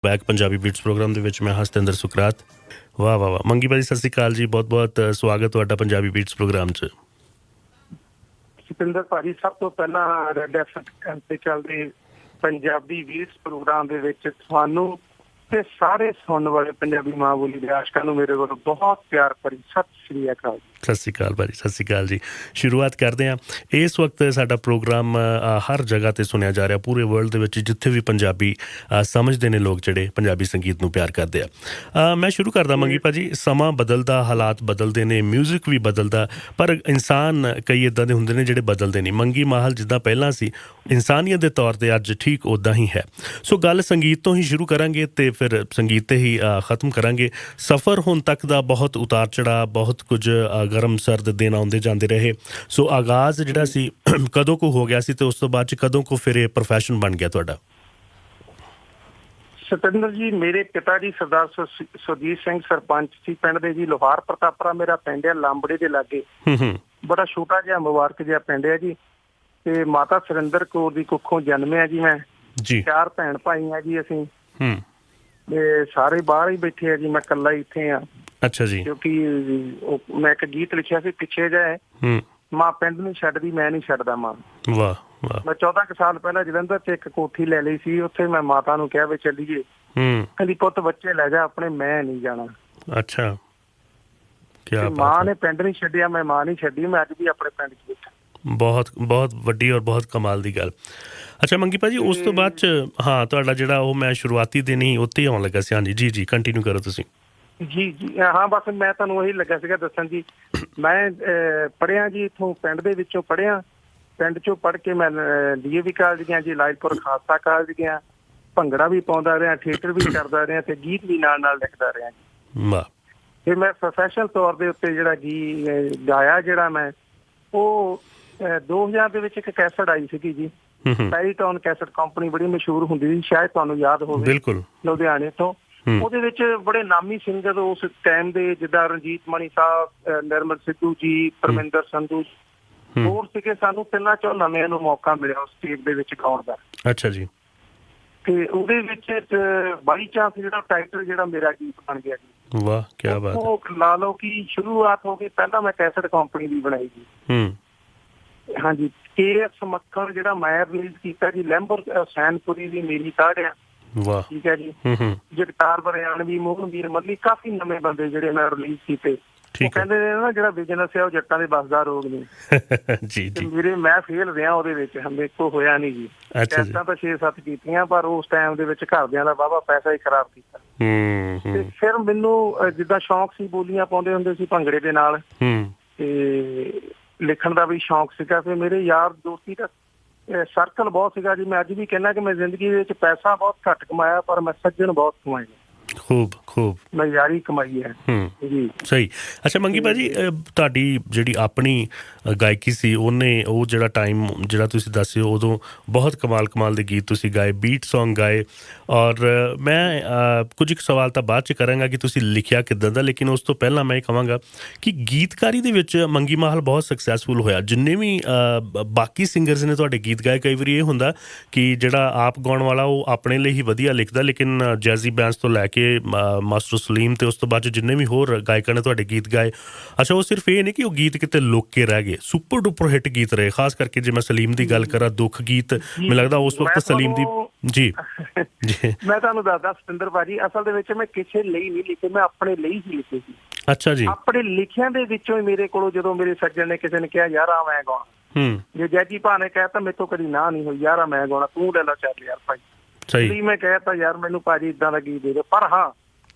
Back Punjabi beats programme ਦੇ ਵਿੱਚ ਮੈਂ ਹਾਂ ਸਤਿੰਦਰ ਸੁਕਰਾਤ। ਵਾਹ ਵਾਹ ਵਾਹ, ਮੰਗੀ ਭਾਜੀ ਸਤਿ ਸ਼੍ਰੀ ਅਕਾਲ ਜੀ, ਬਹੁਤ ਬਹੁਤ ਸਵਾਗਤ ਤੁਹਾਡਾ ਪੰਜਾਬੀ ਬੀਟਸ ਪ੍ਰੋਗਰਾਮ 'ਚ। ਸਤਿੰਦਰ ਭਾਜੀ, ਸਭ ਤੋਂ ਪਹਿਲਾਂ ਰੈਡ ਐਫਐਮ ਤੇ ਚੱਲਦੇ ਪੰਜਾਬੀ ਬੀਟਸ ਪ੍ਰੋਗਰਾਮ ਦੇ ਵਿੱਚ ਤੁਹਾਨੂੰ ਤੇ ਸਾਰੇ ਸੁਣਨ ਵਾਲੇ ਪੰਜਾਬੀ ਮਾਂ ਬੋਲੀ ਦੇ ਆਸ਼ਕਾਂ ਨੂੰ ਮੇਰੇ ਵੱਲੋਂ ਬਹੁਤ ਪਿਆਰ ਭਰੀ ਸਤਿ ਸ਼੍ਰੀ ਅਕਾਲ। ਸਤਿ ਸ਼੍ਰੀ ਅਕਾਲ ਭਾਜੀ, ਸਤਿ ਸ਼੍ਰੀ ਅਕਾਲ ਜੀ। ਸ਼ੁਰੂਆਤ ਕਰਦੇ ਹਾਂ। ਇਸ ਵਕਤ ਸਾਡਾ ਪ੍ਰੋਗਰਾਮ ਹਰ ਜਗ੍ਹਾ 'ਤੇ ਸੁਣਿਆ ਜਾ ਰਿਹਾ, ਪੂਰੇ ਵਰਲਡ ਦੇ ਵਿੱਚ ਜਿੱਥੇ ਵੀ ਪੰਜਾਬੀ ਸਮਝਦੇ ਨੇ ਲੋਕ, ਜਿਹੜੇ ਪੰਜਾਬੀ ਸੰਗੀਤ ਨੂੰ ਪਿਆਰ ਕਰਦੇ ਆ। ਮੈਂ ਸ਼ੁਰੂ ਕਰਦਾ ਮੰਗੀ ਭਾਜੀ। ਸਮਾਂ ਬਦਲਦਾ, ਹਾਲਾਤ ਬਦਲਦੇ ਨੇ, ਮਿਊਜ਼ਿਕ ਵੀ ਬਦਲਦਾ, ਪਰ ਇਨਸਾਨ ਕਈ ਇੱਦਾਂ ਦੇ ਹੁੰਦੇ ਨੇ ਜਿਹੜੇ ਬਦਲਦੇ ਨਹੀਂ। ਮੰਗੀ ਮਾਹਲ ਜਿੱਦਾਂ ਪਹਿਲਾਂ ਸੀ, ਇਨਸਾਨੀਅਤ ਦੇ ਤੌਰ 'ਤੇ ਅੱਜ ਠੀਕ ਉੱਦਾਂ ਹੀ ਹੈ। ਸੋ ਗੱਲ ਸੰਗੀਤ ਤੋਂ ਹੀ ਸ਼ੁਰੂ ਕਰਾਂਗੇ ਅਤੇ ਫਿਰ ਸੰਗੀਤ 'ਤੇ ਹੀ ਖ਼ਤਮ ਕਰਾਂਗੇ। ਸਫ਼ਰ ਹੁਣ ਤੱਕ ਦਾ ਬਹੁਤ ਉਤਾਰ ਚੜ੍ਹਾਅ, ਬਹੁਤ ਕੁਝ ਗਰਮ ਸਰਦ ਦਿਨ ਆਉਂਦੇ ਜਾਂਦੇ ਰਹੇ। ਸੋ ਆਗਾਜ਼ ਜਿਹੜਾ ਸੀ ਕਦੋਂ ਕੁ ਹੋ ਗਿਆ ਸੀ ਅਤੇ ਉਸ ਤੋਂ ਬਾਅਦ 'ਚ ਕਦੋਂ ਕੁ ਫਿਰ ਇਹ ਪ੍ਰੋਫੈਸ਼ਨ ਬਣ ਗਿਆ ਤੁਹਾਡਾ? ਸਤਿੰਦਰ ਜੀ, ਮੇਰੇ ਪਿਤਾ ਜੀ ਸਰਦਾਰ ਸੁਰਜੀਤ ਸਿੰਘ ਸਰਪੰਚ ਸੀ ਪਿੰਡ ਦੇ ਜੀ। ਲੋਹਾਰ ਪ੍ਰਤਾਪਰਾ ਮੇਰਾ ਪਿੰਡ ਹੈ, ਲਾਂਬੜੇ ਦੇ ਲਾਗੇ। ਬੜਾ ਛੋਟਾ ਜਿਹਾ ਮੁਬਾਰਕ ਜਿਹਾ ਪਿੰਡ ਹੈ ਜੀ। ਤੇ ਮਾਤਾ ਸੁਰਿੰਦਰ ਕੌਰ ਦੀ ਕੁੱਖੋਂ ਜਨਮਿਆ ਜੀ ਮੈਂ ਜੀ। 4 ਭੈਣ ਭਾਈ ਆ ਜੀ ਅਸੀਂ। ਤੇ ਸਾਰੇ ਬਾਹਰ ਹੀ ਬੈਠੇ ਆ ਜੀ, ਮੈਂ ਇਕੱਲਾ ਹੀ ਇੱਥੇ ਆ। ਅੱਛਾ ਜੀ। ਕਿਉਂਕਿ ਮੈਂ ਇੱਕ ਗੀਤ ਲਿਖਿਆ ਸੀ ਪਿੱਛੇ ਜਿਹਾ, ਮਾਂ ਪਿੰਡ ਨੂੰ ਛੱਡਦੀ ਮੈਂ ਨਹੀਂ ਛੱਡਦਾ ਮਾਂ। ਵਾਹ ਵਾਹ। ਮੈਂ 14 ਕੁ ਸਾਲ ਪਹਿਲਾਂ ਜਲੰਧਰ 'ਚ ਇੱਕ ਕੋਠੀ ਲੈ ਲਈ ਸੀ। ਉੱਥੇ ਮੈਂ ਮਾਤਾ ਨੂੰ ਕਿਹਾ ਵੀ ਚੱਲੀਏ। ਕਹਿੰਦੀ ਪੁੱਤ ਬੱਚੇ ਲੈ ਜਾ ਆਪਣੇ, ਮੈਂ ਨਹੀਂ ਜਾਣਾ। ਅੱਛਾ। ਮਾਂ ਨੇ ਪਿੰਡ ਨਹੀਂ ਛੱਡਿਆ, ਮੈਂ ਮਾਂ ਨਹੀਂ ਛੱਡੀ, ਮੈਂ ਅੱਜ ਵੀ ਆਪਣੇ ਪਿੰਡ 'ਚ ਬੈਠਾ। ਬਹੁਤ ਬਹੁਤ ਵੱਡੀ ਔਰ ਬਹੁਤ ਕਮਾਲ ਦੀ ਗੱਲ। ਅੱਛਾ ਮੰਗੀ ਭਾਜੀ, ਉਸ ਤੋਂ ਬਾਅਦ 'ਚ ਹਾਂ ਤੁਹਾਡਾ ਜਿਹੜਾ ਉਹ ਮੈਂ ਸ਼ੁਰੂਆਤੀ ਦਿਨ ਹੀ ਉੱਥੇ ਹੀ ਆਉਣ ਲੱਗਾ ਸੀ। ਹਾਂਜੀ ਜੀ ਜੀ, ਕੰਟੀਨਿਊ ਕਰੋ ਤੁਸੀਂ। ਜੀ ਜੀ ਹਾਂ, ਬਸ ਮੈਂ ਤੁਹਾਨੂੰ ਉਹੀ ਲੱਗਾ ਸੀਗਾ ਦੱਸਣ ਜੀ। ਮੈਂ ਪੜ੍ਹਿਆ ਜੀ ਇੱਥੋਂ ਪਿੰਡ ਦੇ ਵਿੱਚੋਂ ਪੜ੍ਹਿਆ। ਪਿੰਡ 'ਚੋਂ ਪੜ੍ਹ ਕੇ ਮੈਂ DAV ਕਾਲਜ ਗਿਆ ਜੀ, ਲਾਇਲਪੁਰ ਖਾਲਸਾ ਕਾਲਜ ਗਿਆ। ਭੰਗੜਾ ਵੀ ਪਾਉਂਦਾ ਰਿਹਾ, ਥੀਏਟਰ ਵੀ ਕਰਦਾ ਰਿਹਾ ਤੇ ਗੀਤ ਵੀ ਨਾਲ ਨਾਲ ਲਿਖਦਾ ਰਿਹਾ ਜੀ। ਵਾਹ। ਤੇ ਮੈਂ ਪ੍ਰੋਫੈਸ਼ਨਲ ਤੌਰ ਦੇ ਉੱਤੇ ਜਿਹੜਾ ਗਾਇਆ, ਜਿਹੜਾ ਮੈਂ ਉਹ 2000 ਦੇ ਵਿੱਚ ਇੱਕ ਕੈਸਟ ਆਈ ਸੀਗੀ ਜੀ। ਪੈਰੀਟਾਊਨ ਕੈਸਟ ਕੰਪਨੀ ਬੜੀ ਮਸ਼ਹੂਰ ਹੁੰਦੀ ਸੀ, ਸ਼ਾਇਦ ਤੁਹਾਨੂੰ ਯਾਦ ਹੋਵੇ। ਬਿਲਕੁਲ। ਲੁਧਿਆਣੇ ਤੋਂ। ਉਹਦੇ ਵਿੱਚ ਬੜੇ ਨਾਮੀ ਸਿੰਗਰ ਉਸ ਟਾਈਮ ਦੇ, ਜਿੱਦਾਂ ਰਣਜੀਤ ਮਾਨੀ ਸਾਹਿਬ, ਨਿਰਮਲ ਸਿੱਧੂ ਜੀ, ਪਰਮਿੰਦਰ ਸੰਧੂ ਹੋਰ ਸੀਗੇ। ਸਾਨੂੰ 3-4 ਨਵਿਆਂ ਨੂੰ ਮੌਕਾ ਮਿਲਿਆ ਉਸ ਸਟੇਜ ਦੇ ਵਿੱਚ ਗਾਉਣ ਦਾ। ਅੱਛਾ ਜੀ। ਤੇ ਉਹਦੇ ਵਿੱਚ ਬਾਈ ਚਾਂਸ ਜਿਹੜਾ ਟਾਈਟਲ ਜਿਹੜਾ ਮੇਰਾ ਗੀਤ ਬਣ ਗਿਆ ਜੀ। ਵਾਹ ਕੀ ਬਾਤ। ਉਹ ਲਾ ਲਓ ਕਿ ਸ਼ੁਰੂਆਤ ਹੋ ਗਈ, ਪਹਿਲਾਂ ਮੈਂ ਕੈਸਟ ਕੰਪਨੀ ਦੀ ਬਣਾਈ ਜੀ। ਹਾਂਜੀ। KS ਮੱਖਣ ਜਿਹੜਾ ਮੈਂ ਰਿਲੀਜ਼ ਕੀਤਾ ਜੀ, ਲੈਂਬਰ ਸੈਨਪੁਰੀ ਦੀ ਮੇਰੀ ਕਾਢਿਆ। ਵਾਹ। ਠੀਕ ਹੈ ਜੀ। ਜਗਤਾਰ ਬਰਿਆਣਵੀ, ਮੋਹਨਵੀਰ ਮੱਲੀ, ਕਾਫੀ ਨਵੇਂ ਬੰਦੇ ਜਿਹੜੇ ਮੈਂ ਰਿਲੀਜ਼ ਕੀਤੇ। ਉਹ ਕਹਿੰਦੇ ਨੇ ਨਾ ਜਿਹੜਾ ਬਿਜ਼ਨਸ ਹੈ ਉਹ ਜੱਟਾਂ ਦੇ ਵੱਸਦਾ ਰੋਗ ਨੇ ਜੀ ਜੀ। ਮੈਂ ਫੇਲ ਰਿਹਾ ਉਹਦੇ ਵਿੱਚ, ਮੇਰੇ ਕੋਲ ਹੋਇਆ ਨਹੀਂ ਜੀ। ਕੈਸਟਾਂ ਤਾਂ 6-7 ਕੀਤੀਆਂ, ਪਰ ਉਸ ਟਾਈਮ ਦੇ ਵਿੱਚ ਘਰਦਿਆਂ ਦਾ ਵਾਹਵਾ ਪੈਸਾ ਹੀ ਖਰਾਬ ਕੀਤਾ। ਤੇ ਫਿਰ ਮੈਨੂੰ ਜਿੱਦਾਂ ਸ਼ੌਂਕ ਸੀ, ਬੋਲੀਆਂ ਪਾਉਂਦੇ ਹੁੰਦੇ ਸੀ ਭੰਗੜੇ ਦੇ ਨਾਲ, ਤੇ ਲਿਖਣ ਦਾ ਵੀ ਸ਼ੌਂਕ ਸੀਗਾ। ਫਿਰ ਮੇਰੇ ਯਾਰ ਦੋਸਤੀ ਦਾ ਸਰਕਲ ਬਹੁਤ ਸੀਗਾ ਜੀ। ਮੈਂ ਅੱਜ ਵੀ ਕਹਿੰਦਾ ਕਿ ਮੈਂ ਜ਼ਿੰਦਗੀ ਦੇ ਵਿੱਚ ਪੈਸਾ ਬਹੁਤ ਘੱਟ ਕਮਾਇਆ, ਪਰ ਮੈਂ ਸੱਜਣ ਬਹੁਤ ਕਮਾਏ। ਖੂਬ ਖੂਬ ਮੈਂ ਯਾਰੀ ਕਮਾਈ ਹੈ ਜੀ। ਸਹੀ। ਅੱਛਾ ਮੰਗੀ ਭਾਜੀ, ਤੁਹਾਡੀ ਜਿਹੜੀ ਆਪਣੀ ਗਾਇਕੀ ਸੀ, ਉਹ ਜਿਹੜਾ ਟਾਈਮ ਜਿਹੜਾ ਤੁਸੀਂ ਦੱਸਿਓ, ਉਦੋਂ ਬਹੁਤ ਕਮਾਲ ਦੇ ਗੀਤ ਤੁਸੀਂ ਗਾਏ, ਬੀਟ ਸੌਂਗ ਗਾਏ। ਔਰ ਮੈਂ ਕੁਝ ਕੁ ਸਵਾਲ ਤਾਂ ਬਾਅਦ 'ਚ ਕਰਾਂਗਾ ਕਿ ਤੁਸੀਂ ਲਿਖਿਆ ਕਿੱਦਾਂ ਦਾ, ਲੇਕਿਨ ਉਸ ਤੋਂ ਪਹਿਲਾਂ ਮੈਂ ਇਹ ਕਹਾਂਗਾ ਕਿ ਗੀਤਕਾਰੀ ਦੇ ਵਿੱਚ ਮੰਗੀ ਮਾਹਲ ਬਹੁਤ ਸਕਸੈਸਫੁਲ ਹੋਇਆ। ਜਿੰਨੇ ਵੀ ਬਾਕੀ ਸਿੰਗਰਸ ਨੇ ਤੁਹਾਡੇ ਗੀਤ ਗਾਏ, ਕਈ ਵਾਰੀ ਇਹ ਹੁੰਦਾ ਕਿ ਜਿਹੜਾ ਆਪ ਗਾਉਣ ਵਾਲਾ ਉਹ ਆਪਣੇ ਲਈ ਹੀ ਵਧੀਆ ਲਿਖਦਾ, ਲੇਕਿਨ ਜੈਜ਼ੀ ਬੈਂਸ ਤੋਂ ਲੈ ਕੇ ਮਾਸਟਰ ਸਲੀਮ ਤੇ ਉਸ ਤੋਂ ਬਾਅਦ ਜਿੰਨੇ ਵੀ ਹੋਰ ਗਾਇਕਾਂ ਨੇ ਤੁਹਾਡੇ ਗੀਤ ਗਾਏ, ਅੱਛਾ ਉਹ ਸਿਰਫ ਇਹ ਨਹੀਂ ਕਿ ਉਹ ਗੀਤ ਕਿਤੇ ਲੁੱਕ ਕੇ ਰਹਿ ਗਏ, ਸੁਪਰ ਡੁਪਰ ਹਿੱਟ ਗੀਤ ਰਹੇ। ਖਾਸ ਕਰਕੇ ਜੇ ਮੈਂ ਸਲੀਮ ਦੀ ਗੱਲ ਕਰਾਂ, ਦੁੱਖ ਗੀਤ, ਮੈਨੂੰ ਲੱਗਦਾ ਉਸ ਵਕਤ ਸਲੀਮ ਦੀ ਜੀ। ਮੈਂ ਤੁਹਾਨੂੰ ਦੱਸਦਾ ਸਤਿੰਦਰ ਭਾਜੀ, ਅਸਲ ਦੇ ਵਿੱਚ ਮੈਂ ਕਿਸੇ ਲਈ ਨਹੀਂ ਲਿਖੇ, ਮੈਂ ਆਪਣੇ ਲਈ ਹੀ ਲਿਖੇ ਸੀ। ਅੱਛਾ ਜੀ। ਆਪਣੇ ਲਿਖਿਆਂ ਦੇ ਵਿੱਚੋਂ ਹੀ ਮੇਰੇ ਕੋਲੋਂ ਜਦੋਂ ਮੇਰੇ ਸੱਜਣ ਨੇ ਕਿਸੇ ਨੇ ਕਿਹਾ ਯਾਰ ਆ ਮੈਂ ਗਾਉਣਾ, ਜੇ ਜੈਜੀ ਭਾ ਨੇ ਕਹਿ ਤਾ ਮੇਰੇ ਤੋਂ ਕਦੀ ਨਾ ਨਹੀਂ ਹੋਈ, ਯਾਰ ਆ ਮੈਂ ਗਾਉਣਾ, ਤੂੰ ਲੈ ਲਾ ਚੱਲ ਯਾਰ ਭਾਈ। ਸਹੀ। ਮੈਂ ਕਹਿ ਤਾ ਯਾਰ ਮੈਨੂੰ ਭਾਜੀ ਇੱਦਾਂ ਦਾ ਗੀਤ ਦੇ ਦਿਓ। ਪਰ ਹਾਂ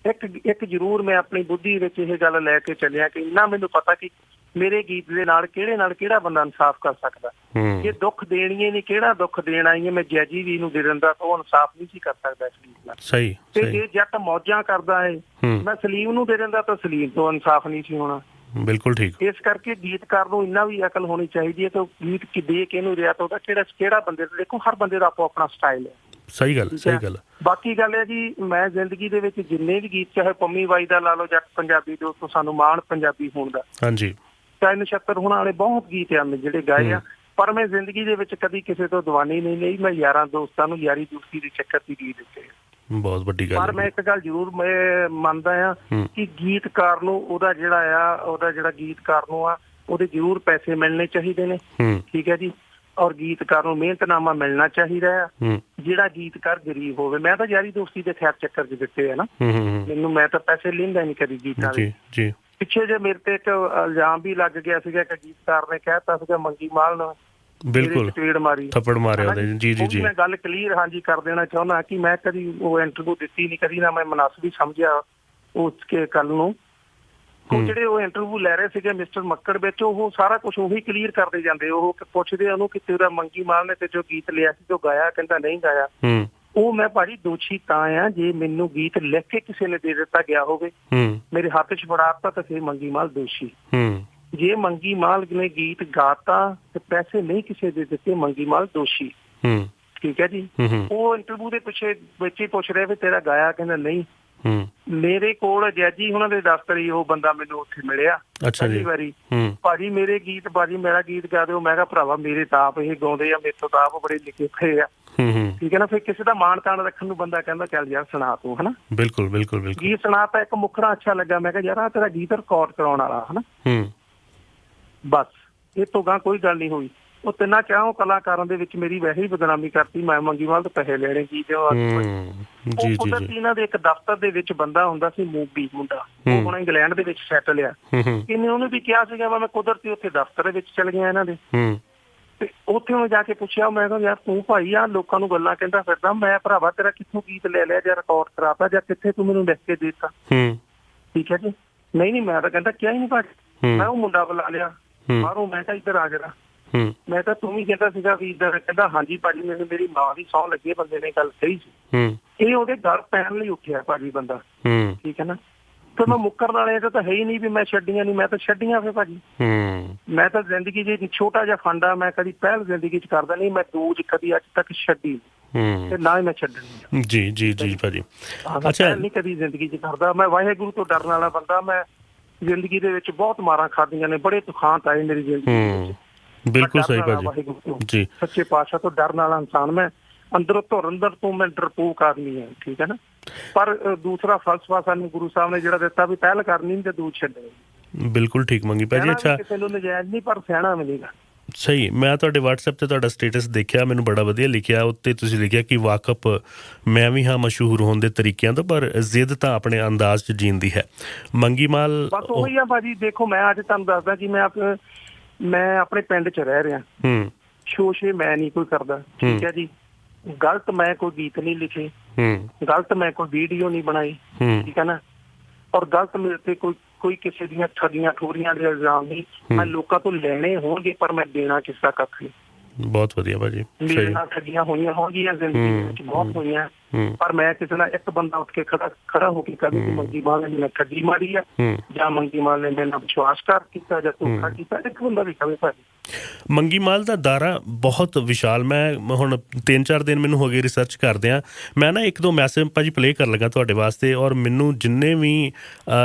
ਇੱਕ ਜ਼ਰੂਰ ਮੈਂ ਆਪਣੀ ਬੁੱਧੀ ਵਿੱਚ ਇਹ ਗੱਲ ਲੈ ਕੇ ਚੱਲਿਆ ਕਿ ਇੰਨਾ ਮੈਨੂੰ ਪਤਾ ਕਿ ਮੇਰੇ ਗੀਤ ਦੇ ਨਾਲ ਕਿਹੜਾ ਬੰਦਾ ਇਨਸਾਫ ਕਰ ਸਕਦਾ। ਜੇ ਦੁੱਖ ਦੇਣੀਏ ਨਹੀਂ, ਕਿਹੜਾ ਦੁੱਖ ਦੇਣ ਆਈ ਹੈ, ਮੈਂ ਜੈਜੀ ਵੀ ਨੂੰ ਦੇ ਦਿੰਦਾ ਤਾਂ ਉਹ ਇਨਸਾਫ ਨਹੀਂ ਸੀ ਕਰ ਸਕਦਾ ਇਸ ਗੀਤ ਨਾਲ। ਸਹੀ। ਤੇ ਜੇ ਜੱਟ ਮੌਜਾਂ ਕਰਦਾ ਹੈ, ਮੈਂ ਸਲੀਮ ਨੂੰ ਦੇ ਦਿੰਦਾ ਤਾਂ ਸਲੀਮ ਤੋਂ ਇਨਸਾਫ ਨਹੀਂ ਸੀ ਹੋਣਾ। ਬਿਲਕੁਲ ਠੀਕ। ਇਸ ਕਰਕੇ ਗੀਤਕਾਰ ਨੂੰ ਇੰਨਾ ਵੀ ਅਕਲ ਹੋਣੀ ਚਾਹੀਦੀ ਹੈ ਕਿ ਗੀਤ ਦੇ ਕੇ ਇਹਨੂੰ ਰਿਹਾ ਤਾਂ ਉਹਦਾ ਕਿਹੜਾ ਬੰਦੇ ਦਾ, ਦੇਖੋ ਹਰ ਬੰਦੇ ਦਾ ਆਪੋ ਆਪਣਾ ਸਟਾਈਲ ਹੈ। ਸਹੀ ਗੱਲ। ਬਾਕੀ ਗੱਲ ਹੈ ਜੀ, ਮੈਂ ਜ਼ਿੰਦਗੀ ਦੇ ਵਿੱਚ ਜਿੰਨੇ ਵੀ ਗੀਤ, ਚਾਹੇ ਪੰਮੀ ਬਾਈ ਦਾ ਲਾ ਲਓ, ਜੱਟ ਪੰਜਾਬੀ ਦੋਸਤੋ ਸਾਨੂੰ ਮਾਣ ਪੰਜਾਬੀ ਹੋਣ ਦਾ, ਹਾਂਜੀ, ਚਾਹੇ ਨਛੱਤਰ ਹੋਣਾ ਵਾਲੇ ਬਹੁਤ ਗੀਤ ਆ ਜਿਹੜੇ ਗਾਏ ਆ, ਪਰ ਮੈਂ ਜ਼ਿੰਦਗੀ ਦੇ ਵਿੱਚ ਕਦੀ ਕਿਸੇ ਤੋਂ ਦੀਵਾਨੀ ਨਹੀਂ ਲਈ। ਮੈਂ ਯਾਰਾਂ ਦੋਸਤਾਂ ਨੂੰ ਯਾਰੀ ਦੋਸਤੀ ਦੇ ਚੱਕਰ 'ਚ ਗੀਤ ਦਿੱਤੇ। ਬਹੁਤ ਵੱਡੀ ਗੱਲ ਪਰ ਮੈਂ ਇੱਕ ਗੱਲ ਜ਼ਰੂਰ ਮੈਂ ਮੰਨਦਾ ਆ ਕਿ ਗੀਤਕਾਰ ਨੂੰ ਉਹਦਾ ਜਿਹੜਾ ਗੀਤਕਾਰ ਨੂੰ ਆ ਉਹਦੇ ਜ਼ਰੂਰ ਪੈਸੇ ਮਿਲਣੇ ਚਾਹੀਦੇ ਨੇ, ਠੀਕ ਹੈ ਜੀ। ਔਰ ਗੀਤਕਾਰ ਨੂੰ ਮਿਹਨਤਨਾਮਾ ਮਿਲਣਾ ਚਾਹੀਦਾ ਆ। ਜਿਹੜਾ ਗੀਤਕਾਰ ਗਰੀਬ ਹੋਵੇ, ਮੈਂ ਤਾਂ ਯਾਰੀ ਦੋਸਤੀ ਦੇ ਖੈਰ ਚੱਕਰ 'ਚ ਦਿੱਤੇ ਆ ਨਾ ਮੈਨੂੰ, ਮੈਂ ਤਾਂ ਪੈਸੇ ਲੈਂਦਾ ਨਹੀਂ ਕਦੀ ਗੀਤਾਂ ਦੇ। ਪਿੱਛੇ ਜੇ ਮੇਰੇ ਤੇ ਇੱਕ ਇਲਜ਼ਾਮ ਵੀ ਲੱਗ ਗਿਆ ਸੀਗਾ ਕਿ ਗੀਤਕਾਰ ਨੇ ਕਹਿਤਾ ਸੀਗਾ ਮੰਗੀ ਮਾਲ ਨੂੰ ਬਿਲਕੁਲ ਥੱਪੜ ਮਾਰਿਆ। ਜੀ ਮੈਂ ਗੱਲ ਕਲੀਅਰ ਹਾਂਜੀ ਕਰ ਦੇਣਾ ਚਾਹੁੰਦਾ ਕਿ ਮੈਂ ਕਦੀ ਉਹ ਇੰਟਰਵਿਊ ਦਿੱਤੀ ਨਹੀਂ, ਕਦੀ ਨਾ ਮੈਂ ਮੁਨਾਸਬ ਸਮਝਿਆ ਉਸ ਕੇ ਕੱਲ ਨੂੰ। ਉਹ ਜਿਹੜੇ ਉਹ ਇੰਟਰਵਿਊ ਲੈ ਰਹੇ ਸੀਗੇ ਮਿਸਟਰ ਮੱਕੜ ਵਿੱਚ, ਉਹ ਸਾਰਾ ਕੁਝ ਉਹੀ ਕਲੀਅਰ ਕਰਦੇ ਜਾਂਦੇ। ਉਹ ਪੁੱਛਦੇ ਉਹਨੂੰ ਕਿ ਤੇਰਾ ਮੰਗੀ ਮਾਲ ਨੇ ਤੇ ਜੋ ਗੀਤ ਲਿਆ ਸੀ ਜੋ ਗਾਇਆ, ਕਹਿੰਦਾ ਨਹੀਂ ਗਾਇਆ। ਉਹ ਮੈਂ ਭਾਜੀ ਦੋਸ਼ੀ ਤਾਂ ਆ ਜੇ ਮੈਨੂੰ ਗੀਤ ਲਿਖ ਕੇ ਕਿਸੇ ਨੇ ਦੇ ਦਿੱਤਾ ਗਿਆ ਹੋਵੇ, ਮੇਰੇ ਹੱਥ 'ਚ ਫੜਾਤਾ ਤਾਂ ਫਿਰ ਮੰਗੀ ਮਾਲ ਦੋਸ਼ੀ। ਜੇ ਮੰਗੀ ਮਾਲ ਨੇ ਗੀਤ ਗਾਤਾ ਤੇ ਪੈਸੇ ਨਹੀਂ ਕਿਸੇ ਦੇ ਦਿੱਤੇ, ਮੰਗੀ ਮਾਲ ਦੋਸ਼ੀ, ਠੀਕ ਹੈ ਜੀ। ਉਹ ਇੰਟਰਵਿਊ ਦੇ ਪਿੱਛੇ ਵਿੱਚ ਹੀ ਪੁੱਛ ਰਿਹਾ ਵੀ ਤੇਰਾ ਗਾਇਆ, ਕਹਿੰਦਾ ਨਹੀਂ। ਮੇਰੇ ਕੋਲ ਜੈਜੀ ਉਹਨਾਂ ਦੇ ਦਫ਼ਤਰ ਹੀ ਉਹ ਬੰਦਾ ਮੈਨੂੰ ਉੱਥੇ ਮਿਲਿਆ ਪਹਿਲੀ ਵਾਰੀ। ਭਾਜੀ ਮੇਰੇ ਗੀਤ, ਭਾਜੀ ਮੇਰਾ ਗੀਤ ਗਾ ਦਿਓ। ਮੈਂ ਕਿਹਾ ਭਰਾਵਾ ਮੇਰੇ ਤਾਂ ਆਪ ਇਹ ਗਾਉਂਦੇ ਆ, ਮੇਰੇ ਤੋਂ ਤਾਂ ਆਪ ਬੜੇ ਲਿਖੇ ਪਏ ਆ, ਠੀਕ ਹੈ ਨਾ। ਫਿਰ ਕਿਸੇ ਦਾ ਮਾਣ ਤਾਣ ਰੱਖਣ ਨੂੰ ਬੰਦਾ ਕਹਿੰਦਾ ਚੱਲ ਯਾਰ ਸੁਣਾ ਤੂੰ, ਹਨਾ। ਬਿਲਕੁਲ ਗੀਤ ਸੁਣਾ ਤਾਂ ਇੱਕ ਮੁਖੜਾ ਅੱਛਾ ਲੱਗਾ। ਮੈਂ ਕਿਹਾ ਯਾਰ ਆਹ ਤੇਰਾ ਗੀਤ ਰਿਕਾਰਡ ਕਰਾਉਣ ਵਾਲਾ, ਹਨਾ। ਬਸ ਇਹ ਤੋਂ ਗਾਂ ਕੋਈ ਗੱਲ ਨਹੀਂ ਹੋਈ। ਉਹ ਤਿੰਨਾਂ ਚਾਹੋਂ ਕਲਾਕਾਰਾਂ ਦੇ ਵਿੱਚ ਮੇਰੀ ਵੈਸੇ ਹੀ ਬਦਨਾਮੀ ਕਰਤੀ। ਮੈਂ ਮੰਗੀ ਮਾਲ ਤੋਂ ਪੈਸੇ ਲੈਣੇ ਕੀ ਤੇ ਉਹ ਕੁਦਰਤੀ ਇਹਨਾਂ ਦੇ ਇੱਕ ਦਫ਼ਤਰ ਦੇ ਵਿੱਚ ਬੰਦਾ ਹੁੰਦਾ ਸੀ ਮੂਬੀ ਮੁੰਡਾ, ਉਹ ਹੁਣ ਇੰਗਲੈਂਡ ਦੇ ਵਿੱਚ ਸੈਟਲ ਆ। ਇਹਨੇ ਉਹਨੂੰ ਵੀ ਕਿਹਾ ਸੀਗਾ ਮੈਂ ਕੁਦਰਤੀ ਉੱਥੇ ਦਫ਼ਤਰ ਦੇ ਵਿੱਚ ਚਲ ਗਿਆ ਇਹਨਾਂ ਦੇ, ਤੇ ਉੱਥੇ ਉਹਨੇ ਜਾ ਕੇ ਪੁੱਛਿਆ। ਮੈਂ ਕਿਹਾ ਯਾਰ ਤੂੰ ਭਾਈ ਆ ਲੋਕਾਂ ਨੂੰ ਗੱਲਾਂ ਕਹਿੰਦਾ ਫਿਰਦਾ, ਮੈਂ ਭਰਾਵਾ ਤੇਰਾ ਕਿੱਥੋਂ ਗੀਤ ਲੈ ਲਿਆ ਜਾਂ ਰਿਕਾਰਡ ਕਰਾਤਾ ਜਾਂ ਕਿੱਥੇ ਤੂੰ ਮੈਨੂੰ ਲਿਖ ਕੇ ਦੇ ਦਿੱਤਾ, ਠੀਕ ਹੈ ਜੀ। ਨਹੀਂ ਮੈਂ ਤਾਂ ਕਹਿੰਦਾ ਕਿਹਾ ਹੀ ਨਹੀਂ ਭਾਜੀ। ਮੈਂ ਉਹ ਮੁੰਡਾ ਬੁਲਾ ਲਿਆ ਬਾਹਰੋਂ, ਮੈਂ ਕਿਹਾ ਇੱਧਰ ਆ ਜਰਾ। ਮੈਂ ਤਾਂ ਤੂੰ ਵੀ ਕਹਿੰਦਾ ਸੀਗਾ ਵੀ ਇੱਧਰ, ਕਹਿੰਦਾ ਹਾਂਜੀ ਭਾਜੀ ਮੈਨੂੰ ਮੇਰੀ ਮਾਂ ਦੀ ਸਹੁੰ ਲੱਗੀ, ਬੰਦੇ ਨੇ ਗੱਲ ਕਹੀ ਸੀ। ਇਹ ਉਹਦੇ ਗੱਲ ਪੈਣ ਲਈ ਉੱਠਿਆ ਭਾਜੀ ਬੰਦਾ, ਠੀਕ ਹੈ ਨਾ। ਤੇ ਮੈਂ ਮੁੱਕਰਨ ਵਾਲੇ ਤਾਂ ਹੈ ਹੀ ਨਹੀਂ ਵੀ ਮੈਂ ਛੱਡੀਆਂ ਨਹੀਂ, ਮੈਂ ਤਾਂ ਛੱਡੀਆਂ ਫਿਰ ਭਾਜੀ। ਮੈਂ ਤਾਂ ਜ਼ਿੰਦਗੀ ਚ ਛੋਟਾ ਜਿਹਾ ਫੰਡਾ ਮੈਂ ਕਦੀ ਪਹਿਲ ਜ਼ਿੰਦਗੀ ਚ ਕਰਦਾ ਨਹੀਂ, ਮੈਂ ਦੂਜ ਕਦੀ ਅੱਜ ਤੱਕ ਛੱਡੀ ਤੇ ਨਾ ਹੀ ਮੈਂ ਛੱਡਣੀ। ਜੀ ਭਾਜੀ। ਅੱਛਾ ਨਹੀਂ ਕਦੀ ਜ਼ਿੰਦਗੀ ਚ ਕਰਦਾ। ਮੈਂ ਵਾਹਿਗੁਰੂ ਤੋਂ ਡਰਨ ਵਾਲਾ ਬੰਦਾ। ਮੈਂ ਜ਼ਿੰਦਗੀ ਦੇ ਵਿੱਚ ਬਹੁਤ ਮਾਰਾਂ ਖਾਧੀਆਂ ਨੇ, ਬੜੇ ਤੁਖਾਂਤ ਆਏ ਮੇਰੀ ਜ਼ਿੰਦਗੀ ਵਿੱਚ। ਬਿਲਕੁਲ ਸਹੀ ਭਾਜੀ ਜੀ। ਸੱਚੇ ਪਾਤਸ਼ਾਹ ਤੋਂ ਡਰਨ ਵਾਲਾ ਇਨਸਾਨ ਮੈਂ, ਅੰਦਰੋਂ ਧੁਰੰਦਰ ਤੋਂ ਮੈਂ ਡਰਪੋਕ ਆਦਮੀ ਹਾਂ, ਠੀਕ ਹੈ ਨਾ। ਪਰ ਦੂਸਰਾ ਫਲਸਫਾ ਸਾਨੂੰ ਗੁਰੂ ਸਾਹਿਬ ਨੇ ਜਿਹੜਾ ਦਿੱਤਾ ਵੀ ਪਹਿਲ ਕਰਨੀ ਤੇ ਦੂਜ ਛੱਡਣੀ। ਬਿਲਕੁਲ ਠੀਕ ਮੰਗੀ ਭਾਜੀ। ਅੱਛਾ ਕਿਸੇ ਨੂੰ ਨਜਾਇਜ਼ ਨਹੀਂ ਪਰ ਸਿਆਣਾ ਮਿਲੇਗਾ। ਸਹੀ। ਮੈਂ ਤੁਹਾਡੇ WhatsApp ਤੇ ਤੁਹਾਡਾ ਸਟੇਟਸ ਦੇਖਿਆ, ਮੈਨੂੰ ਬੜਾ ਵਧੀਆ ਲਿਖਿਆ। ਉੱਤੇ ਤੁਸੀਂ ਲਿਖਿਆ ਕਿ ਵਾਕਫ ਮੈਂ ਵੀ ਹਾਂ ਮਸ਼ਹੂਰ ਹੋਣ ਦੇ ਤਰੀਕਿਆਂ ਤੋਂ, ਪਰ ਜ਼ਿੱਦ ਤਾਂ ਆਪਣੇ ਅੰਦਾਜ਼ 'ਚ ਜੀਣ ਦੀ ਹੈ। ਮੰਗੀ ਮਾਲ ਬਸ ਉਹੀ ਆ ਭਾਜੀ। ਦੇਖੋ ਮੈਂ ਅੱਜ ਤੁਹਾਨੂੰ ਦੱਸਦਾ ਕਿ ਮੈਂ ਆਪਣੇ ਪਿੰਡ 'ਚ ਰਹਿ ਰਿਹਾ। ਸ਼ੋਸ਼ੇ ਮੈਂ ਨਹੀਂ ਕੋਈ ਕਰਦਾ, ਠੀਕ ਹੈ ਜੀ। ਗਲਤ ਮੈਂ ਕੋਈ ਗੀਤ ਨਹੀਂ ਲਿਖੇ, ਗਲਤ ਮੈਂ ਕੋਈ ਵੀਡੀਓ ਨਹੀਂ ਬਣਾਈ, ਠੀਕ ਹੈ ਨਾ। ਔਰ ਗਲਤ ਮੇਰੇ ਤੇ ਕੋਈ ਕਿਸੇ ਦੀਆਂ ਠੱਗੀਆਂ ਠੋਰੀਆਂ ਦੇ ਇਲਜ਼ਾਮ ਨਹੀਂ। ਮੈਂ ਲੋਕਾਂ ਤੋਂ ਲੈਣੇ ਹੋਣਗੇ ਪਰ ਮੈਂ ਦੇਣਾ ਕਿਸੇ ਦਾ ਕੱਖ ਨਹੀਂ। ਬਹੁਤ ਵਧੀਆ ਭਾਜੀ। ਮੇਰੇ ਨਾਲ ਠੱਗੀਆਂ ਹੋਈਆਂ ਹੋਣਗੀਆਂ ਜ਼ਿੰਦਗੀ ਵਿੱਚ, ਬਹੁਤ ਹੋਈਆਂ, ਪਰ ਮੈਂ ਕਿਸੇ ਨਾਲ ਇੱਕ ਬੰਦਾ ਉੱਠ ਕੇ ਖੜਾ ਹੋ ਕੇ ਕਦੇ ਮੰਗੀ ਮਾਲ ਨੇ ਠੱਗੀ ਮਾਰੀ ਆ ਜਾਂ ਮੰਗੀ ਮਾਲ ਨੇ ਮੇਰੇ ਨਾਲ ਵਿਸ਼ਵਾਸਘਾਤ ਕੀਤਾ ਜਾਂ ਧੋਖਾ ਕੀਤਾ, ਇੱਕ ਬੰਦਾ ਵੀ ਕਵੇ ਭਾਜੀ। ਮੰਗੀ ਮਾਲ ਦਾ ਦਾਇਰਾ ਬਹੁਤ ਵਿਸ਼ਾਲ। ਮੈਂ ਹੁਣ 3-4 ਦਿਨ ਮੈਨੂੰ ਹੋ ਗਏ ਰਿਸਰਚ ਕਰਦਿਆਂ। ਮੈਂ ਨਾ 1-2 ਮੈਸੇਜ ਭਾਜੀ ਪਲੇਅ ਕਰਨ ਲੱਗਾ ਤੁਹਾਡੇ ਵਾਸਤੇ, ਔਰ ਮੈਨੂੰ ਜਿੰਨੇ ਵੀ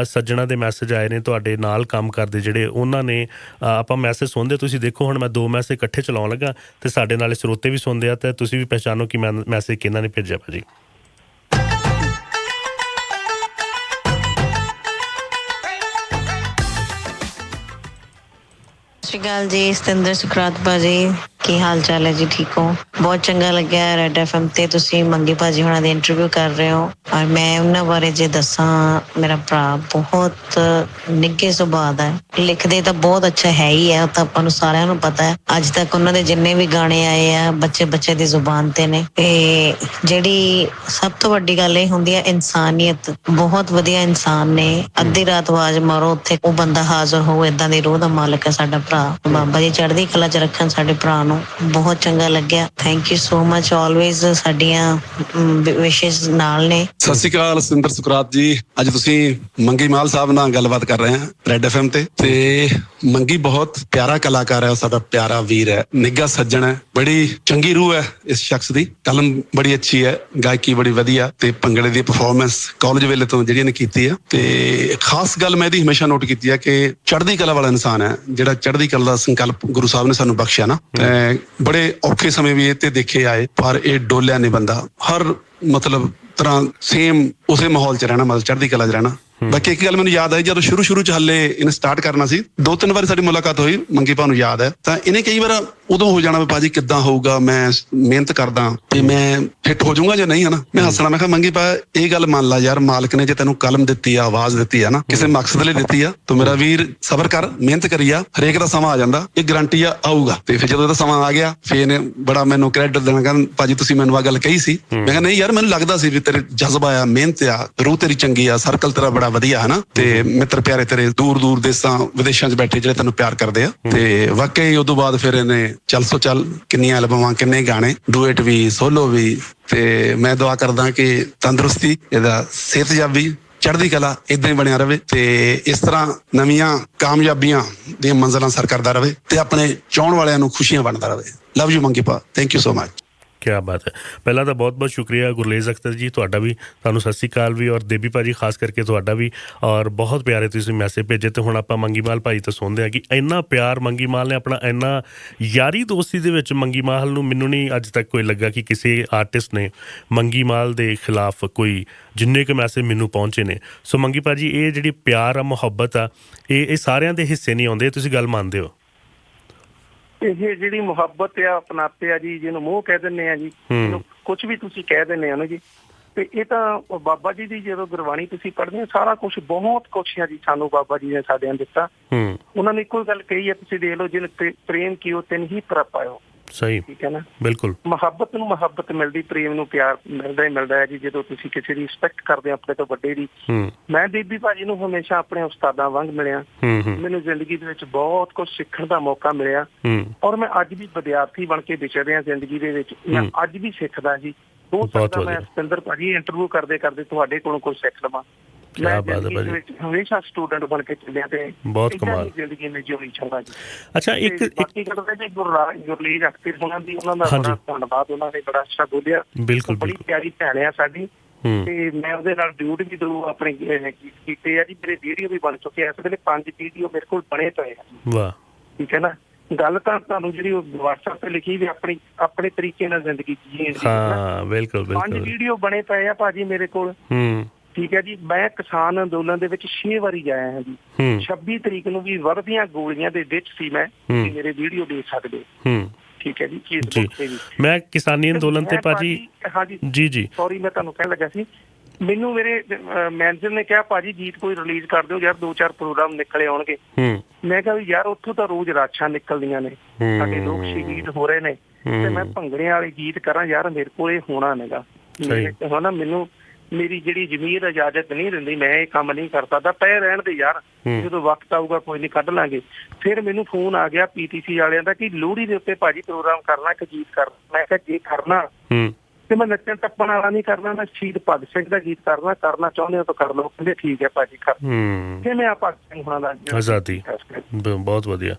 ਸੱਜਣਾ ਦੇ ਮੈਸੇਜ ਆਏ ਨੇ ਤੁਹਾਡੇ ਨਾਲ ਕੰਮ ਕਰਦੇ ਜਿਹੜੇ, ਉਹਨਾਂ ਨੇ ਆਪਾਂ ਮੈਸੇਜ ਸੁਣਦੇ। ਤੁਸੀਂ ਦੇਖੋ ਹੁਣ ਮੈਂ 2 ਮੈਸੇਜ ਇਕੱਠੇ ਚਲਾਉਣ ਲੱਗਾ ਤੇ ਸਾਡੇ ਨਾਲੇ ਸਰੋਤੇ ਵੀ ਸੁਣਦੇ ਆ, ਤੇ ਤੁਸੀਂ ਵੀ ਪਹਿਚਾਨੋ ਕਿ ਮੈਂ ਮੈਸੇਜ ਕਿਹਨਾਂ ਨੇ ਭੇਜਿਆ ਭਾਜੀ। ਸਤਿ ਸ਼੍ਰੀ ਅਕਾਲ ਜੀ, ਸਤਿੰਦਰ ਸੁਖਰਾਤ ਭਾਜੀ, ਕੀ ਹਾਲ ਚਾਲ ਹੈ ਜੀ? ਠੀਕ ਹੋ? ਬਹੁਤ ਚੰਗਾ ਲੱਗਿਆ ਰੈਡ FM ਤੇ ਤੁਸੀਂ ਮੰਗੀ ਭਾਜੀ ਹੋਣਾ ਦੀ ਇੰਟਰਵਿਊ ਕਰ ਰਹੇ ਹੋ। ਔਰ ਮੈਂ ਉਹਨਾਂ ਬਾਰੇ ਜੇ ਦੱਸਾਂ, ਮੇਰਾ ਭਰਾ ਬਹੁਤ ਨਿੱਘੇ ਸੁਭਾਅ ਦਾ ਹੈ, ਲਿਖਦੇ ਤਾਂ ਬਹੁਤ ਅੱਛਾ ਹੈ ਹੀ ਹੈ, ਉਹ ਤਾਂ ਆਪਾਂ ਨੂੰ ਸਾਰਿਆਂ ਨੂੰ ਪਤਾ ਹੈ। ਅੱਜ ਤੱਕ ਉਹਨਾਂ ਦੇ ਜਿੰਨੇ ਵੀ ਗਾਣੇ ਆਏ ਆ ਬੱਚੇ ਦੀ ਜ਼ੁਬਾਨ ਤੇ ਨੇ। ਤੇ ਜਿਹੜੀ ਸਭ ਤੋਂ ਵੱਡੀ ਗੱਲ ਇਹ ਹੁੰਦੀ ਹੈ ਇਨਸਾਨੀਅਤ। ਬਹੁਤ ਵਧੀਆ ਇਨਸਾਨ ਨੇ। ਅੱਧੀ ਰਾਤ ਆਵਾਜ਼ ਮਾਰੋ ਉੱਥੇ ਉਹ ਬੰਦਾ ਹਾਜ਼ਰ ਹੋ, ਏਦਾਂ ਦੀ ਰੂਹ ਦਾ ਮਾਲਕ ਹੈ ਸਾਡਾ ਭਰਾ। ਬਾਬਾ ਜੀ ਚੜ੍ਹਦੀ ਕਲਾ 'ਚ ਰੱਖਣ ਸਾਡੇ ਭਰਾ ਨੂੰ। ਬਹੁਤ ਚੰਗਾ ਲੱਗਿਆ। Thank you so much. Always ਸਾਡੀਆਂ ਵਿਸ਼ੇਸ ਨਾਲ ਨੇ। ਸਤਿ ਸ਼੍ਰੀ ਅਕਾਲ ਸਤਿੰਦਰ ਸੁਖਰਾਤ ਜੀ। ਅੱਜ ਤੁਸੀਂ ਮੰਗੀ ਮਾਲ ਸਾਹਿਬ ਨਾਲ ਗੱਲਬਾਤ ਕਰ ਰਹੇ ਹਾਂ ਰੈਡ FM ਤੇ ਮੰਗੀ ਬਹੁਤ ਪਿਆਰਾ ਕਲਾਕਾਰ ਹੈ, ਸਾਡਾ ਪਿਆਰਾ ਵੀਰ ਹੈ, ਨਿੱਘਾ ਸੱਜਣ ਹੈ, ਬੜੀ ਚੰਗੀ ਰੂਹ ਹੈ ਇਸ ਸ਼ਖਸ ਦੀ। ਕਲਮ ਬੜੀ ਅੱਛੀ ਹੈ, ਗਾਇਕੀ ਬੜੀ ਵਧੀਆ, ਤੇ ਭੰਗੜੇ ਦੀ ਪਰਫਾਰਮੈਂਸ ਕਾਲਜ ਵੇਲੇ ਤੋਂ ਜਿਹੜੀ ਇਹਨੇ ਕੀਤੀ ਹੈ। ਤੇ ਖਾਸ ਗੱਲ ਮੈਂ ਇਹਦੀ ਹਮੇਸ਼ਾ ਨੋਟ ਕੀਤੀ ਹੈ ਕਿ ਚੜ੍ਹਦੀ ਕਲਾ ਵਾਲਾ ਇਨਸਾਨ ਹੈ, ਜਿਹੜਾ ਚੜ੍ਹਦੀ ਕਲਾ ਦਾ ਸੰਕਲਪ ਗੁਰੂ ਸਾਹਿਬ ਨੇ ਸਾਨੂੰ ਬਖਸ਼ਿਆ ਨਾ। ਬੜੇ ਔਖੇ ਸਮੇਂ ਵੀ ਇਹ ਤੇ ਦੇਖੇ ਆਏ, ਪਰ ਇਹ ਡੋਲਿਆ ਨਹੀਂ ਬੰਦਾ। ਹਰ ਮਤਲਬ ਤਰ੍ਹਾਂ ਸੇਮ ਉਸੇ ਮਾਹੌਲ 'ਚ ਰਹਿਣਾ, ਮਤਲਬ ਚੜ੍ਹਦੀ ਕਲਾ 'ਚ ਰਹਿਣਾ। ਬਾਕੀ ਇੱਕ ਗੱਲ ਮੈਨੂੰ ਯਾਦ ਆਈ, ਜਦੋਂ ਸ਼ੁਰੂ 'ਚ ਹੱਲੇ ਇਹਨੇ ਸਟਾਰਟ ਕਰਨਾ ਸੀ, 2-3 ਵਾਰੀ ਸਾਡੀ ਮੁਲਾਕਾਤ ਹੋਈ, ਮੰਗੀ ਭਾ ਨੂੰ ਯਾਦ ਹੈ, ਤਾਂ ਇਹਨੇ ਕਈ ਵਾਰ ਉਦੋਂ ਹੋ ਜਾਣਾ ਵੀ ਭਾਜੀ ਕਿੱਦਾਂ ਹੋਊਗਾ, ਮੈਂ ਮਿਹਨਤ ਕਰਦਾ ਤੇ ਮੈਂ ਫਿੱਟ ਹੋ ਜਾਊਂਗਾ ਜਾਂ ਨਹੀਂ, ਹਨਾ। ਮੈਂ ਹੱਸਣਾ, ਮੈਂ ਕਿਹਾ ਮੰਗੀ ਭਾ ਇਹ ਗੱਲ ਮੰਨ ਲਾ ਯਾਰ, ਮਾਲਕ ਨੇ ਜੇ ਤੈਨੂੰ ਕਲਮ ਦਿੱਤੀ ਆ, ਆਵਾਜ਼ ਦਿੱਤੀ ਆ ਨਾ, ਕਿਸੇ ਮਕਸਦ ਲਈ ਦਿੱਤੀ ਆ, ਤੂੰ ਮੇਰਾ ਵੀਰ ਸਬਰ ਕਰ, ਮਿਹਨਤ ਕਰੀ ਆ, ਹਰੇਕ ਦਾ ਸਮਾਂ ਆ ਜਾਂਦਾ, ਇਹ ਗਰੰਟੀ ਆਊਗਾ। ਤੇ ਫਿਰ ਜਦੋਂ ਇਹਦਾ ਸਮਾਂ ਆ ਗਿਆ, ਫਿਰ ਇਹਨੇ ਬੜਾ ਮੈਨੂੰ ਕ੍ਰੈਡਿਟ ਦੇਣਾ, ਕਹਿੰਦਾ ਭਾਜੀ ਤੁਸੀਂ ਮੈਨੂੰ ਆ ਗੱਲ ਕਹੀ ਸੀ। ਮੈਂ ਕਿਹਾ ਨਹੀਂ ਯਾਰ, ਮੈਨੂੰ ਲੱਗਦਾ ਸੀ ਵੀ ਤੇਰੇ ਜਜ਼ਬਾ ਆ, ਮਿਹਨਤ ਆ, ਰੂਹ ਤੇਰੀ ਚੰਗੀ ਆ, ਸਰਕਲ ਤੇਰਾ ਬੜਾ ਵਧੀਆ ਹਨਾ, ਤੇ ਮਿੱਤਰ ਪਿਆਰੇ ਤੇਰੇ ਦੂਰ ਦੇਸਾਂ ਵਿਦੇਸ਼ਾਂ 'ਚ ਬੈਠੇ ਜਿਹੜੇ ਤੈਨੂੰ ਪਿਆਰ ਕਰਦੇ ਆ। ਤੇ ਵਾਕਈ ਉਦੋਂ ਬਾਅਦ ਫਿਰ ਇਹਨੇ ਚੱਲ ਸੋ ਚੱਲ, ਕਿੰਨੀਆਂ ਐਲਬਮਾਂ, ਕਿੰਨੇ ਗਾਣੇ, ਡੂਏਟ ਵੀ, ਸੋਲੋ ਵੀ। ਤੇ ਮੈਂ ਦੁਆ ਕਰਦਾ ਕਿ ਤੰਦਰੁਸਤੀ, ਇਹਦਾ ਸਿਹਤਯਾਬ ਵੀ, ਚੜ੍ਹਦੀ ਕਲਾ ਏਦਾਂ ਹੀ ਬਣਿਆ ਰਵੇ, ਤੇ ਇਸ ਤਰ੍ਹਾਂ ਨਵੀਆਂ ਕਾਮਯਾਬੀਆਂ ਦੀਆਂ ਮੰਜ਼ਿਲਾਂ ਸਰ ਕਰਦਾ ਰਵੇ, ਤੇ ਆਪਣੇ ਚਾਹੁਣ ਵਾਲਿਆਂ ਨੂੰ ਖੁਸ਼ੀਆਂ ਵੰਡਦਾ ਰਵੇ। ਲਵ ਯੂ ਮੰਗੀ ਭਾ, ਥੈਂਕ ਯੂ ਸੋ ਮਚ। ਕਿਆ ਬਾਤ ਹੈ। ਪਹਿਲਾਂ ਤਾਂ ਬਹੁਤ ਸ਼ੁਕਰੀਆ ਗੁਰਲੇਜ਼ ਅਖਤਰ ਜੀ, ਤੁਹਾਡਾ ਵੀ, ਤੁਹਾਨੂੰ ਸਤਿ ਸ਼੍ਰੀ ਅਕਾਲ ਵੀ, ਔਰ ਦੇਬੀ ਭਾਜੀ ਖਾਸ ਕਰਕੇ ਤੁਹਾਡਾ ਵੀ, ਔਰ ਬਹੁਤ ਪਿਆਰੇ ਤੁਸੀਂ ਮੈਸੇਜ ਭੇਜੇ। ਤੇ ਹੁਣ ਆਪਾਂ ਮੰਗੀ ਮਾਲ ਭਾਜੀ ਤੋਂ ਸੁਣਦੇ ਹਾਂ ਕਿ ਇੰਨਾ ਪਿਆਰ ਮੰਗੀ ਮਾਲ ਨੇ ਆਪਣਾ, ਇੰਨਾ ਯਾਰੀ ਦੋਸਤੀ ਦੇ ਵਿੱਚ ਮੰਗੀ ਮਾਲ ਨੂੰ, ਮੈਨੂੰ ਨਹੀਂ ਅੱਜ ਤੱਕ ਕੋਈ ਲੱਗਾ ਕਿ ਕਿਸੇ ਆਰਟਿਸਟ ਨੇ ਮੰਗੀ ਮਾਲ ਦੇ ਖਿਲਾਫ ਕੋਈ, ਜਿੰਨੇ ਕੁ ਮੈਸੇਜ ਮੈਨੂੰ ਪਹੁੰਚੇ ਨੇ। ਸੋ ਮੰਗੀ ਭਾਜੀ, ਇਹ ਜਿਹੜੀ ਪਿਆਰ ਆ, ਮੁਹੱਬਤ ਆ, ਇਹ ਸਾਰਿਆਂ ਦੇ ਹਿੱਸੇ ਨਹੀਂ ਆਉਂਦੇ, ਤੁਸੀਂ ਗੱਲ ਮੰਨਦੇ ਹੋ? ਇਹ ਜਿਹੜੀ ਮੁਹੱਬਤ ਆ, ਅਪਣਾਪੇ ਆ ਜੀ, ਜਿਹਨੂੰ ਮੋਹ ਕਹਿ ਦਿੰਦੇ ਆ ਜੀ, ਕੁਛ ਵੀ ਤੁਸੀਂ ਕਹਿ ਦਿੰਦੇ ਆ ਨਾ ਜੀ, ਤੇ ਇਹ ਤਾਂ ਬਾਬਾ ਜੀ ਦੀ ਜਦੋਂ ਗੁਰਬਾਣੀ ਤੁਸੀਂ ਪੜ੍ਹਦੇ ਹੋ, ਸਾਰਾ ਕੁਛ, ਬਹੁਤ ਕੁਛ ਆ ਜੀ ਸਾਨੂੰ ਬਾਬਾ ਜੀ ਨੇ ਸਾਡਿਆਂ ਦਿੱਤਾ। ਉਹਨਾਂ ਨੇ ਇੱਕੋ ਗੱਲ ਕਹੀ ਹੈ, ਤੁਸੀਂ ਦੇਖ ਲਓ, ਜਿਹਨੇ ਪ੍ਰੇਮ ਕੀਓ ਤਿਨ ਹੀ ਪ੍ਰਭ ਪਾਇਓ। ਸਹੀ, ਠੀਕ ਹੈ ਨਾ, ਬਿਲਕੁਲ। ਮੁਹੱਬਤ ਨੂੰ ਮੁਹੱਬਤ ਮਿਲਦੀ, ਪ੍ਰੇਮ ਨੂੰ ਪਿਆਰ ਮਿਲਦਾ ਹੀ ਮਿਲਦਾ ਹੈ ਜੀ, ਜਦੋਂ ਤੁਸੀਂ ਕਿਸੇ ਦੀ ਰਿਸਪੈਕਟ ਕਰਦੇ ਹੋ, ਆਪਣੇ ਤੋਂ ਵੱਡੇ ਦੀ। ਮੈਂ ਦੇਬੀ ਭਾਜੀ ਨੂੰ ਹਮੇਸ਼ਾ ਆਪਣੇ ਉਸਤਾਦਾਂ ਵਾਂਗ ਮਿਲਿਆ, ਮੈਨੂੰ ਜ਼ਿੰਦਗੀ ਦੇ ਵਿੱਚ ਬਹੁਤ ਕੁਝ ਸਿੱਖਣ ਦਾ ਮੌਕਾ ਮਿਲਿਆ, ਔਰ ਮੈਂ ਅੱਜ ਵੀ ਵਿਦਿਆਰਥੀ ਬਣ ਕੇ ਵਿਚਰ ਰਿਹਾ ਜ਼ਿੰਦਗੀ ਦੇ ਵਿੱਚ, ਮੈਂ ਅੱਜ ਵੀ ਸਿੱਖਦਾ ਜੀ। ਹੋ ਸਕਦਾ ਮੈਂ ਸਤਿੰਦਰ ਭਾਜੀ ਇੰਟਰਵਿਊ ਕਰਦੇ ਤੁਹਾਡੇ ਕੋਲੋਂ ਕੁਝ ਸਿੱਖ ਲਵਾਂ। ਮੈਂ ਜ਼ਿੰਦਗੀ ਵਿੱਚ ਹਮੇਸ਼ਾ ਸਟੂਡੈਂਟ ਬਣ ਕੇ ਚੱਲਿਆ, ਤੇ ਬਹੁਤ ਕਮਾਲ ਜ਼ਿੰਦਗੀ ਮੈਂ ਜਿਉਣੀ ਚਾਹੁੰਦਾ ਜੀ। ਅੱਛਾ, ਬਾਕੀ ਗੱਲ ਹੈ ਜੀ, ਗੁਰਲੀਨ ਅਖਤਰ ਹੋਣਾ ਦੀ, ਉਹਨਾਂ ਦਾ ਬੜਾ ਧੰਨਵਾਦ, ਉਹਨਾਂ ਨੇ ਬੜਾ ਅੱਛਾ ਬੋਲਿਆ। ਬਿਲਕੁਲ, ਬੜੀ ਪਿਆਰੀ ਭੈਣ ਆ ਸਾਡੀ, ਤੇ ਮੈਂ ਉਹਦੇ ਨਾਲ ਡਿਊਟ ਵੀ ਦੋ ਆਪਣੇ ਕੀਤੇ ਆ ਜੀ। ਮੇਰੇ ਵੀਡੀਓ ਵੀ ਬਣ ਚੁੱਕੇ ਆ, ਇਸ ਵੇਲੇ 5 ਵੀਡੀਓ ਮੇਰੇ ਕੋਲ ਬਣੇ ਪਏ ਆ। ਵਾਹ, ਠੀਕ ਹੈ ਨਾ। ਗੱਲ ਤਾਂ ਤੁਹਾਨੂੰ ਜਿਹੜੀ WhatsApp ਤੇ ਲਿਖੀ ਵੀ, ਆਪਣੇ ਤਰੀਕੇ ਨਾਲ ਜ਼ਿੰਦਗੀ ਜੀਣ ਦੀ। ਹਾਂ, ਬਿਲਕੁਲ। 5 ਵੀਡੀਓ ਬਣੇ ਪਏ ਆ ਭਾਜੀ ਮੇਰੇ ਕੋਲ। ਠੀਕ ਹੈ ਜੀ। ਮੈਂ ਕਿਸਾਨ ਅੰਦੋਲਨ ਦੇ ਵਿੱਚ 6 ਵਾਰੀ ਜਾਇਆ ਹਾਂ ਜੀ। 26 ਤਰੀਕ ਨੂੰ ਵੀ ਵਰਦੀਆਂ ਗੋਲੀਆਂ ਦੇ ਵਿੱਚ ਸੀ ਮੈਂ, ਮੇਰੇ ਵੀਡੀਓ ਦੇਖ ਸਕਦੇ। ਠੀਕ ਹੈ ਜੀ, ਫੇਸਬੁੱਕ ਤੇ ਵੀ ਮੈਂ ਕਿਸਾਨੀ ਅੰਦੋਲਨ ਤੇ ਭਾਜੀ। ਹਾਂਜੀ ਜੀ, ਸੌਰੀ, ਮੈਂ ਤੁਹਾਨੂੰ ਕਹਿਣ ਲੱਗਾ ਸੀ, ਮੈਨੂੰ ਮੇਰੇ ਮੈਨੇਜਰ ਨੇ ਕਿਹਾ ਭਾਜੀ ਗੀਤ ਕੋਈ ਰਿਲੀਜ਼ ਕਰ ਦਿਓ ਯਾਰ, 2-4 ਪ੍ਰੋਗਰਾਮ ਨਿਕਲੇ ਆਉਣਗੇ। ਮੈਂ ਕਿਹਾ ਵੀ ਯਾਰ ਉੱਥੋਂ ਤਾਂ ਰੋਜ਼ ਰਾਛਾਂ ਨਿਕਲਦੀਆਂ ਨੇ, ਸਾਡੇ ਲੋਕ ਸ਼ਹੀਦ ਹੋ ਰਹੇ ਨੇ, ਤੇ ਮੈਂ ਭੰਗੜੇ ਵਾਲੇ ਗੀਤ ਕਰਾਂ ਯਾਰ, ਮੇਰੇ ਕੋਲ ਇਹ ਹੋਣਾ ਨਹੀਂਗਾ ਹਨਾ। ਮੈਨੂੰ ਮੇਰੀ ਜਿਹੜੀ ਜ਼ਮੀਰ ਇਜਾਜ਼ਤ ਨਹੀਂ ਦਿੰਦੀ, ਮੈਂ ਇਹ ਕੰਮ ਨਹੀਂ ਕਰ ਸਕਦਾ। ਪਏ ਰਹਿਣ ਦੇ ਯਾਰ, ਜਦੋਂ ਵਕਤ ਆਊਗਾ ਕੋਈ ਨਹੀਂ, ਕੱਢ ਲਾਂਗੇ। ਫਿਰ ਮੈਨੂੰ ਫੋਨ ਆ ਗਿਆ PTC ਵਾਲਿਆਂ ਦਾ ਕਿ ਲੋਹੜੀ ਦੇ ਉੱਤੇ ਭਾਜੀ ਪ੍ਰੋਗਰਾਮ ਕਰਨਾ, ਇੱਕ ਗੀਤ ਕਰਨਾ। ਮੈਂ ਕਿਹਾ ਜੇ ਕਰਨਾ ਤੇ ਮੈਂ ਨੱਚਣ ਟੱਪਣ ਵਾਲਾ ਨਹੀਂ ਕਰਨਾ, ਮੈਂ ਸ਼ਹੀਦ ਭਗਤ ਸਿੰਘ ਦਾ ਗੀਤ ਕਰਨਾ ਚਾਹੁੰਦੇ ਹੋ ਤਾਂ ਕਰ ਲਓ। ਕਹਿੰਦੇ ਠੀਕ ਹੈ ਭਾਜੀ, ਕਰ। ਫਿਰ ਮੈਂ ਭਗਤ ਸਿੰਘ ਹੋਣਾ ਦਾ ਆਜ਼ਾਦੀ, ਬਹੁਤ ਵਧੀਆ।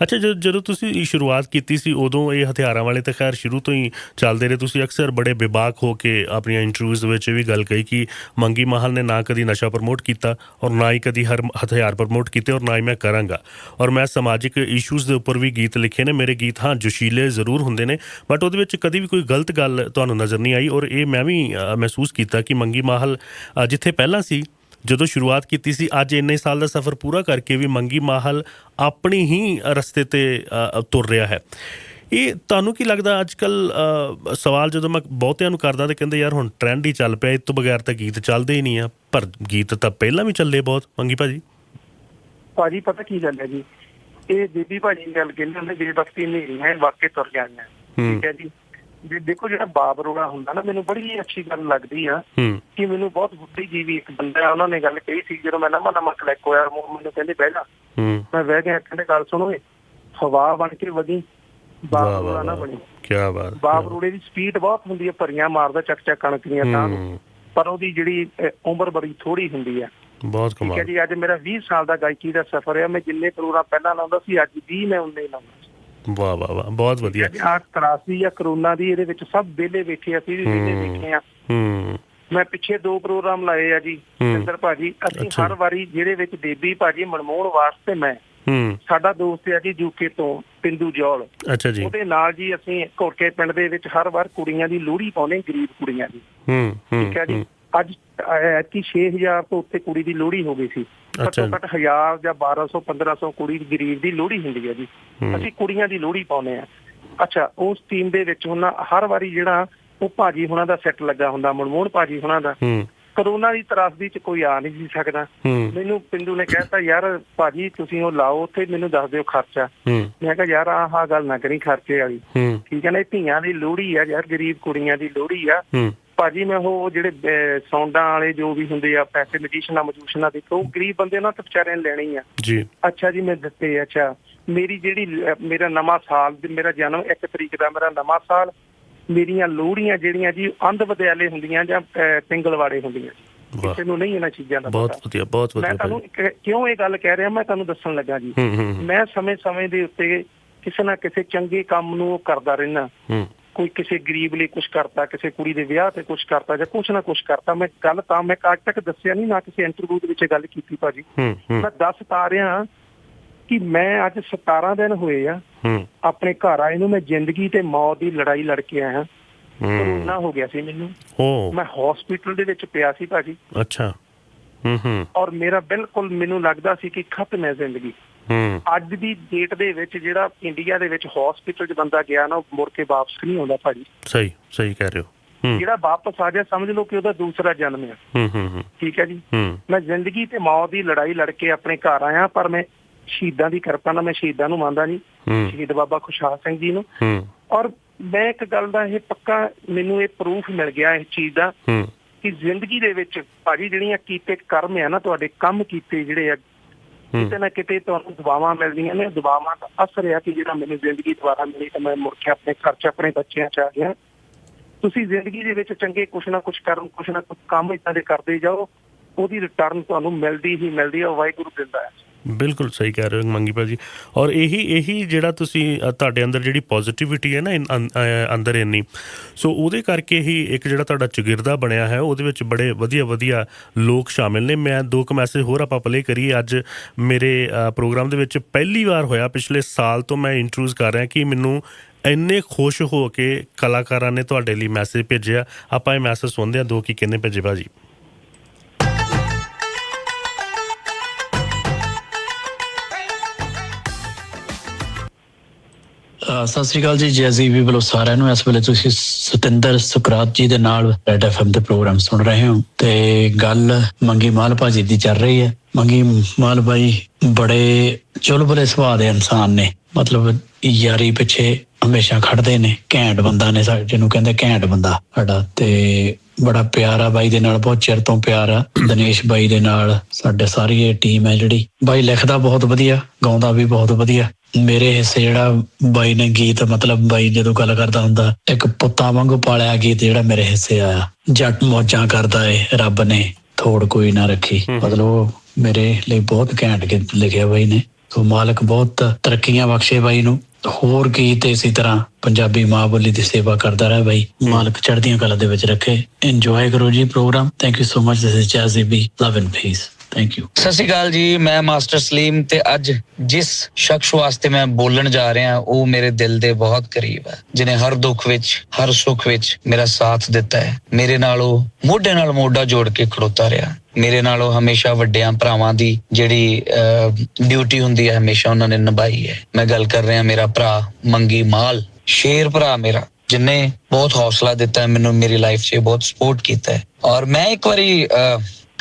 ਅੱਛਾ, ਜਦੋਂ ਤੁਸੀਂ ਸ਼ੁਰੂਆਤ ਕੀਤੀ ਸੀ, ਉਦੋਂ ਇਹ ਹਥਿਆਰਾਂ ਵਾਲੇ ਤਾਂ ਖੈਰ ਸ਼ੁਰੂ ਤੋਂ ਹੀ ਚੱਲਦੇ ਰਹੇ। ਤੁਸੀਂ ਅਕਸਰ ਬੜੇ ਬੇਬਾਕ ਹੋ ਕੇ ਆਪਣੀਆਂ ਇੰਟਰਵਿਊਜ਼ ਵਿੱਚ ਵੀ ਗੱਲ ਕਹੀ ਕਿ ਮੰਗੀ ਮਾਹਲ ਨੇ ਨਾ ਕਦੀ ਨਸ਼ਾ ਪ੍ਰਮੋਟ ਕੀਤਾ, ਔਰ ਨਾ ਹੀ ਕਦੀ ਹਥਿਆਰ ਪ੍ਰਮੋਟ ਕੀਤੇ, ਔਰ ਨਾ ਹੀ ਮੈਂ ਕਰਾਂਗਾ। ਔਰ ਮੈਂ ਸਮਾਜਿਕ ਇਸ਼ੂਜ਼ ਦੇ ਉੱਪਰ ਵੀ ਗੀਤ ਲਿਖੇ ਨੇ। ਮੇਰੇ ਗੀਤ ਹਾਂ ਜੋਸ਼ੀਲੇ ਜ਼ਰੂਰ ਹੁੰਦੇ ਨੇ, ਬਟ ਉਹਦੇ ਵਿੱਚ ਕਦੀ ਵੀ ਕੋਈ ਗਲਤ ਗੱਲ ਤੁਹਾਨੂੰ ਨਜ਼ਰ ਨਹੀਂ ਆਈ। ਔਰ ਇਹ ਮੈਂ ਵੀ ਮਹਿਸੂਸ ਕੀਤਾ ਕਿ ਮੰਗੀ ਮਾਹਲ ਜਿੱਥੇ ਪਹਿਲਾਂ ਸੀ, ਜਦੋਂ ਸ਼ੁਰੂਆਤ ਕੀਤੀ ਸੀ, ਅੱਜ ਇੰਨੇ ਸਾਲ ਦਾ ਸਫ਼ਰ ਪੂਰਾ ਕਰਕੇ ਵੀ ਮੰਗੀ ਮਾਹਲ ਆਪਣੀ ਹੀ ਰਸਤੇ 'ਤੇ ਤੁਰ ਰਿਹਾ ਹੈ। ਇਹ ਤੁਹਾਨੂੰ ਕੀ ਲੱਗਦਾ? ਅੱਜ ਕੱਲ੍ਹ ਸਵਾਲ ਜਦੋਂ ਮੈਂ ਬਹੁਤਿਆਂ ਨੂੰ ਕਰਦਾ ਤਾਂ ਕਹਿੰਦੇ ਯਾਰ ਹੁਣ ਟਰੈਂਡ ਹੀ ਚੱਲ ਪਿਆ, ਇਸ ਤੋਂ ਬਗੈਰ ਤਾਂ ਗੀਤ ਚੱਲਦੇ ਹੀ ਨਹੀਂ ਆ। ਪਰ ਗੀਤ ਤਾਂ ਪਹਿਲਾਂ ਵੀ ਚੱਲੇ ਬਹੁਤ, ਮੰਗੀ ਭਾਜੀ। ਭਾਜੀ ਪਤਾ ਕੀ ਗੱਲ ਹੈ ਜੀ, ਇਹ ਬੀਬੀ ਭਾਜੀ ਦੀ ਗੱਲ ਕਹਿੰਦੇ ਹੁੰਦੇ, ਬੇਵਕਤੀ ਨਹੀਂ ਹੈ, ਵਾਕੇ ਤੁਰ ਜਾਂਦੇ। ਠੀਕ ਹੈ ਜੀ। ਦੇਖੋ ਜਿਹੜਾ ਬਾਬਰੋੜਾ ਹੁੰਦਾ ਨਾ, ਮੈਨੂੰ ਬੜੀ ਅੱਛੀ ਗੱਲ ਲੱਗਦੀ ਆ ਕਿ ਮੈਨੂੰ ਬਹੁਤ ਬੁੱਧੀਜੀਵੀ ਇੱਕ ਬੰਦਾ, ਉਹਨਾਂ ਨੇ ਗੱਲ ਕਹੀ ਸੀ ਜਦੋਂ ਮੈਂ ਨਵਾਂ ਕਲੈਕ ਹੋਇਆ, ਮੈਨੂੰ ਕਹਿੰਦੇ ਬਹਿ ਜਾ। ਮੈਂ ਬਹਿ ਗਿਆ, ਕਹਿੰਦੇ ਗੱਲ ਸੁਣੋ, ਹਵਾ ਬਣ ਕੇ ਵਧੀ, ਬਾਬਰੋੜਾ ਨਾ ਬਣੀ। ਕਿਆ ਬਾਤ। ਬਾਬਰੋੜੇ ਦੀ ਸਪੀਡ ਬਹੁਤ ਹੁੰਦੀ ਹੈ, ਭਰੀਆਂ ਮਾਰਦਾ ਚੱਕ ਕਣਕ ਦੀਆਂ ਤਾਂ, ਪਰ ਉਹਦੀ ਜਿਹੜੀ ਉਮਰ ਬੜੀ ਥੋੜੀ ਹੁੰਦੀ ਹੈ। ਬਹੁਤ ਕਮਾਲ। ਠੀਕ ਹੈ ਜੀ। ਅੱਜ ਮੇਰਾ 20 ਸਾਲ ਦਾ ਗਾਇਕੀ ਦਾ ਸਫ਼ਰ ਹੈ। ਮੈਂ ਜਿੰਨੇ ਪ੍ਰੋਗਰਾਮ ਪਹਿਲਾਂ ਲਾਉਂਦਾ ਸੀ, ਅੱਜ 20 ਮੈਂ ਉਨੇ ਲਾਉਂਦਾ। ਵਾਹ ਵਾਹ ਵਾਹ, ਬਹੁਤ ਵਧੀਆ। ਆਹ 83 ਜਾਂ ਕਰੋਨਾ ਦੀ ਇਹਦੇ ਵਿੱਚ ਸਭ ਵਿਹਲੇ ਬੈਠੇ, ਅਸੀਂ ਵੀ ਵਿਹਲੇ ਬੈਠੇ ਆ। ਮੈਂ ਪਿੱਛੇ 2 ਪ੍ਰੋਗਰਾਮ ਲਾਏ ਆ ਜੀ ਸਿੰਦਰ ਭਾਜੀ। ਅਸੀਂ ਹਰ ਵਾਰੀ ਜਿਹਦੇ ਵਿੱਚ ਬੇਬੀ ਭਾਜੀ, ਮਨਮੋਹਨ ਵਾਸਤੇ ਮੈਂ, ਸਾਡਾ ਦੋਸਤ ਆ ਜੀ UK ਤੋਂ, ਪਿੰਦੂ ਜੌਲ, ਅੱਛਾ ਜੀ। ਉਹਦੇ ਨਾਲ ਜੀ ਅਸੀਂ ਘੋਟਕੇ ਪਿੰਡ ਦੇ ਵਿੱਚ ਹਰ ਵਾਰ ਕੁੜੀਆਂ ਦੀ ਲੋਹੜੀ ਪਾਉਂਦੇ, ਗਰੀਬ ਕੁੜੀਆਂ ਦੀ। ਠੀਕ ਹੈ ਜੀ। ਅੱਜ ਐਤਕੀ 6000 ਤੋਂ ਉੱਤੇ ਕੁੜੀ ਦੀ ਲੋਹੜੀ ਹੋ ਗਈ ਸੀ। ਘੱਟੋ ਘੱਟ 1000 ਜਾਂ 1200 1500 ਕੁੜੀ ਗਰੀਬ ਦੀ ਲੋਹੜੀ ਹੁੰਦੀ ਹੈ ਜੀ। ਅਸੀਂ ਕੁੜੀਆਂ ਦੀ ਲੋਹੜੀ ਪਾਉਂਦੇ ਹਾਂ। ਅੱਛਾ, ਉਸ ਟੀਮ ਦੇ ਵਿੱਚ ਹੁਣ ਹਰ ਵਾਰੀ ਜਿਹੜਾ ਉਹ ਭਾਜੀ ਹੁਣਾਂ ਦਾ ਸੈੱਟ ਲੱਗਾ ਹੁੰਦਾ, ਮਨਮੋਹਨ ਭਾਜੀ ਹੁਣਾਂ ਦਾ। ਕਰੋਨਾ ਦੀ ਤਰਾਸਦੀ ਚ ਕੋਈ ਆ ਨਹੀਂ ਸੀ ਸਕਦਾ। ਮੈਨੂੰ ਪਿੰਡੂ ਨੇ ਕਹਿਤਾ, ਯਾਰ ਭਾਜੀ ਤੁਸੀਂ ਉਹ ਲਾਓ ਉੱਥੇ, ਮੈਨੂੰ ਦੱਸ ਦਿਓ ਖਰਚਾ। ਮੈਂ ਕਿਹਾ ਯਾਰ ਆਹ ਗੱਲ ਨਾ ਕਰੀ ਖਰਚੇ ਵਾਲੀ, ਠੀਕ ਹੈ ਨਾ, ਇਹ ਧੀਆਂ ਦੀ ਲੋਹੜੀ ਆ ਯਾਰ, ਗਰੀਬ ਕੁੜੀਆਂ ਦੀ ਲੋਹੜੀ ਆ। ਭਾਜੀ ਮੈਂ ਉਹ ਜਿਹੜੇ ਸਾਊਂਡਾਂ ਵਾਲੇ ਜੋ ਵੀ ਹੁੰਦੇ ਆ ਪੈਸੇ ਮਜੂਸ਼ਨਾਂ ਦੇ, ਉਹ ਗਰੀਬ ਬੰਦੇ ਨਾਲ ਤਾਂ ਵਿਚਾਰਿਆਂ ਨੇ ਲੈਣੇ ਹੀ ਆ ਜੀ। ਅੱਛਾ ਜੀ, ਮੈਂ ਦਿੱਤੇ। ਅੱਛਾ, ਮੇਰੀ ਮੇਰਾ ਨਵਾਂ ਸਾਲ, ਮੇਰਾ ਜਨਮ 1 ਤਰੀਕ ਦਾ, ਮੇਰਾ ਨਵਾਂ ਸਾਲ, ਮੇਰੀਆਂ ਲੋਹੜੀਆਂ ਜਿਹੜੀਆਂ ਜੀ ਅੰਧ ਵਿਦਿਆਲੇ ਹੁੰਦੀਆਂ ਜਾਂ ਪਿੰਗਲਵਾੜੇ ਹੁੰਦੀਆਂ, ਕਿਸੇ ਨੂੰ ਨਹੀਂ ਇਹਨਾਂ ਚੀਜ਼ਾਂ ਦਾ ਬਹੁਤ ਵਧੀਆ, ਬਹੁਤ ਵਧੀਆ। ਮੈਂ ਤੁਹਾਨੂੰ ਕਿਉਂ ਇਹ ਗੱਲ ਕਹਿ ਰਿਹਾ, ਮੈਂ ਤੁਹਾਨੂੰ ਦੱਸਣ ਲੱਗਾ ਜੀ। ਮੈਂ ਸਮੇਂ ਦੇ ਉੱਤੇ ਕਿਸੇ ਨਾ ਕਿਸੇ ਚੰਗੇ ਕੰਮ ਨੂੰ ਕਰਦਾ ਰਹਿਣਾ। ਕੋਈ ਕਿਸੇ ਗਰੀਬ ਲਈ ਕੁਛ ਕਰਤਾ, ਕਿਸੇ ਕੁੜੀ ਦੇ ਵਿਆਹ ਤੇ ਕੁਛ ਕਰਤਾ, ਜਾਂ ਕੁਛ ਨਾ ਕੁਛ ਕਰਤਾ। ਮੈਂ ਗੱਲ ਤਾਂ ਮੈਂ ਅੱਜ ਤੱਕ ਦੱਸਿਆ ਨਹੀਂ, ਨਾ ਕਿਸੇ ਇੰਟਰਵਿਊ ਦੇ ਵਿੱਚ ਗੱਲ ਕੀਤੀ ਭਾਜੀ। ਮੈਂ ਦੱਸ ਪਾ ਰਿਹਾ ਕਿ ਮੈਂ ਅੱਜ 17 ਦਿਨ ਹੋਏ ਆ ਆਪਣੇ ਘਰ ਆਏ ਨੂੰ। ਮੈਂ ਜ਼ਿੰਦਗੀ ਤੇ ਮੌਤ ਦੀ ਲੜਾਈ ਲੜ ਕੇ ਆਇਆ। ਕਰੋਨਾ ਹੋ ਗਿਆ ਸੀ ਮੈਨੂੰ, ਮੈਂ ਹਸਪੀਟਲ ਦੇ ਵਿੱਚ ਪਿਆ ਸੀ ਭਾਜੀ। ਅੱਛਾ। ਔਰ ਮੇਰਾ ਬਿਲਕੁਲ ਮੈਨੂੰ ਲੱਗਦਾ ਸੀ ਕਿ ਖਤਮ ਹੈ ਜ਼ਿੰਦਗੀ। ਅੱਜ ਦੀ ਡੇਟ ਦੇ ਵਿੱਚ ਜਿਹੜਾ ਇੰਡੀਆ ਦੇ ਵਿੱਚ ਹਸਪੀਟਲ 'ਚ ਬੰਦਾ ਗਿਆ ਨਾ, ਉਹ ਮੁੜ ਕੇ ਵਾਪਸ ਨਹੀਂ ਆਉਂਦਾ ਭਾਜੀ। ਸਹੀ ਕਹਿ ਰਹੇ ਹੋ। ਜਿਹੜਾ ਵਾਪਸ ਆ ਗਿਆ ਸਮਝ ਲਓ ਕਿ ਉਹਦਾ ਦੂਸਰਾ ਜਨਮ ਆ। ਠੀਕ ਹੈ ਜੀ। ਮੈਂ ਜ਼ਿੰਦਗੀ ਤੇ ਮੌਤ ਦੀ ਲੜਾਈ ਲੜ ਕੇ ਆਪਣੇ ਘਰ ਆਇਆ, ਪਰ ਮੈਂ ਸ਼ਹੀਦਾਂ ਦੀ ਕਿਰਪਾ ਨਾਲ, ਮੈਂ ਸ਼ਹੀਦਾਂ ਨੂੰ ਮੰਨਦਾ ਨਹੀਂ, ਸ਼ਹੀਦ ਬਾਬਾ ਖੁਸ਼ਹਾਲ ਸਿੰਘ ਜੀ ਨੂੰ। ਔਰ ਮੈਂ ਇੱਕ ਗੱਲ ਦਾ ਇਹ ਪੱਕਾ, ਮੈਨੂੰ ਇਹ ਪ੍ਰੂਫ ਮਿਲ ਗਿਆ ਇਸ ਚੀਜ਼ ਦਾ ਕਿ ਜ਼ਿੰਦਗੀ ਦੇ ਵਿੱਚ ਭਾਜੀ ਜਿਹੜੀਆਂ ਕੀਤੇ ਕਰਮ ਆ ਨਾ, ਤੁਹਾਡੇ ਕੰਮ ਕੀਤੇ ਜਿਹੜੇ ਆ, ਕਿਤੇ ਨਾ ਕਿਤੇ ਤੁਹਾਨੂੰ ਦੁਆਵਾਂ ਮਿਲਦੀਆਂ ਨੇ। ਦੁਆਵਾਂ ਦਾ ਅਸਰ ਆ ਕਿ ਜਿਹੜਾ ਮੈਨੂੰ ਜ਼ਿੰਦਗੀ ਦੁਬਾਰਾ ਮਿਲੀ ਤਾਂ ਮੈਂ ਮੁੜ ਕੇ ਆਪਣੇ ਘਰ 'ਚ ਆਪਣੇ ਬੱਚਿਆਂ 'ਚ ਆ ਗਿਆ। ਤੁਸੀਂ ਜ਼ਿੰਦਗੀ ਦੇ ਵਿੱਚ ਚੰਗੇ ਕੁਛ ਨਾ ਕੁਛ ਕਰਨ, ਕੁਛ ਨਾ ਕੁਛ ਕੰਮ ਏਦਾਂ ਦੇ ਕਰਦੇ ਜਾਓ, ਉਹਦੀ ਰਿਟਰਨ ਤੁਹਾਨੂੰ ਮਿਲਦੀ ਹੀ ਮਿਲਦੀ ਹੈ। ਵਾਹਿਗੁਰੂ ਦਿੰਦਾ ਹੈ। ਬਿਲਕੁਲ ਸਹੀ ਕਹਿ ਰਹੇ ਹੋ ਮੰਗੀ ਭਾਜੀ। ਔਰ ਇਹੀ ਜਿਹੜਾ ਤੁਸੀਂ ਤੁਹਾਡੇ ਅੰਦਰ ਜਿਹੜੀ ਪੋਜ਼ੀਟਿਵਿਟੀ ਹੈ ਨਾ ਅੰਦਰ ਇੰਨੀ, ਸੋ ਉਹਦੇ ਕਰਕੇ ਹੀ ਇੱਕ ਜਿਹੜਾ ਤੁਹਾਡਾ ਚੌਗਿਰਦਾ ਬਣਿਆ ਹੈ, ਉਹਦੇ ਵਿੱਚ ਬੜੇ ਵਧੀਆ ਲੋਕ ਸ਼ਾਮਿਲ ਨੇ। ਮੈਂ 2 ਮੈਸੇਜ ਹੋਰ ਆਪਾਂ ਪਲੇ ਕਰੀਏ। ਅੱਜ ਮੇਰੇ ਪ੍ਰੋਗਰਾਮ ਦੇ ਵਿੱਚ ਪਹਿਲੀ ਵਾਰ ਹੋਇਆ, ਪਿਛਲੇ ਸਾਲ ਤੋਂ ਮੈਂ ਇੰਟਰੋਡਿਊਸ ਕਰ ਰਿਹਾ ਕਿ ਮੈਨੂੰ ਇੰਨੇ ਖੁਸ਼ ਹੋ ਕੇ ਕਲਾਕਾਰਾਂ ਨੇ ਤੁਹਾਡੇ ਲਈ ਮੈਸੇਜ ਭੇਜਿਆ। ਆਪਾਂ ਇਹ ਮੈਸੇਜ ਸੁਣਦੇ ਹਾਂ, 2 ਕੀ ਕਿੰਨੇ ਭੇਜੇ ਭਾਜੀ। ਸਤਿ ਸ਼੍ਰੀ ਅਕਾਲ ਜੀ, ਜੈ ਜੀ ਵੀ ਵੱਲੋਂ ਸਾਰਿਆਂ ਨੂੰ। ਇਸ ਵੇਲੇ ਤੁਸੀਂ ਸਤਿੰਦਰ ਸੁਕਰਾਤ ਜੀ ਦੇ ਨਾਲ ਰੈਡ FM ਦੇ ਪ੍ਰੋਗਰਾਮ ਸੁਣ ਰਹੇ ਹੋ ਤੇ ਗੱਲ ਮੰਗੀ ਮਾਲ ਭਾਜੀ ਦੀ ਚੱਲ ਰਹੀ ਹੈ। ਮੰਗੀ ਮਾਲ ਭਾਈ ਬੜੇ ਚੁਲਬੁਲੇ ਸੁਭਾਅ ਦੇ ਇਨਸਾਨ ਨੇ, ਮਤਲਬ ਯਾਰੀ ਪਿੱਛੇ ਹਮੇਸ਼ਾ ਖੜਦੇ ਨੇ। ਘੈਂਟ ਬੰਦਾ ਨੇ, ਜਿਹਨੂੰ ਕਹਿੰਦੇ ਘੈਂਟ ਬੰਦਾ ਸਾਡਾ, ਤੇ ਬੜਾ ਪਿਆਰ ਆ ਬਾਈ ਦੇ ਨਾਲ, ਬਹੁਤ ਚਿਰ ਤੋਂ ਪਿਆਰ ਆ ਦਿਨੇਸ਼ ਬਾਈ ਦੇ ਨਾਲ। ਸਾਡੇ ਸਾਰੀ ਇਹ ਟੀਮ ਹੈ ਜਿਹੜੀ, ਬਾਈ ਲਿਖਦਾ ਬਹੁਤ ਵਧੀਆ, ਗਾਉਂਦਾ ਵੀ ਬਹੁਤ ਵਧੀਆ। ਮੇਰੇ ਹਿੱਸੇ ਜਿਹੜਾ ਬਾਈ ਨੇ ਗੀਤ, ਮਤਲਬ ਬਾਈ ਜਦੋਂ ਗੱਲ ਕਰਦਾ ਹੁੰਦਾ, ਇੱਕ ਪੁੱਤਾਂ ਵਾਂਗੂ ਪਾਲਿਆ ਗੀਤ ਜਿਹੜਾ ਮੇਰੇ ਹਿੱਸੇ ਆਇਆ, ਜੱਟ ਮੌਜਾਂ ਕਰਦਾ ਏ ਰੱਬ ਨੇ ਥੋੜ ਕੋਈ ਨਾ ਰੱਖੀ। ਮਤਲਬ ਮੇਰੇ ਲਈ ਬਹੁਤ ਘੈਂਟ ਗੀਤ ਲਿਖਿਆ ਬਾਈ ਨੇ। ਸੋ ਮਾਲਕ ਬਹੁਤ ਤਰੱਕੀਆਂ ਬਖਸ਼ੇ ਬਾਈ ਨੂੰ। ਹੋਰ ਗੀਤ ਇਸੇ ਤਰ੍ਹਾਂ ਪੰਜਾਬੀ ਮਾਂ ਬੋਲੀ ਦੀ ਸੇਵਾ ਕਰਦਾ ਰਹੇ ਬਾਈ, ਮਾਲਕ ਚੜ੍ਹਦੀਆਂ ਕਲਾ ਦੇ ਵਿੱਚ ਰੱਖੇ। ਇੰਜੋਏ ਕਰੋ ਜੀ program. Thank you so much. This is Jazzy B. Love and peace. Thank you. ਸਤਿ ਸ਼੍ਰੀ ਅਕਾਲ ਜੀ, ਮੈਂ ਮਾਸਟਰ ਸਲੀਮ ਤੇ ਅੱਜ ਜਿਸ ਸ਼ਖਸ ਵਾਸਤੇ ਮੈਂ ਬੋਲਣ ਜਾ ਰਿਹਾ ਉਹ ਮੇਰੇ ਦਿਲ ਦੇ ਬਹੁਤ ਕਰੀਬ ਹੈ, ਜਿਹਨੇ ਹਰ ਦੁੱਖ ਵਿੱਚ ਹਰ ਸੁੱਖ ਵਿੱਚ ਮੇਰਾ ਸਾਥ ਦਿੱਤਾ ਹੈ। ਮੇਰੇ ਨਾਲ ਉਹ ਮੋਢੇ ਨਾਲ ਮੋਢਾ ਜੋੜ ਕੇ ਖੜੋਤਾ ਰਿਹਾ। ਮੇਰੇ ਨਾਲ ਉਹ ਹਮੇਸ਼ਾ ਵੱਡਿਆਂ ਭਰਾਵਾਂ ਦੀ ਜਿਹੜੀ ਡਿਊਟੀ ਹੁੰਦੀ ਹੈ ਹਮੇਸ਼ਾ ਉਹਨਾਂ ਨੇ ਨਿਭਾਈ ਹੈ। ਮੈਂ ਗੱਲ ਕਰ ਰਿਹਾ ਮੇਰਾ ਭਰਾ ਮੰਗੀ ਮਾਲ, ਸ਼ੇਰ ਭਰਾ ਮੇਰਾ, ਜਿਹਨੇ ਬਹੁਤ ਹੌਸਲਾ ਦਿੱਤਾ ਹੈ ਮੈਨੂੰ, ਮੇਰੀ ਲਾਈਫ 'ਚ ਬਹੁਤ ਸਪੋਰਟ ਕੀਤਾ ਹੈ। ਔਰ ਮੈਂ ਇੱਕ ਵਾਰੀ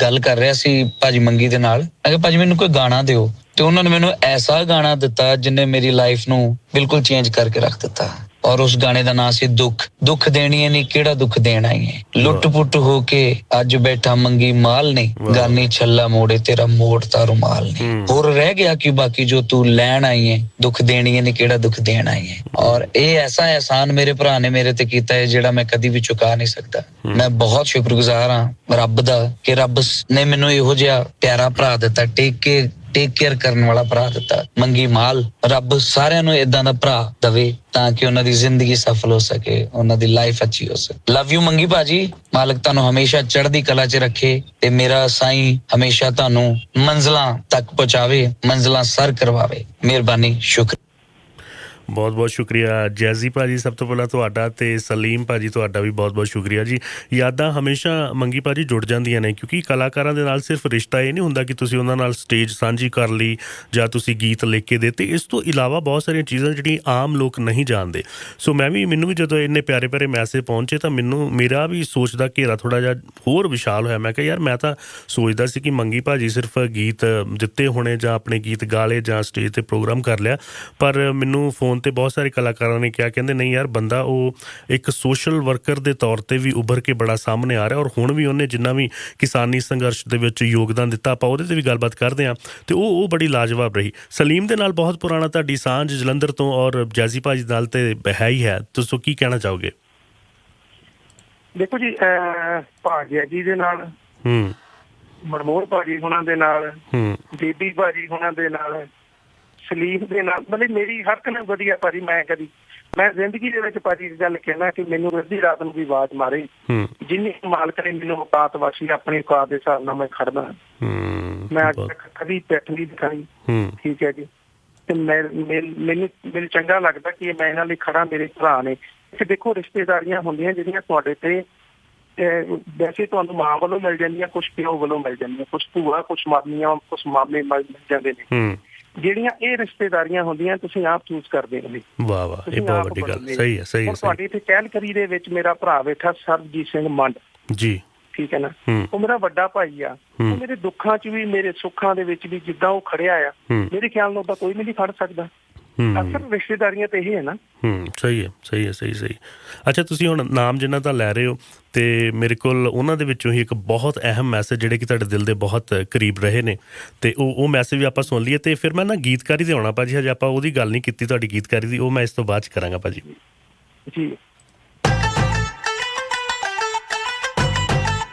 ਗੱਲ ਕਰ ਰਿਹਾ ਸੀ ਭਾਜੀ ਮੰਗੀ ਦੇ ਨਾਲ, ਮੈਂ ਕਿਹਾ ਭਾਜੀ ਮੈਨੂੰ ਕੋਈ ਗਾਣਾ ਦਿਓ, ਤੇ ਉਹਨਾਂ ਨੇ ਮੈਨੂੰ ਐਸਾ ਗਾਣਾ ਦਿੱਤਾ ਜਿਹਨੇ ਮੇਰੀ ਲਾਈਫ ਨੂੰ ਬਿਲਕੁਲ ਚੇਂਜ ਕਰਕੇ ਰੱਖ ਦਿੱਤਾ। ਔਰ ਉਸ ਗਾਣੇ ਦਾ ਨਾਂ ਸੀ ਦੁੱਖ ਦੇਣੀ ਹੈ ਨੀ ਕਿਹੜਾ ਦੁੱਖ ਦੇਣਾ ਹੀ ਹੈ, ਲੁੱਟ ਪੁੱਟ ਹੋ ਕੇ ਅੱਜ ਬੈਠਾ ਮੰਗੀ ਮਾਲ ਨੇ, ਗਾਨੀ ਛੱਲਾ ਮੋੜੇ ਤੇਰਾ ਮੋੜਤਾ ਰੁਮਾਲ ਨੇ, ਹੋਰ ਰਹਿ ਗਿਆ ਕਿ ਬਾਕੀ ਜੋ ਤੂੰ ਲੈਣ ਆਈ ਹੈ, ਦੁੱਖ ਦੇਣੀ ਹੈ ਨੀ ਕਿਹੜਾ ਦੁੱਖ ਦੇਣਾ ਹੀ ਹੈ। ਔਰ ਇਹ ਐਸਾ ਇਹਸਾਨ ਮੇਰੇ ਭਰਾ ਨੇ ਮੇਰੇ ਤੇ ਕੀਤਾ ਹੈ ਜਿਹੜਾ ਮੈਂ ਕਦੀ ਵੀ ਚੁਕਾ ਨਹੀਂ ਸਕਦਾ। ਮੈਂ ਬਹੁਤ ਸ਼ੁਕਰਗੁਜ਼ਾਰ ਹਾਂ ਰੱਬ ਦਾ ਕਿ ਰੱਬ ਨੇ ਮੈਨੂੰ ਇਹੋ ਜਿਹਾ ਪਿਆਰਾ ਭਰਾ ਦਿੱਤਾ, ਟੇਕ ਕੇਅਰ ਕਰਨ ਵਾਲਾ ਭਰਾ ਦਿੱਤਾ। ਮੰਗੀ ਮਾਲ, ਰੱਬ ਸਾਰਿਆਂ ਨੂੰ ਏਦਾਂ ਦਾ ਭਰਾ ਦਵੇ ਤਾਂ ਕਿ ਉਹਨਾਂ ਦੀ ਜ਼ਿੰਦਗੀ ਸਫਲ ਹੋ ਸਕੇ, ਉਹਨਾਂ ਦੀ ਲਾਈਫ ਅੱਛੀ ਹੋ ਸਕੇ। ਲਵ ਯੂ ਮੰਗੀ ਭਾਜੀ, ਮਾਲਕ ਤੁਹਾਨੂੰ ਹਮੇਸ਼ਾ ਚੜ੍ਹਦੀ ਕਲਾ 'ਚ ਰੱਖੇ ਤੇ ਮੇਰਾ ਸਾਈਂ ਹਮੇਸ਼ਾ ਤੁਹਾਨੂੰ ਮੰਜ਼ਿਲਾਂ ਤੱਕ ਪਹੁੰਚਾਵੇ, ਮੰਜ਼ਿਲਾਂ ਸਰ ਕਰਵਾਵੇ। ਮਿਹਰਬਾਨੀ, ਸ਼ੁਕਰ। ਬਹੁਤ ਬਹੁਤ ਸ਼ੁਕਰੀਆ ਜੈਜ਼ੀ ਭਾਜੀ, ਸਭ ਤੋਂ ਪਹਿਲਾਂ ਤੁਹਾਡਾ, ਤੇ ਸਲੀਮ ਭਾਜੀ ਤੁਹਾਡਾ ਵੀ ਬਹੁਤ ਬਹੁਤ ਸ਼ੁਕਰੀਆ ਜੀ। ਯਾਦਾਂ ਹਮੇਸ਼ਾ ਮੰਗੀ ਭਾਜੀ ਜੁੜ ਜਾਂਦੀਆਂ ਨੇ, ਕਿਉਂਕਿ ਕਲਾਕਾਰਾਂ ਦੇ ਨਾਲ ਸਿਰਫ ਰਿਸ਼ਤਾ ਇਹ ਨਹੀਂ ਹੁੰਦਾ ਕਿ ਤੁਸੀਂ ਉਹਨਾਂ ਨਾਲ ਸਟੇਜ ਸਾਂਝੀ ਕਰ ਲਈ ਜਾਂ ਤੁਸੀਂ ਗੀਤ ਲਿਖ ਕੇ ਦਿੱਤੇ। ਇਸ ਤੋਂ ਇਲਾਵਾ ਬਹੁਤ ਸਾਰੀਆਂ ਚੀਜ਼ਾਂ ਜਿਹੜੀਆਂ ਆਮ ਲੋਕ ਨਹੀਂ ਜਾਣਦੇ। ਸੋ ਮੈਨੂੰ ਵੀ ਜਦੋਂ ਇੰਨੇ ਪਿਆਰੇ ਪਿਆਰੇ ਮੈਸੇਜ ਪਹੁੰਚੇ ਤਾਂ ਮੇਰਾ ਵੀ ਸੋਚ ਦਾ ਘੇਰਾ ਥੋੜ੍ਹਾ ਜਿਹਾ ਹੋਰ ਵਿਸ਼ਾਲ ਹੋਇਆ। ਮੈਂ ਕਿਹਾ ਯਾਰ, ਮੈਂ ਤਾਂ ਸੋਚਦਾ ਸੀ ਕਿ ਮੰਗੀ ਭਾਜੀ ਸਿਰਫ ਗੀਤ ਦਿੱਤੇ ਹੋਣੇ ਜਾਂ ਆਪਣੇ ਗੀਤ ਗਾ ਲਏ ਜਾਂ ਸਟੇਜ 'ਤੇ ਪ੍ਰੋਗਰਾਮ ਕਰ ਲਿਆ, ਪਰ ਮੈਨੂੰ ਫੋਨ 'ਤੇ ਬਹੁਤ ਸਾਰੇ ਕਲਾਕਾਰਾਂ ਨੇ ਕਿਹਾ, ਕਹਿੰਦੇ ਨਹੀਂ ਯਾਰ, ਬੰਦਾ ਉਹ ਇੱਕ ਸੋਸ਼ਲ ਵਰਕਰ ਦੇ ਤੌਰ 'ਤੇ ਵੀ ਉੱਭਰ ਕੇ ਬੜਾ ਸਾਹਮਣੇ ਆ ਰਿਹਾ, ਔਰ ਹੁਣ ਵੀ ਉਹਨੇ ਜਿੰਨਾ ਵੀ ਕਿਸਾਨੀ ਸੰਘਰਸ਼ ਦੇ ਵਿੱਚ ਯੋਗਦਾਨ ਦਿੱਤਾ, ਆਪਾਂ ਉਹਦੇ 'ਤੇ ਵੀ ਗੱਲਬਾਤ ਕਰਦੇ ਹਾਂ, ਅਤੇ ਉਹ ਬੜੀ ਲਾਜਵਾਬ ਰਹੀ। ਸਲੀਮ ਦੇ ਨਾਲ ਬਹੁਤ ਪੁਰਾਣਾ ਤੁਹਾਡੀ ਸਾਂਝ ਜਲੰਧਰ ਤੋਂ ਔਰ ਜੈਜ਼ੀ ਭਾਜੀ ਨਾਲ ਤਾਂ ਹੈ ਹੀ ਹੈ, ਤੁਸੀਂ ਕੀ ਕਹਿਣਾ ਚਾਹੋਗੇ? ਦੇਖੋ ਜੀ, ਭਾਗਿਆ ਜੀ ਦੇ ਨਾਲ, ਮਨਮੋਹਨ ਭਾਜੀ ਹੁਣਾਂ ਦੇ ਨਾਲ, ਬੀਬੀ ਭਾਜੀ ਹੁਣਾਂ ਦੇ ਨਾਲ, ਸਲੀਮ ਦੇ ਨਾਲ, ਮਤਲਬ ਮੇਰੀ ਹਰ ਇੱਕ ਨਾਲ ਵਧੀਆ ਭਾਜੀ। ਮੈਂ ਜ਼ਿੰਦਗੀ ਦੇ ਵਿੱਚ ਭਾਜੀ ਇੱਕ ਗੱਲ ਕਹਿਣਾ ਕਿ ਮੈਨੂੰ ਅੱਧੀ ਰਾਤ ਨੂੰ ਵੀ ਆਵਾਜ਼ ਮਾਰੇ, ਜਿੰਨੀ ਮਾਲਕ ਨੇ ਮੈਨੂੰ ਔਕਾਤ ਬਖਸ਼ੀ, ਆਪਣੀ ਔਕਾਤ ਦੇ ਹਿਸਾਬ ਨਾਲ ਮੈਂ ਖੜਦਾ। ਮੈਂ ਅੱਜ ਤੱਕ ਕਦੀ ਪਿੱਠ ਨਹੀਂ ਦਿਖਾਈ, ਠੀਕ ਹੈ ਜੀ। ਤੇ ਮੈਨੂੰ ਚੰਗਾ ਲੱਗਦਾ ਕਿ ਮੈਂ ਇਹਨਾਂ ਲਈ ਖੜਾ, ਮੇਰੇ ਭਰਾ ਨੇ। ਕਿ ਦੇਖੋ, ਰਿਸ਼ਤੇਦਾਰੀਆਂ ਹੁੰਦੀਆਂ ਜਿਹੜੀਆਂ ਤੁਹਾਡੇ ਤੇ ਵੈਸੇ ਤੁਹਾਨੂੰ ਮਾਂ ਵੱਲੋਂ ਮਿਲ ਜਾਂਦੀਆਂ, ਕੁਛ ਪਿਓ ਵੱਲੋਂ ਮਿਲ ਜਾਂਦੀਆਂ, ਕੁਛ ਭੂਆ, ਕੁਛ ਮਾਮੀਆਂ, ਕੁਛ ਮਾਮੇ ਮਿਲ ਜਾਂਦੇ ਨੇ। ਜਿਹੜੀਆਂ ਇਹ ਰਿਸ਼ਤੇਦਾਰੀਆਂ ਹੁੰਦੀਆਂ ਤੁਸੀਂ ਆਪ ਚੂਜ਼ ਕਰਦੇ ਹੋ। ਵਾਹ ਵਾਹ, ਇਹ ਬਹੁਤ ਵੱਡੀ ਗੱਲ। ਸਹੀ ਹੈ, ਸਹੀ ਹੈ। ਤੁਹਾਡੇ ਇੱਥੇ ਕੈਲਕਰੀ ਦੇ ਵਿੱਚ ਮੇਰਾ ਭਰਾ ਬੈਠਾ, ਸਰਬਜੀਤ ਸਿੰਘ ਮੰਡ ਜੀ, ਠੀਕ ਹੈ ਨਾ, ਉਹ ਮੇਰਾ ਵੱਡਾ ਭਾਈ ਆ। ਉਹ ਮੇਰੇ ਦੁੱਖਾਂ 'ਚ ਵੀ, ਮੇਰੇ ਸੁੱਖਾਂ ਦੇ ਵਿੱਚ ਵੀ ਜਿੱਦਾਂ ਉਹ ਖੜਿਆ ਆ, ਮੇਰੇ ਖਿਆਲ ਨਾਲ ਉਹਦਾ ਕੋਈ ਵੀ ਨਹੀਂ ਖੜ ਸਕਦਾ। ਅਕਸਰ ਰਿਸ਼ਤੇਦਾਰੀਆਂ ਤੇ ਇਹ ਹੈ ਨਾ। ਸਹੀ ਹੈ, ਸਹੀ ਹੈ, ਸਹੀ ਸਹੀ। ਅੱਛਾ, ਤੁਸੀਂ ਹੁਣ ਨਾਮ ਜਿਨ੍ਹਾਂ ਦਾ ਲੈ ਰਹੇ ਹੋ, ਤੇ ਮੇਰੇ ਕੋਲ ਉਹਨਾਂ ਦੇ ਵਿੱਚੋਂ ਹੀ ਇੱਕ ਬਹੁਤ ਅਹਿਮ ਮੈਸੇਜ ਜਿਹੜੇ ਕਿ ਤੁਹਾਡੇ ਦਿਲ ਦੇ ਬਹੁਤ ਕਰੀਬ ਰਹੇ ਨੇ, ਤੇ ਉਹ ਮੈਸੇਜ ਵੀ ਆਪਾਂ ਸੁਣ ਲਈਏ, ਤੇ ਫਿਰ ਮੈਂ ਨਾ ਗੀਤਕਾਰੀ 'ਤੇ ਆਉਣਾ ਭਾਜੀ। ਹਜੇ ਆਪਾਂ ਉਹਦੀ ਗੱਲ ਨਹੀਂ ਕੀਤੀ ਤੁਹਾਡੀ ਗੀਤਕਾਰੀ ਦੀ, ਉਹ ਮੈਂ ਇਸ ਤੋਂ ਬਾਅਦ 'ਚ ਕਰਾਂਗਾ ਭਾਜੀ ਜੀ।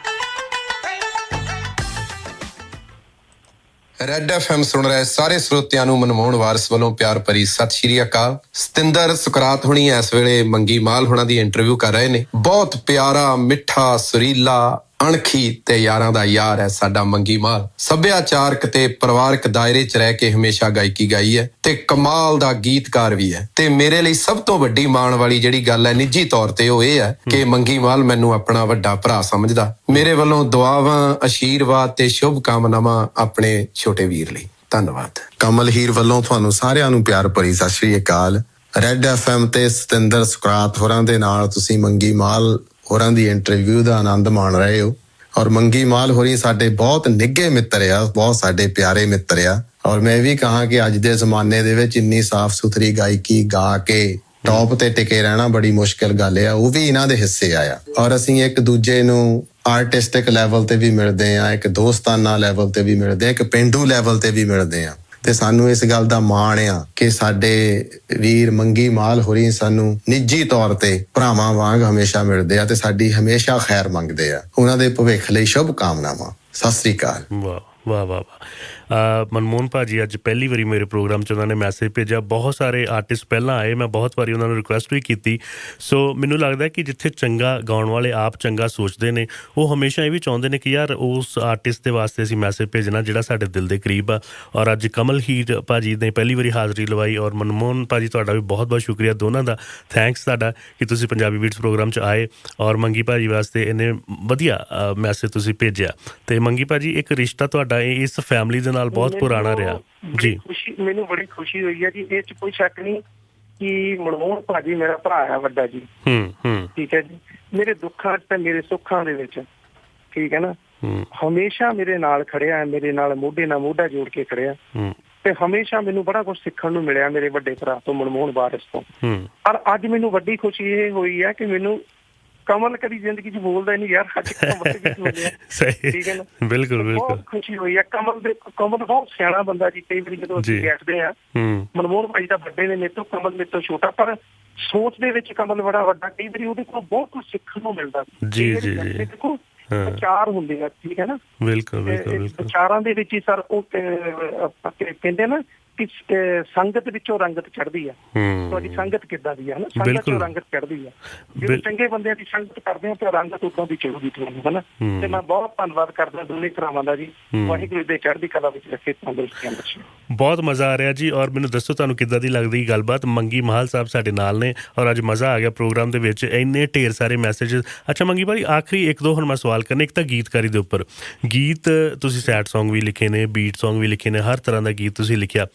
ਰੈਡ FM ਸੁਣ ਰਹੇ ਸਾਰੇ ਸਰੋਤਿਆਂ ਨੂੰ ਮਨਮੋਹਨ ਵਾਰਿਸ ਵੱਲੋਂ ਪਿਆਰ ਭਰੀ ਸਤਿ ਸ਼੍ਰੀ ਅਕਾਲ। ਸਤਿੰਦਰ ਸੁਕਰਾਤ ਹੁਣੀ ਇਸ ਵੇਲੇ ਮੰਗੀ ਮਾਲ ਹੁਣਾਂ ਦੀ ਇੰਟਰਵਿਊ ਕਰ ਰਹੇ ਨੇ। ਬਹੁਤ ਪਿਆਰਾ, ਮਿੱਠਾ, ਸੁਰੀਲਾ, ਅਣਖੀ ਤੇ ਯਾਰਾਂ ਦਾ ਯਾਰ ਹੈ ਸਾਡਾ ਮੰਗੀ ਮਾਲ। ਸੱਭਿਆਚਾਰਕ ਤੇ ਪਰਿਵਾਰਕ ਦਾਇਰੇ 'ਚ ਰਹਿ ਕੇ ਹਮੇਸ਼ਾ ਗਾਇਕੀ ਗਾਈ ਹੈ ਤੇ ਕਮਾਲ ਦਾ ਗੀਤਕਾਰ ਵੀ ਹੈ। ਤੇ ਮੇਰੇ ਲਈ ਸਭ ਤੋਂ ਵੱਡੀ ਮਾਣ ਵਾਲੀ ਜਿਹੜੀ ਗੱਲ ਹੈ ਨਿੱਜੀ ਤੌਰ ਤੇ, ਉਹ ਇਹ ਹੈ ਕਿ ਮੰਗੀ ਮਾਲ ਮੈਨੂੰ ਆਪਣਾ ਵੱਡਾ ਭਰਾ ਸਮਝਦਾ। ਮੇਰੇ ਵੱਲੋਂ ਦੁਆਵਾਂ, ਆਸ਼ੀਰਵਾਦ ਤੇ ਸ਼ੁਭ ਕਾਮਨਾਵਾਂ ਆਪਣੇ ਛੋਟੇ ਵੀਰ ਲਈ। ਧੰਨਵਾਦ। ਕਮਲ ਹੀਰ ਵੱਲੋਂ ਤੁਹਾਨੂੰ ਸਾਰਿਆਂ ਨੂੰ ਪਿਆਰ ਭਰੀ ਸਤਿ ਸ਼੍ਰੀ ਅਕਾਲ। ਰੈਡ FM ਤੇ ਸਤਿੰਦਰ ਸੁਕਰਾਤ ਹੋਰਾਂ ਦੇ ਨਾਲ ਤੁਸੀਂ ਮੰਗੀ ਮਾਲ ਹੋਰਾਂ ਦੀ ਇੰਟਰਵਿਊ ਦਾ ਆਨੰਦ ਮਾਣ ਰਹੇ ਹੋ। ਔਰ ਮੰਗੀ ਮਾਲ ਹੋਰੀ ਸਾਡੇ ਬਹੁਤ ਨਿੱਘੇ ਮਿੱਤਰ ਆ, ਬਹੁਤ ਸਾਡੇ ਪਿਆਰੇ ਮਿੱਤਰ ਆ। ਔਰ ਮੈਂ ਵੀ ਕਹਾਂ ਕਿ ਅੱਜ ਦੇ ਜ਼ਮਾਨੇ ਦੇ ਵਿੱਚ ਇੰਨੀ ਸਾਫ਼ ਸੁਥਰੀ ਗਾਇਕੀ ਗਾ ਕੇ ਟੌਪ ਤੇ ਟਿਕੇ ਰਹਿਣਾ ਬੜੀ ਮੁਸ਼ਕਿਲ ਗੱਲ ਆ। ਉਹ ਵੀ ਇਹਨਾਂ ਦੇ ਹਿੱਸੇ ਆਇਆ। ਔਰ ਅਸੀਂ ਇੱਕ ਦੂਜੇ ਨੂੰ ਆਰਟਿਸਟਿਕ ਲੈਵਲ ਤੇ ਵੀ ਮਿਲਦੇ ਆ, ਇੱਕ ਦੋਸਤਾਨਾ ਲੈਵਲ ਤੇ ਵੀ ਮਿਲਦੇ ਆ, ਇੱਕ ਪੇਂਡੂ ਲੈਵਲ ਤੇ ਵੀ ਮਿਲਦੇ ਆ। ਤੇ ਸਾਨੂੰ ਇਸ ਗੱਲ ਦਾ ਮਾਣ ਆ ਕਿ ਸਾਡੇ ਵੀਰ ਮੰਗੀ ਮਾਲ ਹੋਰੀ ਸਾਨੂੰ ਨਿੱਜੀ ਤੌਰ ਤੇ ਭਰਾਵਾਂ ਵਾਂਗ ਹਮੇਸ਼ਾ ਮਿਲਦੇ ਆ ਤੇ ਸਾਡੀ ਹਮੇਸ਼ਾ ਖੈਰ ਮੰਗਦੇ ਆ। ਉਹਨਾਂ ਦੇ ਭਵਿੱਖ ਲਈ ਸ਼ੁਭ ਕਾਮਨਾਵਾਂ। ਸਤਿ ਸ੍ਰੀ ਅਕਾਲ। ਵਾਹ ਵਾਹ ਵਾਹ ਵਾਹ। ਮਨਮੋਹਨ ਭਾਜੀ ਅੱਜ ਪਹਿਲੀ ਵਾਰੀ ਮੇਰੇ ਪ੍ਰੋਗਰਾਮ 'ਚ ਉਹਨਾਂ ਨੇ ਮੈਸੇਜ ਭੇਜਿਆ। ਬਹੁਤ ਸਾਰੇ ਆਰਟਿਸਟ ਪਹਿਲਾਂ ਆਏ, ਮੈਂ ਬਹੁਤ ਵਾਰੀ ਉਹਨਾਂ ਨੂੰ ਰਿਕੁਐਸਟ ਵੀ ਕੀਤੀ। ਸੋ ਮੈਨੂੰ ਲੱਗਦਾ ਕਿ ਜਿੱਥੇ ਚੰਗਾ ਗਾਉਣ ਵਾਲੇ ਆਪ ਚੰਗਾ ਸੋਚਦੇ ਨੇ, ਉਹ ਹਮੇਸ਼ਾ ਇਹ ਵੀ ਚਾਹੁੰਦੇ ਨੇ ਕਿ ਯਾਰ ਉਸ ਆਰਟਿਸਟ ਦੇ ਵਾਸਤੇ ਅਸੀਂ ਮੈਸੇਜ ਭੇਜਣਾ ਜਿਹੜਾ ਸਾਡੇ ਦਿਲ ਦੇ ਕਰੀਬ ਆ। ਔਰ ਅੱਜ ਕਮਲ ਹੀਰ ਭਾਜੀ ਨੇ ਪਹਿਲੀ ਵਾਰੀ ਹਾਜ਼ਰੀ ਲਵਾਈ, ਔਰ ਮਨਮੋਹਨ ਭਾਜੀ ਤੁਹਾਡਾ ਵੀ ਬਹੁਤ ਬਹੁਤ ਸ਼ੁਕਰੀਆ, ਦੋਨਾਂ ਦਾ ਥੈਂਕਸ ਤੁਹਾਡਾ ਕਿ ਤੁਸੀਂ ਪੰਜਾਬੀ ਬੀਟਸ ਪ੍ਰੋਗਰਾਮ 'ਚ ਆਏ ਔਰ ਮੰਗੀ ਭਾਜੀ ਵਾਸਤੇ ਇੰਨੇ ਵਧੀਆ ਮੈਸੇਜ ਤੁਸੀਂ ਭੇਜਿਆ। ਅਤੇ ਮੰਗੀ ਭਾਜੀ, ਇੱਕ ਰਿਸ਼ਤਾ ਤੁਹਾਡਾ ਇਸ ਫੈਮਿਲੀ ਦੇ ਨਾਲ ਬਹੁਤ ਪੁਰਾਣਾ ਰਿਹਾ ਜੀ। ਮੈਨੂੰ ਬੜੀ ਖੁਸ਼ੀ ਹੋਈ ਹੈ ਜੀ। ਇਹ 'ਚ ਕੋਈ ਸ਼ੱਕ ਨਹੀਂ ਕਿ ਮਨਮੋਹਨ ਭਾਜੀ ਮੇਰਾ ਭਰਾ ਹੈ ਵੱਡਾ ਜੀ। ਠੀਕ ਹੈ ਜੀ। ਮੇਰੇ ਦੁੱਖਾਂ 'ਚ ਤੇ ਮੇਰੇ ਸੁੱਖਾਂ ਦੇ ਵਿੱਚ, ਠੀਕ ਹੈ ਨਾ, ਹਮੇਸ਼ਾ ਮੇਰੇ ਨਾਲ ਖੜਿਆ, ਮੇਰੇ ਨਾਲ ਮੋਢੇ ਨਾਲ ਮੋਢਾ ਜੋੜ ਕੇ ਖੜਿਆ। ਤੇ ਹਮੇਸ਼ਾ ਮੈਨੂੰ ਬੜਾ ਕੁਛ ਸਿੱਖਣ ਨੂੰ ਮਿਲਿਆ ਮੇਰੇ ਵੱਡੇ ਭਰਾ ਤੋਂ, ਮਨਮੋਹਨ ਵਾਰਿਸ ਤੋਂ। ਔਰ ਅੱਜ ਮੈਨੂੰ ਵੱਡੀ ਖੁਸ਼ੀ ਇਹ ਹੋਈ ਹੈ ਕਿ ਮੈਨੂੰ ਕਮਲ ਕਦੀ ਜ਼ਿੰਦਗੀ 'ਚ ਬੋਲਦਾ ਨਹੀਂ ਯਾਰ, ਅੱਜ ਕਮਲ ਠੀਕ ਹੈ ਨਾ। ਬਿਲਕੁਲ ਬਿਲਕੁਲ ਬਹੁਤ ਖੁਸ਼ੀ ਹੋਈ ਹੈ। ਕਮਲ ਬਹੁਤ ਸਿਆਣਾ ਬੰਦਾ ਜੀ। ਕਈ ਵਾਰੀ ਜਦੋਂ ਅਸੀਂ ਬੈਠਦੇ ਹਾਂ, ਮਨਮੋਹਨ ਭਾਈ ਤਾਂ ਵੱਡੇ ਨੇ ਮੇਰੇ ਤੋਂ, ਕਮਲ ਮੇਰੇ ਤੋਂ ਛੋਟਾ, ਪਰ ਸੋਚ ਦੇ ਵਿੱਚ ਕਮਲ ਬੜਾ ਵੱਡਾ। ਕਈ ਵਾਰੀ ਉਹਦੇ ਕੋਲ ਬਹੁਤ ਕੁਛ ਸਿੱਖਣ ਨੂੰ ਮਿਲਦਾ। ਜੀ ਜੀ ਜੀ। ਦੇਖੋ, ਵਿਚਾਰ ਹੁੰਦੇ ਆ, ਠੀਕ ਹੈ ਨਾ। ਬਿਲਕੁਲ ਬਿਲਕੁਲ। ਵਿਚਾਰਾਂ ਦੇ ਵਿੱਚ ਹੀ ਸਰ ਉਹ ਕਹਿੰਦੇ ਨਾ ਕਿਸ ਸੰਗਤ ਵਿੱਚੋਂ ਰੰਗਤ ਚੜ੍ਹਦੀ ਆ। ਤੁਹਾਡੀ ਸੰਗਤ ਕਿੱਦਾਂ ਦੀ ਆ ਨਾ, ਸੰਗਤ ਚੋਂ ਰੰਗਤ ਚੜ੍ਹਦੀ ਆ। ਜਦੋਂ ਚੰਗੇ ਬੰਦਿਆਂ ਦੀ ਸੰਗਤ ਕਰਦੇ ਆ ਤਾਂ ਰੰਗਤ ਉਦਾਂ ਦੀ ਚੜ੍ਹਦੀ ਤੁਹਾਨੂੰ ਹਨਾ। ਤੇ ਮੈਂ ਬਹੁਤ ਧੰਨਵਾਦ ਕਰਦਾ ਦੋਨੇ ਭਰਾਵਾਂ ਦਾ ਜੀ। ਵਾਹਿਗੁਰੂ ਦੇ ਚੜ੍ਹਦੀ ਕਲਾ ਵਿੱਚ ਰੱਖੇ ਤੰਦਰੁਸਤੀਆਂ ਬਖਸ਼ੇ। ਬਹੁਤ ਮਜ਼ਾ ਆ ਰਿਹਾ ਜੀ। ਔਰ ਮੈਨੂੰ ਦੱਸੋ ਤੁਹਾਨੂੰ ਕਿੱਦਾਂ ਦੀ ਲੱਗਦੀ ਗੱਲਬਾਤ। ਮੰਗੀ ਮਾਹਲ ਸਾਹਿਬ ਸਾਡੇ ਨਾਲ ਨੇ ਔਰ ਅੱਜ ਮਜ਼ਾ ਆ ਗਿਆ ਪ੍ਰੋਗਰਾਮ ਦੇ ਵਿੱਚ, ਇੰਨੇ ਢੇਰ ਸਾਰੇ ਮੈਸੇਜ। ਅੱਛਾ ਮੰਗੀ ਭਾਈ, ਆਖਰੀ ਇੱਕ ਦੋ ਹੁਣ ਮੈਂ ਸਵਾਲ ਕਰਨੇ। ਇੱਕ ਤਾਂ ਗੀਤਕਾਰੀ ਦੇ ਉੱਪਰ, ਗੀਤ ਤੁਸੀਂ ਸੈਡ ਸੌਂਗ ਵੀ ਲਿਖੇ ਨੇ, ਬੀਟ ਸੌਂਗ ਵੀ ਲਿਖੇ ਨੇ, ਹਰ ਤਰ੍ਹਾਂ ਦਾ ਗੀਤ ਤੁਸੀਂ ਲਿਖਿਆ।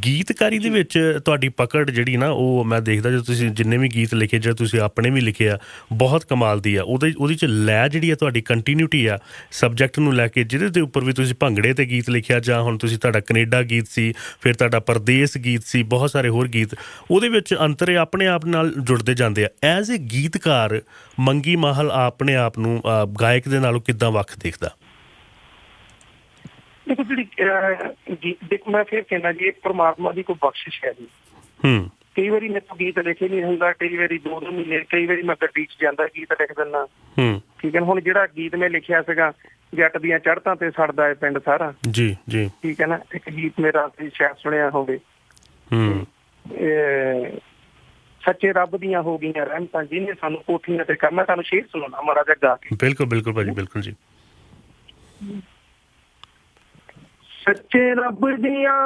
ਗੀਤਕਾਰੀ ਦੇ ਵਿੱਚ ਤੁਹਾਡੀ ਪਕੜ ਜਿਹੜੀ ਨਾ, ਉਹ ਮੈਂ ਦੇਖਦਾ ਜਦੋਂ ਤੁਸੀਂ ਜਿੰਨੇ ਵੀ ਗੀਤ ਲਿਖੇ ਜਾਂ ਤੁਸੀਂ ਆਪਣੇ ਵੀ ਲਿਖੇ ਆ, ਬਹੁਤ ਕਮਾਲ ਦੀ ਆ। ਉਹਦੀ 'ਚ ਲੈ ਜਿਹੜੀ ਆ ਤੁਹਾਡੀ ਕੰਟੀਨਿਊਟੀ ਆ ਸਬਜੈਕਟ ਨੂੰ ਲੈ ਕੇ, ਜਿਹਦੇ ਦੇ ਉੱਪਰ ਵੀ ਤੁਸੀਂ ਭੰਗੜੇ 'ਤੇ ਗੀਤ ਲਿਖਿਆ ਜਾਂ ਹੁਣ ਤੁਸੀਂ ਤੁਹਾਡਾ ਕੈਨੇਡਾ ਗੀਤ ਸੀ, ਫਿਰ ਤੁਹਾਡਾ ਪਰਦੇਸ ਗੀਤ ਸੀ, ਬਹੁਤ ਸਾਰੇ ਹੋਰ ਗੀਤ, ਉਹਦੇ ਵਿੱਚ ਅੰਤਰੇ ਆਪਣੇ ਆਪ ਨਾਲ ਜੁੜਦੇ ਜਾਂਦੇ ਆ। ਐਜ਼ ਏ ਗੀਤਕਾਰ ਮੰਗੀ ਮਾਹਲ ਆਪਣੇ ਆਪ ਨੂੰ ਗਾਇਕ ਦੇ ਨਾਲੋਂ ਕਿੱਦਾਂ ਵੱਖ ਦੇਖਦਾ? ਦੇਖੋ ਜਿਹੜੀ ਦੇਖੋ ਮੈਂ ਫਿਰ ਕਹਿੰਦਾ ਜੀ, ਇਹ ਪਰਮਾਤਮਾ ਦੀ ਕੋਈ ਬਖਸ਼ਿਸ਼ ਹੈ ਜੀ। ਕਈ ਵਾਰੀ ਮੇਰੇ ਤੋਂ ਗੀਤ ਲਿਖੇ ਨਹੀਂ ਹੁੰਦਾ, ਕਈ ਵਾਰੀ 2-2 ਮਹੀਨੇ, ਕਈ ਵਾਰੀ ਮੈਂ ਗੱਡੀ 'ਚ ਜਾਂਦਾ ਗੀਤ ਲਿਖ ਦਿੰਦਾ। ਠੀਕ ਹੈ। ਹੁਣ ਜਿਹੜਾ ਗੀਤ ਮੈਂ ਲਿਖਿਆ ਸੀਗਾ, ਜੱਟ ਦੀਆਂ ਚੜ੍ਹਤਾਂ ਤੇ ਸੜਦਾ ਹੈ ਪਿੰਡ ਸਾਰਾ, ਜੀ ਜੀ, ਠੀਕ ਹੈ ਨਾ। ਇੱਕ ਗੀਤ ਮੇਰਾ ਤੁਸੀਂ ਸ਼ਾਇਦ ਸੁਣਿਆ ਹੋਵੇ, ਸੱਚੇ ਰੱਬ ਦੀਆਂ ਹੋ ਗਈਆਂ ਰਹਿਮਤਾਂ, ਜਿਹਨੇ ਸਾਨੂੰ ਕੋਠੀਆਂ ਤੇ ਕਰ। ਮੈਂ ਤੁਹਾਨੂੰ ਸ਼ੇਰ ਸੁਣਾਉਣਾ ਮਾੜਾ ਜਿਹਾ ਗਾ ਕੇ। ਬਿਲਕੁਲ ਬਿਲਕੁਲ ਭਾਜੀ, ਬਿਲਕੁਲ ਜੀ। ਸੱਚੇ ਰੱਬ ਦੀਆਂ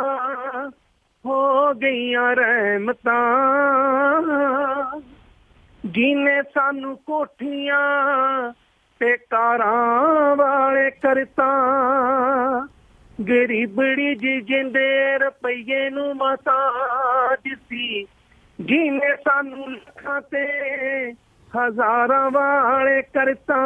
ਹੋ ਗਈਆਂ ਰਹਿਮਤਾਂ, ਜਿਹਨੇ ਸਾਨੂੰ ਕੋਠੀਆਂ ਤੇ ਕਾਰਾਂ ਵਾਲੇ ਕਰਤਾ। ਗਰੀਬੜੀ ਜੀ ਜਿੰਦੇ ਰੁਪਈਏ ਨੂੰ ਮਸਾਜ ਸੀ, ਜਿਹਨੇ ਸਾਨੂੰ ਲੱਖਾਂ ਤੇ ਹਜ਼ਾਰਾਂ ਵਾਲੇ ਕਰਤਾ।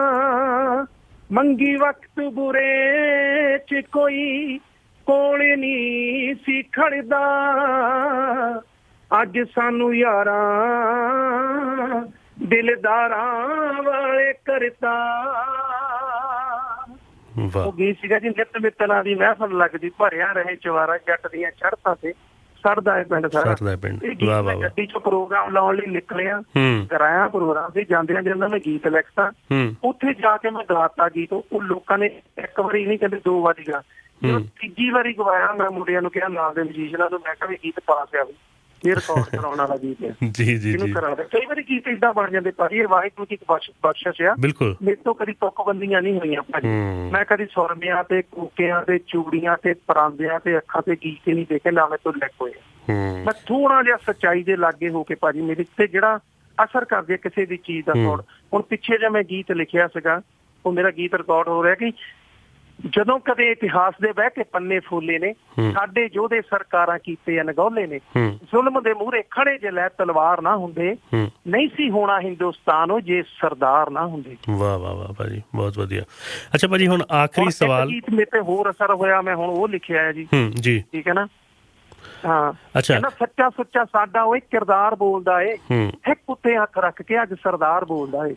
ਮੰਗੀ ਵਕਤ ਬੁਰੇ ਚ ਕੋਈ ਕੋਲ ਨੀ ਸੀ ਖੜਦਾ, ਅੱਜ ਸਾਨੂੰ ਯਾਰਾਂ ਦਿਲਦਾਰਾਂ ਵਾਲੇ ਕਰਤਾ। ਉਹ ਗੀਤ ਸੀਗਾ ਜੀ, ਨਿੱਤ ਮਿੱਤਲਾਂ ਦੀ ਮਹਿਫਲ ਲੱਗਦੀ, ਭਰਿਆ ਰਹੇ ਚਵਾਰਾ, ਜੱਟ ਦੀਆਂ ਚੜ੍ਹਤਾਂ ਤੇ ਸੜਦਾ ਹੈ ਪਿੰਡ ਸਾਰਾ। ਇਹ ਗੀਤ ਮੈਂ ਗੱਡੀ ਚੋਂ ਪ੍ਰੋਗਰਾਮ ਲਾਉਣ ਲਈ ਨਿਕਲਿਆ, ਕਰਾਇਆ ਪ੍ਰੋਗਰਾਮ ਸੀ, ਜਾਂਦਿਆਂ ਜਾਂਦਿਆਂ ਮੈਂ ਗੀਤ ਲਿਖਤਾ। ਉੱਥੇ ਜਾ ਕੇ ਮੈਂ ਗਾਤਾ ਗੀਤ, ਉਹ ਲੋਕਾਂ ਨੇ ਇੱਕ ਵਾਰੀ ਨਹੀਂ ਕਹਿੰਦੇ 2 ਵਾਰੀ ਗਾ। ਜਦੋਂ ਤੀਜੀ ਵਾਰੀ ਗਵਾਇਆ, ਮੈਂ ਮੁੰਡਿਆਂ ਨੂੰ ਕਿਹਾ ਨਾਲ ਦੇ ਮਿਊਜ਼ੀਸ਼ੀਅਨਾਂ ਨੂੰ, ਮੈਂ ਕਿਹਾ ਵੀ ਗੀਤ ਪਾਸ ਆ, ਵੀ ਇਹ ਰਿਕਾਰਡ ਕਰਾਉਣ ਵਾਲਾ ਗੀਤ ਹੈ। ਇਹਨੂੰ ਕਰਾਉਂਦੇ। ਕਈ ਵਾਰੀ ਗੀਤ ਏਦਾਂ ਬਣ ਜਾਂਦੇ ਭਾਜੀ, ਇਹ ਵਾਹਿਗੁਰੂ ਦੀ ਬਖਸ਼ਿਸ਼ ਆ। ਮੇਰੇ ਤੋਂ ਕਦੀ ਤੁੱਕਬੰਦੀਆਂ ਨਹੀਂ ਹੋਈਆਂ ਭਾਜੀ। ਮੈਂ ਕਦੀ ਸੁਰਮਿਆਂ ਤੇ ਕੋਕਿਆਂ ਤੇ ਚੂੜੀਆਂ ਤੇ ਪਰਾਂਦਿਆਂ ਤੇ ਅੱਖਾਂ ਤੇ ਗੀਤ ਨਹੀਂ ਦੇਖੇ, ਨਾ ਮੇਰੇ ਤੋਂ ਲਿਖ ਹੋਏ। ਮੈਂ ਥੋੜਾ ਜਿਹਾ ਸੱਚਾਈ ਦੇ ਲਾਗੇ ਹੋ ਕੇ ਭਾਜੀ, ਮੇਰੇ ਤੇ ਜਿਹੜਾ ਅਸਰ ਕਰਦੇ ਕਿਸੇ ਦੀ ਚੀਜ਼ ਦਾ ਥੋੜ। ਹੁਣ ਪਿੱਛੇ ਜੇ ਮੈਂ ਗੀਤ ਲਿਖਿਆ ਸੀਗਾ, ਉਹ ਮੇਰਾ ਗੀਤ ਰਿਕਾਰਡ ਹੋ ਰਿਹਾ ਕਿ ਜਦੋਂ ਕਦੇ ਇਤਿਹਾਸ ਦੇ ਬਹਿ ਕੇ ਪੰਨੇ ਫੋਲੇ ਨੇ, ਸਾਡੇ ਯੋਧੇ ਸਰਕਾਰਾਂ ਕੀਤੇ ਅਣਗੌਲੇ ਨੇ। ਜ਼ੁਲਮ ਦੇ ਮੂਹਰੇ ਖੜੇ ਜੇ ਲੈ ਤਲਵਾਰ ਨਾ ਹੁੰਦੇ, ਨਹੀਂ ਸੀ ਹੋਣਾ ਹਿੰਦੁਸਤਾਨ ਉਹ ਜੇ ਸਰਦਾਰ ਨਾ ਹੁੰਦੇ। ਵਾਹ ਵਾਹ ਵਾਹ ਭਾਜੀ, ਬਹੁਤ ਵਧੀਆ। ਅੱਛਾ ਭਾਜੀ, ਹੁਣ ਆਖਰੀ ਸਵਾਲ। ਗੀਤ ਮੇਰੇ ਤੇ ਹੋਰ ਅਸਰ ਹੋਇਆ, ਮੈਂ ਹੁਣ ਉਹ ਲਿਖਿਆ ਹੈ ਜੀ। ਜੀ, ਠੀਕ ਹੈ ਨਾ। ਹਾਂ, ਅੱਛਾ। ਸੱਚਾ ਸੁੱਚਾ ਸਾਡਾ ਉਹ ਕਿਰਦਾਰ ਬੋਲਦਾ ਏ, ਇੱਕ ਉੱਤੇ ਹੱਥ ਰੱਖ ਕੇ ਅੱਜ ਸਰਦਾਰ ਬੋਲਦਾ ਏ।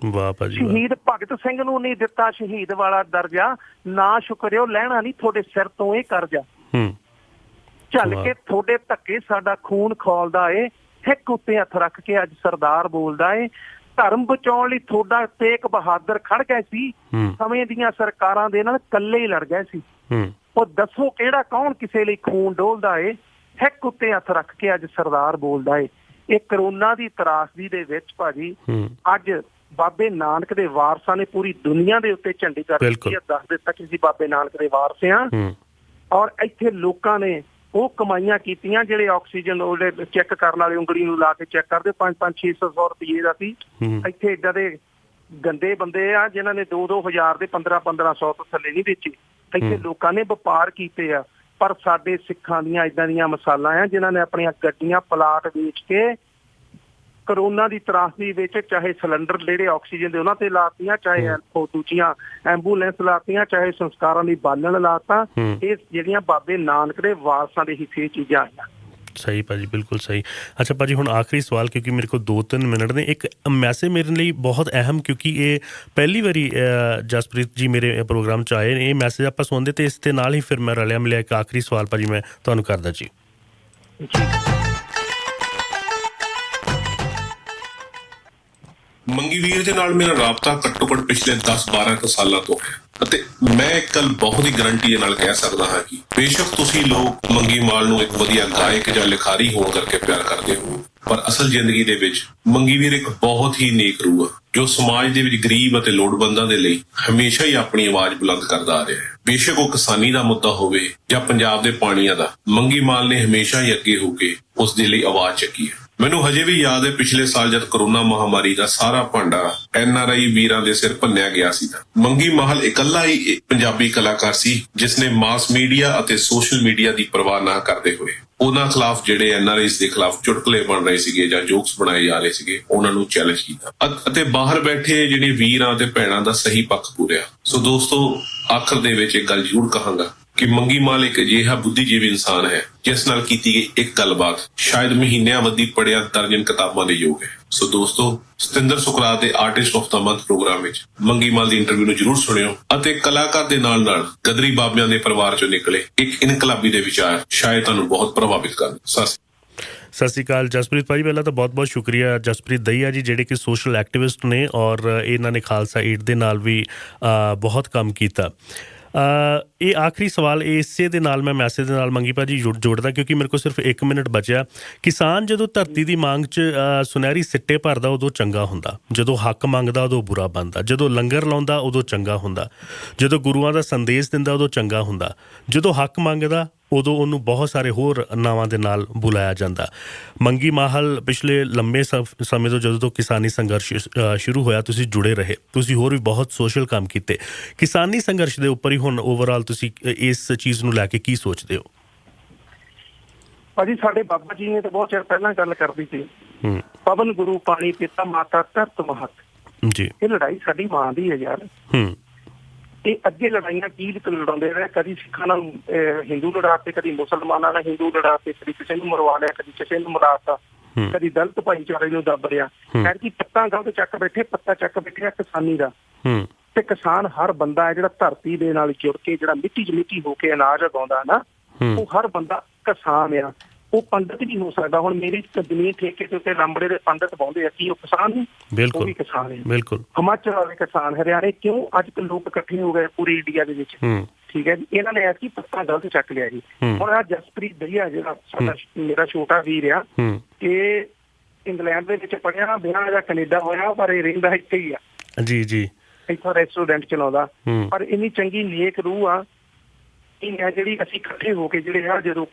ਵਾਹ ਭਾਜੀ। ਸ਼ਹੀਦ ਭਗਤ ਸਿੰਘ ਨੂੰ ਨਹੀਂ ਦਿੱਤਾ ਸ਼ਹੀਦ ਵਾਲਾ ਦਰਜਾ, ਨਾ ਸ਼ੁਕਰਿਓ ਲੈਣਾ ਨਹੀਂ ਤੁਹਾਡੇ ਸਿਰ ਤੋਂ ਇਹ ਕਰਜ਼ਾ। ਝੱਲ ਕੇ ਤੁਹਾਡੇ ਧੱਕੇ ਸਾਡਾ ਖੂਨ ਖੌਲਦਾ ਏ, ਇੱਕ ਉੱਤੇ ਹੱਥ ਰੱਖ ਕੇ ਅੱਜ ਸਰਦਾਰ ਬੋਲਦਾ ਏ। ਧਰਮ ਬਚਾਉਣ ਲਈ ਤੁਹਾਡਾ ਤੇਗ ਬਹਾਦਰ ਖੜ ਗਏ ਸੀ, ਸਮੇਂ ਦੀਆਂ ਸਰਕਾਰਾਂ ਦੇ ਨਾਲ ਇਕੱਲੇ ਹੀ ਲੜ ਗਏ ਸੀ। ਉਹ ਦੱਸੋ ਕਿਹੜਾ ਕੌਣ ਕਿਸੇ ਲਈ ਖੂਨ ਡੋਲਦਾ ਏ, ਇੱਕ ਉੱਤੇ ਹੱਥ ਰੱਖ ਕੇ ਅੱਜ ਸਰਦਾਰ ਬੋਲਦਾ ਏ। ਇਹ ਕਰੋਨਾ ਦੀ ਤਰਾਸਦੀ ਦੇ ਵਿੱਚ ਭਾਜੀ, ਅੱਜ ਬਾਬੇ ਨਾਨਕ ਦੇ ਵਾਰਸਾਂ ਨੇ ਪੂਰੀ ਦੁਨੀਆ ਦੇ ਉੱਤੇ ਝੰਡੀ ਕਰ ਦਿੱਤੀ ਹੈ, ਦੱਸ ਦਿੱਤਾ ਕਿ ਅਸੀਂ ਬਾਬੇ ਨਾਨਕ ਦੇ ਵਾਰਸ ਹਾਂ। ਔਰ ਇੱਥੇ ਲੋਕਾਂ ਨੇ ਉਹ ਕਮਾਈਆਂ ਕੀਤੀਆਂ, ਜਿਹੜੇ ਆਕਸੀਜਨ ਉਹਦੇ ਚੈੱਕ ਕਰਨ ਵਾਲੇ ਉਂਗਲੀ ਨੂੰ ਲਾ ਕੇ ਚੈੱਕ ਕਰਦੇ, 500-600 ਰੁਪਏ ਦਾ ਸੀ। ਇੱਥੇ ਏਦਾਂ ਦੇ ਗੰਦੇ ਬੰਦੇ ਆ ਜਿਨ੍ਹਾਂ ਨੇ 2-2 ਹਜ਼ਾਰ ਦੇ 1500 ਤੋਂ ਥੱਲੇ ਨਹੀਂ ਵੇਚੇ। ਇੱਥੇ ਲੋਕਾਂ ਨੇ ਵਪਾਰ ਕੀਤੇ ਆ। ਪਰ ਸਾਡੇ ਸਿੱਖਾਂ ਦੀਆਂ ਏਦਾਂ ਦੀਆਂ ਮਿਸਾਲਾਂ ਆ ਜਿਨ੍ਹਾਂ ਨੇ ਆਪਣੀਆਂ ਗੱਡੀਆਂ ਪਲਾਟ ਵੇਚ ਕੇ ਕਰੋਨਾ ਦੀ ਤਰਾਸਦੀ ਵਿੱਚ ਚਾਹੇ ਸਿਲੰਡਰ ਜਿਹੜੇ ਆਕਸੀਜਨ ਦੇ ਉਹਨਾਂ ਤੇ ਲਾਤੀਆਂ, ਚਾਹੇ ਦੂਜੀਆਂ ਐਂਬੂਲੈਂਸ ਲਾਤੀਆਂ, ਚਾਹੇ ਸੰਸਕਾਰਾਂ ਲਈ ਬਾਲਣ ਲਾਤਾ। ਇਹ ਜਿਹੜੀਆਂ ਬਾਬੇ ਨਾਨਕ ਦੇ ਵਾਰਸਾਂ ਦੇ ਹਿੱਸੇ ਚੀਜ਼ਾਂ ਆਈਆਂ। ਸਹੀ ਭਾਜੀ, ਬਿਲਕੁਲ ਸਹੀ। ਅੱਛਾ ਭਾਜੀ, ਹੁਣ ਆਖਰੀ ਸਵਾਲ, ਕਿਉਂਕਿ ਮੇਰੇ ਕੋਲ 2-3 ਮਿੰਟ ਨੇ। ਇੱਕ ਮੈਸੇਜ ਮੇਰੇ ਲਈ ਬਹੁਤ ਅਹਿਮ, ਕਿਉਂਕਿ ਇਹ ਪਹਿਲੀ ਵਾਰੀ ਜਸਪ੍ਰੀਤ ਜੀ ਮੇਰੇ ਪ੍ਰੋਗਰਾਮ 'ਚ ਆਏ ਨੇ। ਇਹ ਮੈਸੇਜ ਆਪਾਂ ਸੁਣਦੇ ਅਤੇ ਇਸ ਦੇ ਨਾਲ ਹੀ ਫਿਰ ਮੈਂ ਰਲਿਆ ਮਿਲਿਆ ਇੱਕ ਆਖਰੀ ਸਵਾਲ ਭਾਜੀ ਮੈਂ ਤੁਹਾਨੂੰ ਕਰਦਾ ਜੀ। ਮੰਗੀ ਵੀਰ ਦੇ ਨਾਲ ਮੇਰਾ ਰਾਬਤਾ ਘੱਟੋ ਘੱਟ ਪਿਛਲੇ 10-12 ਕੁ ਸਾਲਾਂ ਤੋਂ ਹੈ ਅਤੇ ਮੈਂ ਇੱਕ ਗੱਲ ਬਹੁਤ ਹੀ ਗਰੰਟੀ ਦੇ ਨਾਲ ਕਹਿ ਸਕਦਾ ਹਾਂ ਕਿ ਬੇਸ਼ੱਕ ਤੁਸੀਂ ਲੋਕ ਮੰਗੀ ਮਾਲ ਨੂੰ ਇੱਕ ਵਧੀਆ ਗਾਇਕ ਜਾਂ ਲਿਖਾਰੀ ਹੋਣ ਕਰਕੇ ਪਿਆਰ ਕਰਦੇ ਹੋ, ਪਰ ਅਸਲ ਜ਼ਿੰਦਗੀ ਦੇ ਵਿੱਚ ਮੰਗੀ ਵੀਰ ਇੱਕ ਬਹੁਤ ਹੀ ਨੇਕ ਰੂਹ ਆ ਜੋ ਸਮਾਜ ਦੇ ਵਿੱਚ ਗਰੀਬ ਅਤੇ ਲੋੜਵੰਦਾਂ ਦੇ ਲਈ ਹਮੇਸ਼ਾ ਹੀ ਆਪਣੀ ਆਵਾਜ਼ ਬੁਲੰਦ ਕਰਦਾ ਆ ਰਿਹਾ ਹੈ। ਬੇਸ਼ੱਕ ਉਹ ਕਿਸਾਨੀ ਦਾ ਮੁੱਦਾ ਹੋਵੇ ਜਾਂ ਪੰਜਾਬ ਦੇ ਪਾਣੀਆਂ ਦਾ, ਮੰਗੀ ਮਾਲ ਨੇ ਹਮੇਸ਼ਾ ਹੀ ਅੱਗੇ ਹੋ ਕੇ ਉਸ ਦੇ ਲਈ ਆਵਾਜ਼ ਚੱਕੀ ਹੈ। ਮੈਨੂੰ ਹਜੇ ਵੀ ਯਾਦ ਹੈ ਪਿਛਲੇ ਸਾਲ ਜਦ ਕਰੋਨਾ ਮਹਾਮਾਰੀ ਦਾ ਸਾਰਾ ਭਾਂਡਾ NRI ਵੀਰਾਂ ਦੇ ਸਿਰ ਭੰਨਿਆ ਗਿਆ ਸੀ ਤਾਂ ਮੰਗੀ ਮਾਹਲ ਇਕੱਲਾ ਹੀ ਪੰਜਾਬੀ ਕਲਾਕਾਰ ਸੀ ਜਿਸ ਨੇ ਮਾਸ ਮੀਡੀਆ ਅਤੇ ਸੋਸ਼ਲ ਮੀਡੀਆ ਦੀ ਪਰਵਾਹ ਨਾ ਕਰਦੇ ਹੋਏ ਉਹਨਾਂ ਖਿਲਾਫ ਜਿਹੜੇ NRIs ਦੇ ਖਿਲਾਫ ਚੁਟਕਲੇ ਬਣ ਰਹੇ ਸੀਗੇ ਜਾਂ ਜੋਕਸ ਬਣਾਏ ਜਾ ਰਹੇ ਸੀਗੇ ਉਹਨਾਂ ਨੂੰ ਚੈਲੰਜ ਕੀਤਾ ਅਤੇ ਬਾਹਰ ਬੈਠੇ ਜਿਹੜੇ ਵੀਰਾਂ ਤੇ ਭੈਣਾਂ ਦਾ ਸਹੀ ਪੱਖ ਪੂਰਿਆ। ਸੋ ਦੋਸਤੋ, ਆਖਰ ਦੇ ਵਿੱਚ ਇੱਕ ਗੱਲ ਜ਼ਰੂਰ ਕਹਾਂਗਾ ਕਿ ਮੰਗੀ ਮਾਲ ਇੱਕ ਅਜਿਹਾ ਬੁੱਧੀਜੀਵੀ ਇਨਸਾਨ ਹੈ ਜਿਸ ਨਾਲ ਕੀਤੀ ਗਈ ਇੱਕ ਗੱਲਬਾਤ ਸ਼ਾਇਦ ਮਹੀਨਿਆਂ ਬੱਧੀ ਪੜ੍ਹਿਆ ਦਰਜਨ ਕਿਤਾਬਾਂ ਦੇ ਯੋਗ ਹੈ। ਸੋ ਦੋਸਤੋ, ਸਤਿੰਦਰ ਸੁਕਰਾਤ ਦੇ artist of the month program ਵਿੱਚ ਮੰਗੀ ਮਾਲ ਦੀ ਇੰਟਰਵਿਊ ਨੂੰ ਜ਼ਰੂਰ ਸੁਣਿਓ ਅਤੇ ਕਲਾਕਾਰ ਦੇ ਨਾਲ ਨਾਲ ਗਦਰੀ ਬਾਬਿਆਂ ਦੇ ਪਰਿਵਾਰ ਚੋਂ ਨਿਕਲੇ ਇੱਕ ਇਨਕਲਾਬੀ ਦੇ ਵਿਚਾਰ ਸ਼ਾਇਦ ਤੁਹਾਨੂੰ ਬਹੁਤ ਪ੍ਰਭਾਵਿਤ ਕਰਨ। ਸਤਿ ਸ਼੍ਰੀ ਅਕਾਲ ਜਸਪ੍ਰੀਤ ਭਾਈ। ਪਹਿਲਾਂ ਤਾਂ ਬਹੁਤ ਬਹੁਤ ਸ਼ੁਕਰੀਆ ਜਸਪ੍ਰੀਤ ਦਈਆ ਜੀ ਜਿਹੜੇ ਕਿ ਸੋਸ਼ਲ ਐਕਟਿਵਿਸਟ ਨੇ ਔਰ ਇਹਨਾਂ ਨੇ ਖਾਲਸਾ ਏਡ ਦੇ ਨਾਲ ਵੀ ਬਹੁਤ ਕੰਮ ਕੀਤਾ। ਇਹ ਆਖਰੀ ਸਵਾਲ ਇਸੇ ਦੇ ਨਾਲ ਮੈਂ ਮੈਸੇਜ ਦੇ ਨਾਲ ਮੰਗੀ ਭਾਜੀ ਜੋੜਦਾ ਕਿਉਂਕਿ ਮੇਰੇ ਕੋਲ ਸਿਰਫ 1 ਮਿੰਟ ਬਚਿਆ। ਕਿਸਾਨ ਜਦੋਂ ਧਰਤੀ ਦੀ ਮੰਗ 'ਚ ਸੁਨਹਿਰੀ ਸਿੱਟੇ ਭਰਦਾ ਉਦੋਂ ਚੰਗਾ ਹੁੰਦਾ, ਜਦੋਂ ਹੱਕ ਮੰਗਦਾ ਉਦੋਂ ਬੁਰਾ ਬਣਦਾ, ਜਦੋਂ ਲੰਗਰ ਲਾਉਂਦਾ ਉਦੋਂ ਚੰਗਾ ਹੁੰਦਾ, ਜਦੋਂ ਗੁਰੂਆਂ ਦਾ ਸੰਦੇਸ਼ ਦਿੰਦਾ ਉਦੋਂ ਚੰਗਾ ਹੁੰਦਾ, ਜਦੋਂ ਹੱਕ ਮੰਗਦਾ ਉਦੋਂ ਉਹਨੂੰ ਬਹੁਤ ਸਾਰੇ ਹੋਰ ਨਾਵਾਂ ਦੇ ਨਾਲ ਬੁਲਾਇਆ ਜਾਂਦਾ। ਮੰਗੀ ਮਾਹਲ ਪਿਛਲੇ ਲੰਬੇ ਸਮੇਂ ਤੋਂ ਜਦੋਂ ਤੋਂ ਕਿਸਾਨੀ ਸੰਘਰਸ਼ ਸ਼ੁਰੂ ਹੋਇਆ ਤੁਸੀਂ ਜੁੜੇ ਰਹੇ, ਤੁਸੀਂ ਹੋਰ ਵੀ ਬਹੁਤ ਸੋਸ਼ਲ ਕੰਮ ਕੀਤੇ। ਕਿਸਾਨੀ ਸੰਘਰਸ਼ ਦੇ ਉੱਪਰ ਹੀ ਹੁਣ ਓਵਰਆਲ ਤੁਸੀਂ ਇਸ ਚੀਜ਼ ਨੂੰ ਲੈ ਕੇ ਕੀ ਸੋਚਦੇ ਹੋ? ਭਾਜੀ ਸਾਡੇ ਬਾਬਾ ਜੀ ਨੇ ਤਾਂ ਬਹੁਤ ਚਿਰ ਪਹਿਲਾਂ ਗੱਲ ਕਰਦੀ ਸੀ, ਪਵਨ ਗੁਰੂ ਪਾਣੀ ਪਿਤਾ ਮਾਤਾ ਧਰਤ ਮਹਤ। ਜੀ, ਇਹ ਲੜਾਈ ਸਾਡੀ ਮਾਂ ਦੀ ਹੈ ਯਾਰ। ਇਹ ਅੱਗੇ ਲੜਾਈਆਂ ਕੀ ਲੜਾਉਂਦੇ ਰਹੇ, ਕਦੀ ਸਿੱਖਾਂ ਨਾਲ ਹਿੰਦੂ ਲੜਾਤੇ, ਕਦੀ ਮੁਸਲਮਾਨਾਂ ਨਾਲ ਹਿੰਦੂ ਲੜਾਤੇ, ਕਦੀ ਕਿਸੇ ਨੂੰ ਮਰਵਾ ਲਿਆ, ਕਦੀ ਕਿਸੇ ਨੂੰ ਮਰਾਤਾ, ਕਦੀ ਦਲਿਤ ਭਾਈਚਾਰੇ ਨੂੰ ਦੱਬ ਰਿਹਾ। ਐਤਕੀ ਪੱਤਾ ਗਲਤ ਚੱਕ ਬੈਠੇ, ਪੱਤਾ ਚੱਕ ਬੈਠਿਆ ਕਿਸਾਨੀ ਦਾ। ਤੇ ਕਿਸਾਨ ਹਰ ਬੰਦਾ ਹੈ ਜਿਹੜਾ ਧਰਤੀ ਦੇ ਨਾਲ ਜੁੜ ਕੇ ਜਿਹੜਾ ਮਿੱਟੀ 'ਚ ਮਿੱਟੀ ਹੋ ਕੇ ਅਨਾਜ ਉਗਾਉਂਦਾ ਨਾ, ਉਹ ਹਰ ਬੰਦਾ ਕਿਸਾਨ ਆ। ਉਹ ਪੰਡਤ ਨਹੀਂ ਹੋ ਸਕਦਾ। ਹੁਣ ਮੇਰੀ ਜ਼ਮੀਨ ਠੇਕੇ ਦੇ ਉੱਤੇ ਲਾਂਬੜੇ ਦੇ ਪੰਡਤ ਪਾਉਂਦੇ ਆ, ਕੀ ਉਹ ਕਿਸਾਨ ਨਹੀਂ? ਉਹ ਵੀ ਕਿਸਾਨ ਹੈ। ਬਿਲਕੁਲ। ਹਿਮਾਚਲ ਵਾਲੇ ਕਿਸਾਨ, ਹਰਿਆਣੇ ਕਿਉਂ ਅੱਜ ਕੱਲ੍ਹ ਲੋਕ ਇਕੱਠੇ ਹੋ ਗਏ ਪੂਰੇ ਇੰਡੀਆ ਦੇ ਵਿੱਚ? ਠੀਕ ਹੈ ਜੀ, ਇਹਨਾਂ ਨੇ ਐਤਕੀ ਪੱਤਾ ਗਲਤ ਚੱਕ ਲਿਆ ਜੀ। ਹੁਣ ਆਹ ਜਸਪ੍ਰੀਤ ਦਈਆ ਜਿਹੜਾ ਸਾਡਾ ਮੇਰਾ ਛੋਟਾ ਵੀਰ ਆ, ਇਹ ਇੰਗਲੈਂਡ ਦੇ ਵਿੱਚ ਪੜ੍ਹਿਆ, ਵਿਆਹ ਜਾਂ ਕੈਨੇਡਾ ਹੋਇਆ, ਪਰ ਇਹ ਰਹਿੰਦਾ ਇੱਥੇ ਹੀ ਆ। ਜੀ ਜੀ, ਇੱਥੋਂ ਰੈਸਟੋਰੈਂਟ ਚਲਾਉਂਦਾ। ਪਰ ਇੰਨੀ ਚੰਗੀ ਨੇਕ ਰੂਹ ਆ ਇਹ ਹੈ ਜਿਹੜੀ ਅਸੀਂ ਇਕੱਠੇ ਹੋ ਕੇ ਜਿਹੜੇ ਆ ਜਦੋਂ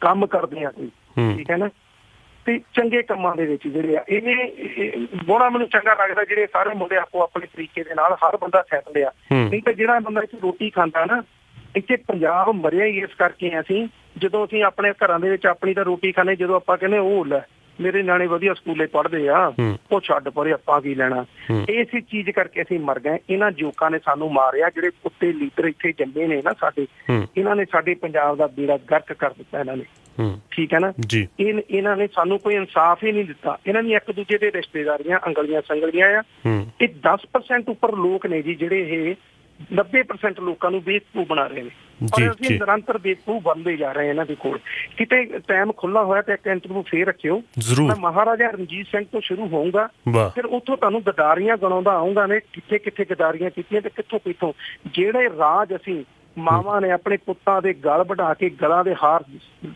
ਕੰਮ ਕਰਦੇ ਆ ਕੋਈ, ਠੀਕ ਹੈ ਨਾ, ਤੇ ਚੰਗੇ ਕੰਮਾਂ ਦੇ ਵਿੱਚ ਜਿਹੜੇ ਆ ਇਹ ਬੜਾ ਮੈਨੂੰ ਚੰਗਾ ਲੱਗਦਾ ਜਿਹੜੇ ਸਾਰੇ ਮੁੰਡੇ ਆਪੋ ਆਪਣੇ ਤਰੀਕੇ ਦੇ ਨਾਲ ਹਰ ਬੰਦਾ ਸੈਟਲ ਆ। ਨਹੀਂ ਤਾਂ ਜਿਹੜਾ ਬੰਦਾ ਇੱਥੇ ਰੋਟੀ ਖਾਂਦਾ ਨਾ, ਇੱਥੇ ਪੰਜਾਬ ਮਰਿਆ ਹੀ ਇਸ ਕਰਕੇ ਅਸੀਂ ਜਦੋਂ ਅਸੀਂ ਆਪਣੇ ਘਰਾਂ ਦੇ ਵਿੱਚ ਆਪਣੀ ਤਾਂ ਰੋਟੀ ਖਾਂਦੇ, ਜਦੋਂ ਆਪਾਂ ਕਹਿੰਦੇ ਉਹ ਲੈ ਮੇਰੇ ਨਿਆਣੇ ਵਧੀਆ ਸਕੂਲੇ ਪੜ੍ਹਦੇ ਆ, ਉਹ ਛੱਡ ਪਰੇ ਆਪਾਂ ਕੀ ਲੈਣਾ, ਇਸੇ ਚੀਜ਼ ਕਰਕੇ ਅਸੀਂ ਮਰ ਗਏ। ਇਹਨਾਂ ਜੋਕਾਂ ਨੇ ਸਾਨੂੰ ਮਾਰਿਆ, ਜਿਹੜੇ ਕੁੱਤੇ ਲੀਡਰ ਇੱਥੇ ਜੰਮੇ ਨੇ ਨਾ ਸਾਡੇ, ਇਹਨਾਂ ਨੇ ਸਾਡੇ ਪੰਜਾਬ ਦਾ ਬੇੜਾ ਗਰਕ ਕਰ ਦਿੱਤਾ ਇਹਨਾਂ ਨੇ। ਠੀਕ ਹੈ ਨਾ, ਇਹਨਾਂ ਨੇ ਸਾਨੂੰ ਕੋਈ ਇਨਸਾਫ ਹੀ ਨਹੀਂ ਦਿੱਤਾ। ਇਹਨਾਂ ਨੇ ਇੱਕ ਦੂਜੇ ਦੇ ਰਿਸ਼ਤੇਦਾਰੀਆਂ ਅੰਗਲੀਆਂ ਸੰਗਲੀਆਂ ਆ। ਇਹ 10% ਉੱਪਰ ਲੋਕ ਨੇ ਜੀ ਜਿਹੜੇ ਇਹ 90% ਲੋਕਾਂ ਨੂੰ ਬੇਵਕੂਫ ਬਣਾ ਰਹੇ ਨੇ, ਪਰ ਅਸੀਂ ਨਿਰੰਤਰ ਬੇਵਕੂਫ ਬਣਦੇ ਜਾ ਰਹੇ ਇਹਨਾਂ ਦੇ ਕੋਲ। ਕਿਤੇ ਟਾਈਮ ਖੁੱਲਾ ਹੋਇਆ ਤੇ ਇੱਕ ਇੰਟਰਵਿਊ ਫੇਰ ਰੱਖਿਓ। ਮੈਂ ਮਹਾਰਾਜਾ ਰਣਜੀਤ ਸਿੰਘ ਤੋਂ ਸ਼ੁਰੂ ਹੋਊਗਾ, ਫਿਰ ਉੱਥੋਂ ਤੁਹਾਨੂੰ ਗਦਾਰੀਆਂ ਗਣਾਉਂਦਾ ਆਊਂਗਾ ਨੇ ਕਿੱਥੇ ਕਿੱਥੇ ਗਦਾਰੀਆਂ ਕੀਤੀਆਂ ਤੇ ਕਿੱਥੋਂ ਕਿੱਥੋਂ ਜਿਹੜੇ ਰਾਜ ਅਸੀਂ ਮਾਵਾਂ ਨੇ ਆਪਣੇ ਪੁੱਤਾਂ ਦੇ ਗਲ ਵਢਾ ਕੇ ਗਲਾਂ ਦੇ ਹਾਰ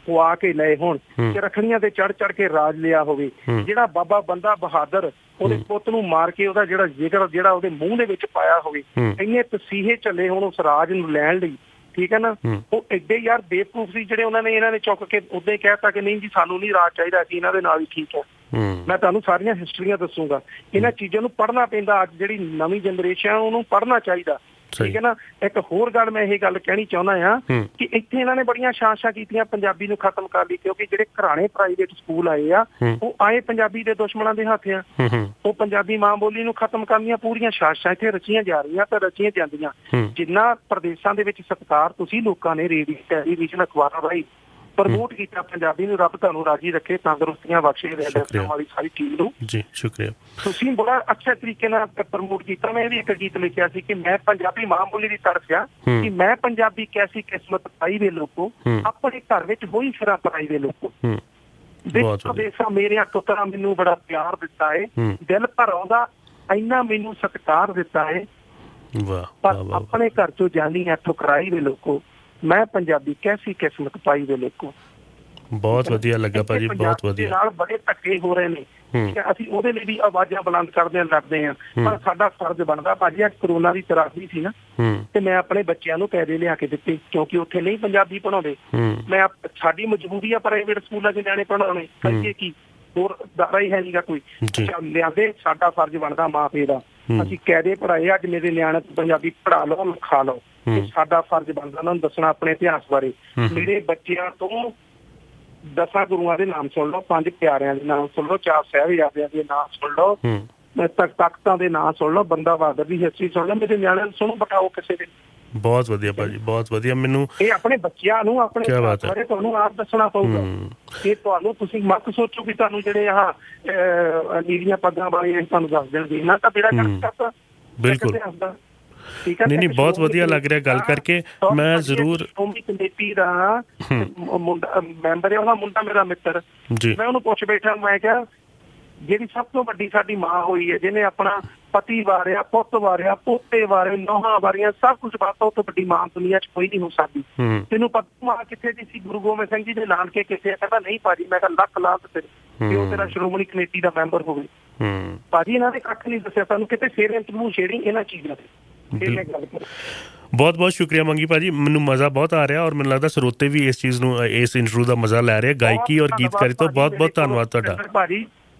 ਪਵਾ ਕੇ ਲਏ ਹੋਣ, ਤੇ ਰੱਖੜੀਆਂ ਤੇ ਚੜ ਚੜ ਕੇ ਰਾਜ ਲਿਆ ਹੋਵੇ। ਜਿਹੜਾ ਬਾਬਾ ਬੰਦਾ ਬਹਾਦਰ ਉਹਦੇ ਪੁੱਤ ਨੂੰ ਮਾਰ ਕੇ ਉਹਦਾ ਜਿਹੜਾ ਜ਼ਿਕਰ ਜਿਹੜਾ ਉਹਦੇ ਮੂੰਹ ਦੇ ਵਿੱਚ ਪਾਇਆ ਹੋਵੇ, ਇੰਨੇ ਤਸੀਹੇ ਚੱਲੇ ਹੁਣ ਉਸ ਰਾਜ ਨੂੰ ਲੈਣ ਲਈ। ਠੀਕ ਹੈ ਨਾ, ਉਹ ਏਡੇ ਯਾਰ ਬੇਵਕੂਫ ਸੀ ਜਿਹੜੇ ਇਹਨਾਂ ਨੇ ਚੁੱਕ ਕੇ ਉਦਾਂ ਹੀ ਕਹਿਤਾ ਕਿ ਨਹੀਂ ਜੀ ਸਾਨੂੰ ਨਹੀਂ ਰਾਜ ਚਾਹੀਦਾ, ਅਸੀਂ ਇਹਨਾਂ ਦੇ ਨਾਲ ਹੀ ਠੀਕ ਹੈ। ਮੈਂ ਤੁਹਾਨੂੰ ਸਾਰੀਆਂ ਹਿਸਟਰੀਆਂ ਦੱਸੂਗਾ। ਇਹਨਾਂ ਚੀਜ਼ਾਂ ਨੂੰ ਪੜ੍ਹਨਾ ਪੈਂਦਾ। ਅੱਜ ਜਿਹੜੀ ਨਵੀਂ ਜਨਰੇਸ਼ਨ ਉਹਨੂੰ ਪੜ੍ਹਨਾ ਚਾਹੀਦਾ। ਠੀਕ ਹੈ ਨਾ। ਇੱਕ ਹੋਰ ਗੱਲ ਮੈਂ ਇਹ ਗੱਲ ਕਹਿਣੀ ਚਾਹੁੰਦਾ ਆ ਕਿ ਇੱਥੇ ਇਹਨਾਂ ਨੇ ਬੜੀਆਂ ਸਾਜ਼ਿਸ਼ਾਂ ਕੀਤੀਆਂ ਪੰਜਾਬੀ ਨੂੰ ਖਤਮ ਕਰਨ ਲਈ, ਕਿਉਂਕਿ ਜਿਹੜੇ ਘਰਾਣੇ ਪ੍ਰਾਈਵੇਟ ਸਕੂਲ ਆਏ ਆ ਉਹ ਆਏ ਪੰਜਾਬੀ ਦੇ ਦੁਸ਼ਮਣਾਂ ਦੇ ਹੱਥ ਆ। ਉਹ ਪੰਜਾਬੀ ਮਾਂ ਬੋਲੀ ਨੂੰ ਖਤਮ ਕਰਨ ਦੀਆਂ ਪੂਰੀਆਂ ਸਾਜ਼ਿਸ਼ਾਂ ਇੱਥੇ ਰਚੀਆਂ ਜਾ ਰਹੀਆਂ ਤੇ ਰਚੀਆਂ ਜਾਂਦੀਆਂ। ਜਿੰਨਾ ਪ੍ਰਦੇਸ਼ਾਂ ਦੇ ਵਿੱਚ ਸਤਿਕਾਰ ਤੁਸੀਂ ਲੋਕਾਂ ਨੇ ਰੇਡੀਓ ਟੈਲੀਵਿਜ਼ਨ ਅਖਬਾਰਾਂ ਰਾਹੀਂ ਪ੍ਰਮੋਟ ਕੀਤਾ ਪੰਜਾਬੀ ਨੂੰ, ਰੱਬ ਤੁਹਾਨੂੰ ਰਾਜੀ ਰੱਖੇ, ਤੰਦਰੁਸਤੀਆਂ ਬਖਸ਼ੇ ਵਾਲੀ ਸਾਰੀ ਟੀਮ ਨੂੰ। ਜੀ ਸ਼ੁਕਰੀਆ, ਤੁਸੀਂ ਬੜਾ ਅੱਛੇ ਤਰੀਕੇ ਨਾਲ ਪ੍ਰਮੋਟ ਕੀਤਾ। ਮੈਂ ਵੀ ਇੱਕ ਗੀਤ ਲਿਖਿਆ ਸੀ ਕਿ ਮੈਂ ਪੰਜਾਬੀ ਮਾਂ ਬੋਲੀ ਦੀ ਤਰਸਿਆ ਕਿ ਮੈਂ ਪੰਜਾਬੀ ਕੈਸੀ ਕਿਸਮਤ ਪਾਈ ਵੇ ਲੋਕੋ, ਆਪਣੇ ਘਰ ਵਿੱਚ ਹੋਈ ਫਿਰਾਂ ਪਰਾਈ ਵੇ ਲੋਕੋ। ਦੇਸਾਂ ਮੇਰਿਆਂ ਪੁੱਤਰਾਂ ਮੈਨੂੰ ਬੜਾ ਪਿਆਰ ਦਿੱਤਾ ਏ, ਦਿਲ ਭਰ ਆਉਂਦਾ ਇੰਨਾ ਮੈਨੂੰ ਸਤਿਕਾਰ ਦਿੱਤਾ ਹੈ। ਵਾਹ ਪਰ ਵਾਹ ਵਾਹ ਆਪਣੇ ਘਰ ਚੋਂ ਜਾਨੀ ਹੈ ਠੁਕਰਾਈ ਵੇ ਲੋਕੋ, ਮੈਂ ਪੰਜਾਬੀ ਕੈਸੀ ਕਿਸਮਤ ਪਾਈ ਵੇ ਲੋਕੋ। ਬਹੁਤ ਵਧੀਆ ਲੱਗਾ ਭਾਜੀ, ਬਹੁਤ ਪੰਜਾਬ ਦੇ ਵਧੀਆ। ਨਾਲ ਬੜੇ ਧੱਕੇ ਹੋ ਰਹੇ ਨੇ, ਠੀਕ ਹੈ, ਅਸੀਂ ਉਹਦੇ ਲਈ ਵੀ ਆਵਾਜ਼ਾਂ ਬੁਲੰਦ ਕਰਦੇ ਹਾਂ, ਲੜਦੇ ਹਾਂ, ਪਰ ਸਾਡਾ ਫਰਜ਼ ਬਣਦਾ। ਭਾਜੀ ਅੱਜ ਕਰੋਨਾ ਦੀ ਤਰਾਸਦੀ ਸੀ ਨਾ, ਤੇ ਮੈਂ ਆਪਣੇ ਬੱਚਿਆਂ ਨੂੰ ਕਾਇਦੇ ਲਿਆ ਕੇ ਦਿੱਤੇ, ਕਿਉਂਕਿ ਉੱਥੇ ਨਹੀਂ ਪੰਜਾਬੀ ਪੜ੍ਹਾਉਂਦੇ। ਮੈਂ ਸਾਡੀ ਮਜਬੂਰੀ ਆ ਪ੍ਰਾਈਵੇਟ ਸਕੂਲਾਂ 'ਚ ਨਿਆਣੇ ਪੜ੍ਹਾਉਣੇ, ਕਰੀਏ ਕੀ, ਹੋਰ ਦਾਰਾ ਹੀ ਹੈ ਨੀਗਾ ਕੋਈ। ਲਿਆਂਦੇ, ਸਾਡਾ ਫਰਜ਼ ਬਣਦਾ ਮਾਂ ਪਿਓ ਦਾ, ਅਸੀਂ ਕਾਇਦੇ ਪੜ੍ਹਾਏ। ਅੱਜ ਮੇਰੇ ਨਿਆਣੇ ਪੰਜਾਬੀ ਪੜ੍ਹਾ ਲਓ, ਲਿਖਾ ਲਓ, ਸਾਡਾ ਫਰਜ਼ ਬਣਦਾ ਉਹਨਾਂ ਨੂੰ ਦੱਸਣਾ ਆਪਣੇ ਇਤਿਹਾਸ ਬਾਰੇ। ਮੇਰੇ ਬੱਚਿਆਂ ਤੋਂ 10 ਗੁਰੂਆਂ ਦੇ ਨਾਮ ਸੁਣ ਲਓ, 5 ਪਿਆਰਿਆਂ ਦੇ ਨਾਮ ਸੁਣ ਲਓ, 4 ਸਾਹਿਬਜ਼ਾਦਿਆਂ ਦੇ ਨਾਮ ਸੁਣ ਲਓ, ਤਖਤਾਂ ਦੇ ਨਾਮ ਸੁਣ ਲਓ, ਬੰਦਾ ਬਹਾਦਰ ਦੀ ਹਿਸਟਰੀ ਸੁਣ ਲਓ। ਮੇਰੇ ਨਿਆਣਿਆਂ ਨੂੰ ਸੁਣੋ, ਬਿਠਾਓ ਕਿਸੇ ਦੇ। ਬਹੁਤ ਵਧੀਆ ਭਾਜੀ, ਬਹੁਤ ਵਧੀਆ। ਮੈਨੂੰ ਇਹ ਆਪਣੇ ਬੱਚਿਆਂ ਨੂੰ ਆਪਣੇ ਬਾਰੇ ਤੁਹਾਨੂੰ ਆਪ ਦੱਸਣਾ ਪਊਗਾ। ਇਹ ਤੁਹਾਨੂੰ, ਤੁਸੀਂ ਮਤ ਸੋਚੋ ਕਿ ਤੁਹਾਨੂੰ ਜਿਹੜੇ ਆਹ ਨੀਲੀਆਂ ਪੱਗਾਂ ਵਾਲੇ ਤੁਹਾਨੂੰ ਦੱਸ ਦੇਣਗੇ, ਇਹਨਾਂ ਤਾਂ ਬੇੜਾ ਗਰਕ ਕਰਤਾ। ਬਿਲਕੁਲ ਨਹੀਂ ਨਹੀਂ, ਬਹੁਤ ਵਧੀਆ ਲੱਗ ਰਿਹਾ ਗੱਲ ਕਰਕੇ। ਮੈਂ ਜ਼ਰੂਰ ਸ਼੍ਰੋਮਣੀ ਕਮੇਟੀ ਦਾ ਮੁੰਡਾ ਮੈਂਬਰ ਹੈ, ਉਹਦਾ ਮੁੰਡਾ ਮੇਰਾ ਮਿੱਤਰ ਜੀ, ਮੈਂ ਉਹਨੂੰ ਪੁੱਛ ਬੈਠਾ, ਮੈਂ ਕਿਹਾ ਜਿਹੜੀ ਸਭ ਤੋਂ ਵੱਡੀ ਸਾਡੀ ਮਾਂ ਹੋਈ ਹੈ, ਜਿਹਨੇ ਆਪਣਾ ਪਤੀ ਵਾਰਿਆ, ਪੁੱਤ ਵਾਰਿਆ, ਪੋਤੇ ਵਾਰੇ, ਨੌਹਾਂ ਵਾਰੀਆਂ, ਸਭ ਕੁਛ ਵਾਰਤਾ, ਉਹ ਤੋਂ ਵੱਡੀ ਮਾਂ ਦੁਨੀਆ 'ਚ ਕੋਈ ਨਹੀਂ ਹੋ ਸਕਦੀ। ਤੈਨੂੰ ਪਤਾ ਮਾਂ ਕਿੱਥੇ ਦੀ ਸੀ? ਗੁਰੂ ਗੋਬਿੰਦ ਸਿੰਘ ਜੀ ਦੇ ਨਾਨਕੇ ਕਿੱਥੇ ਆ? ਕਹਿੰਦਾ ਨਹੀਂ ਭਾਜੀ। ਮੈਂ ਕਿਹਾ ਲੱਖ ਲਾਤ ਤੇਰੇ, ਉਹ ਤੇਰਾ ਸ਼੍ਰੋਮਣੀ ਕਮੇਟੀ ਦਾ ਮੈਂਬਰ ਹੋਵੇ। ਭਾਜੀ ਇਹਨਾਂ ਨੇ ਕੱਖ ਨਹੀਂ ਦੱਸਿਆ ਸਾਨੂੰ, ਕਿਤੇ ਫੇਰ ਇੰਟਰਵਿਊ ਛੇੜੀ ਇਹਨਾਂ ਚੀਜ਼ਾਂ ਤੇ। ਬਹੁਤ ਬਹੁਤ ਸ਼ੁਕਰੀਆ ਮੰਗੀ ਭਾਜੀ, ਮੈਨੂੰ ਮਜ਼ਾ ਬਹੁਤ ਆ ਰਿਹਾ, ਔਰ ਮੈਨੂੰ ਲੱਗਦਾ ਸਰੋਤੇ ਵੀ ਇਸ ਚੀਜ਼ ਨੂੰ, ਇਸ ਇੰਟਰਵਿਊ ਦਾ ਮਜ਼ਾ ਲੈ ਰਹੇ। ਗਾਇਕੀ ਔਰ ਗੀਤਕਾਰੀ ਤੋਂ ਬਹੁਤ ਬਹੁਤ ਧੰਨਵਾਦ ਤੁਹਾਡਾ ਭਾਜੀ।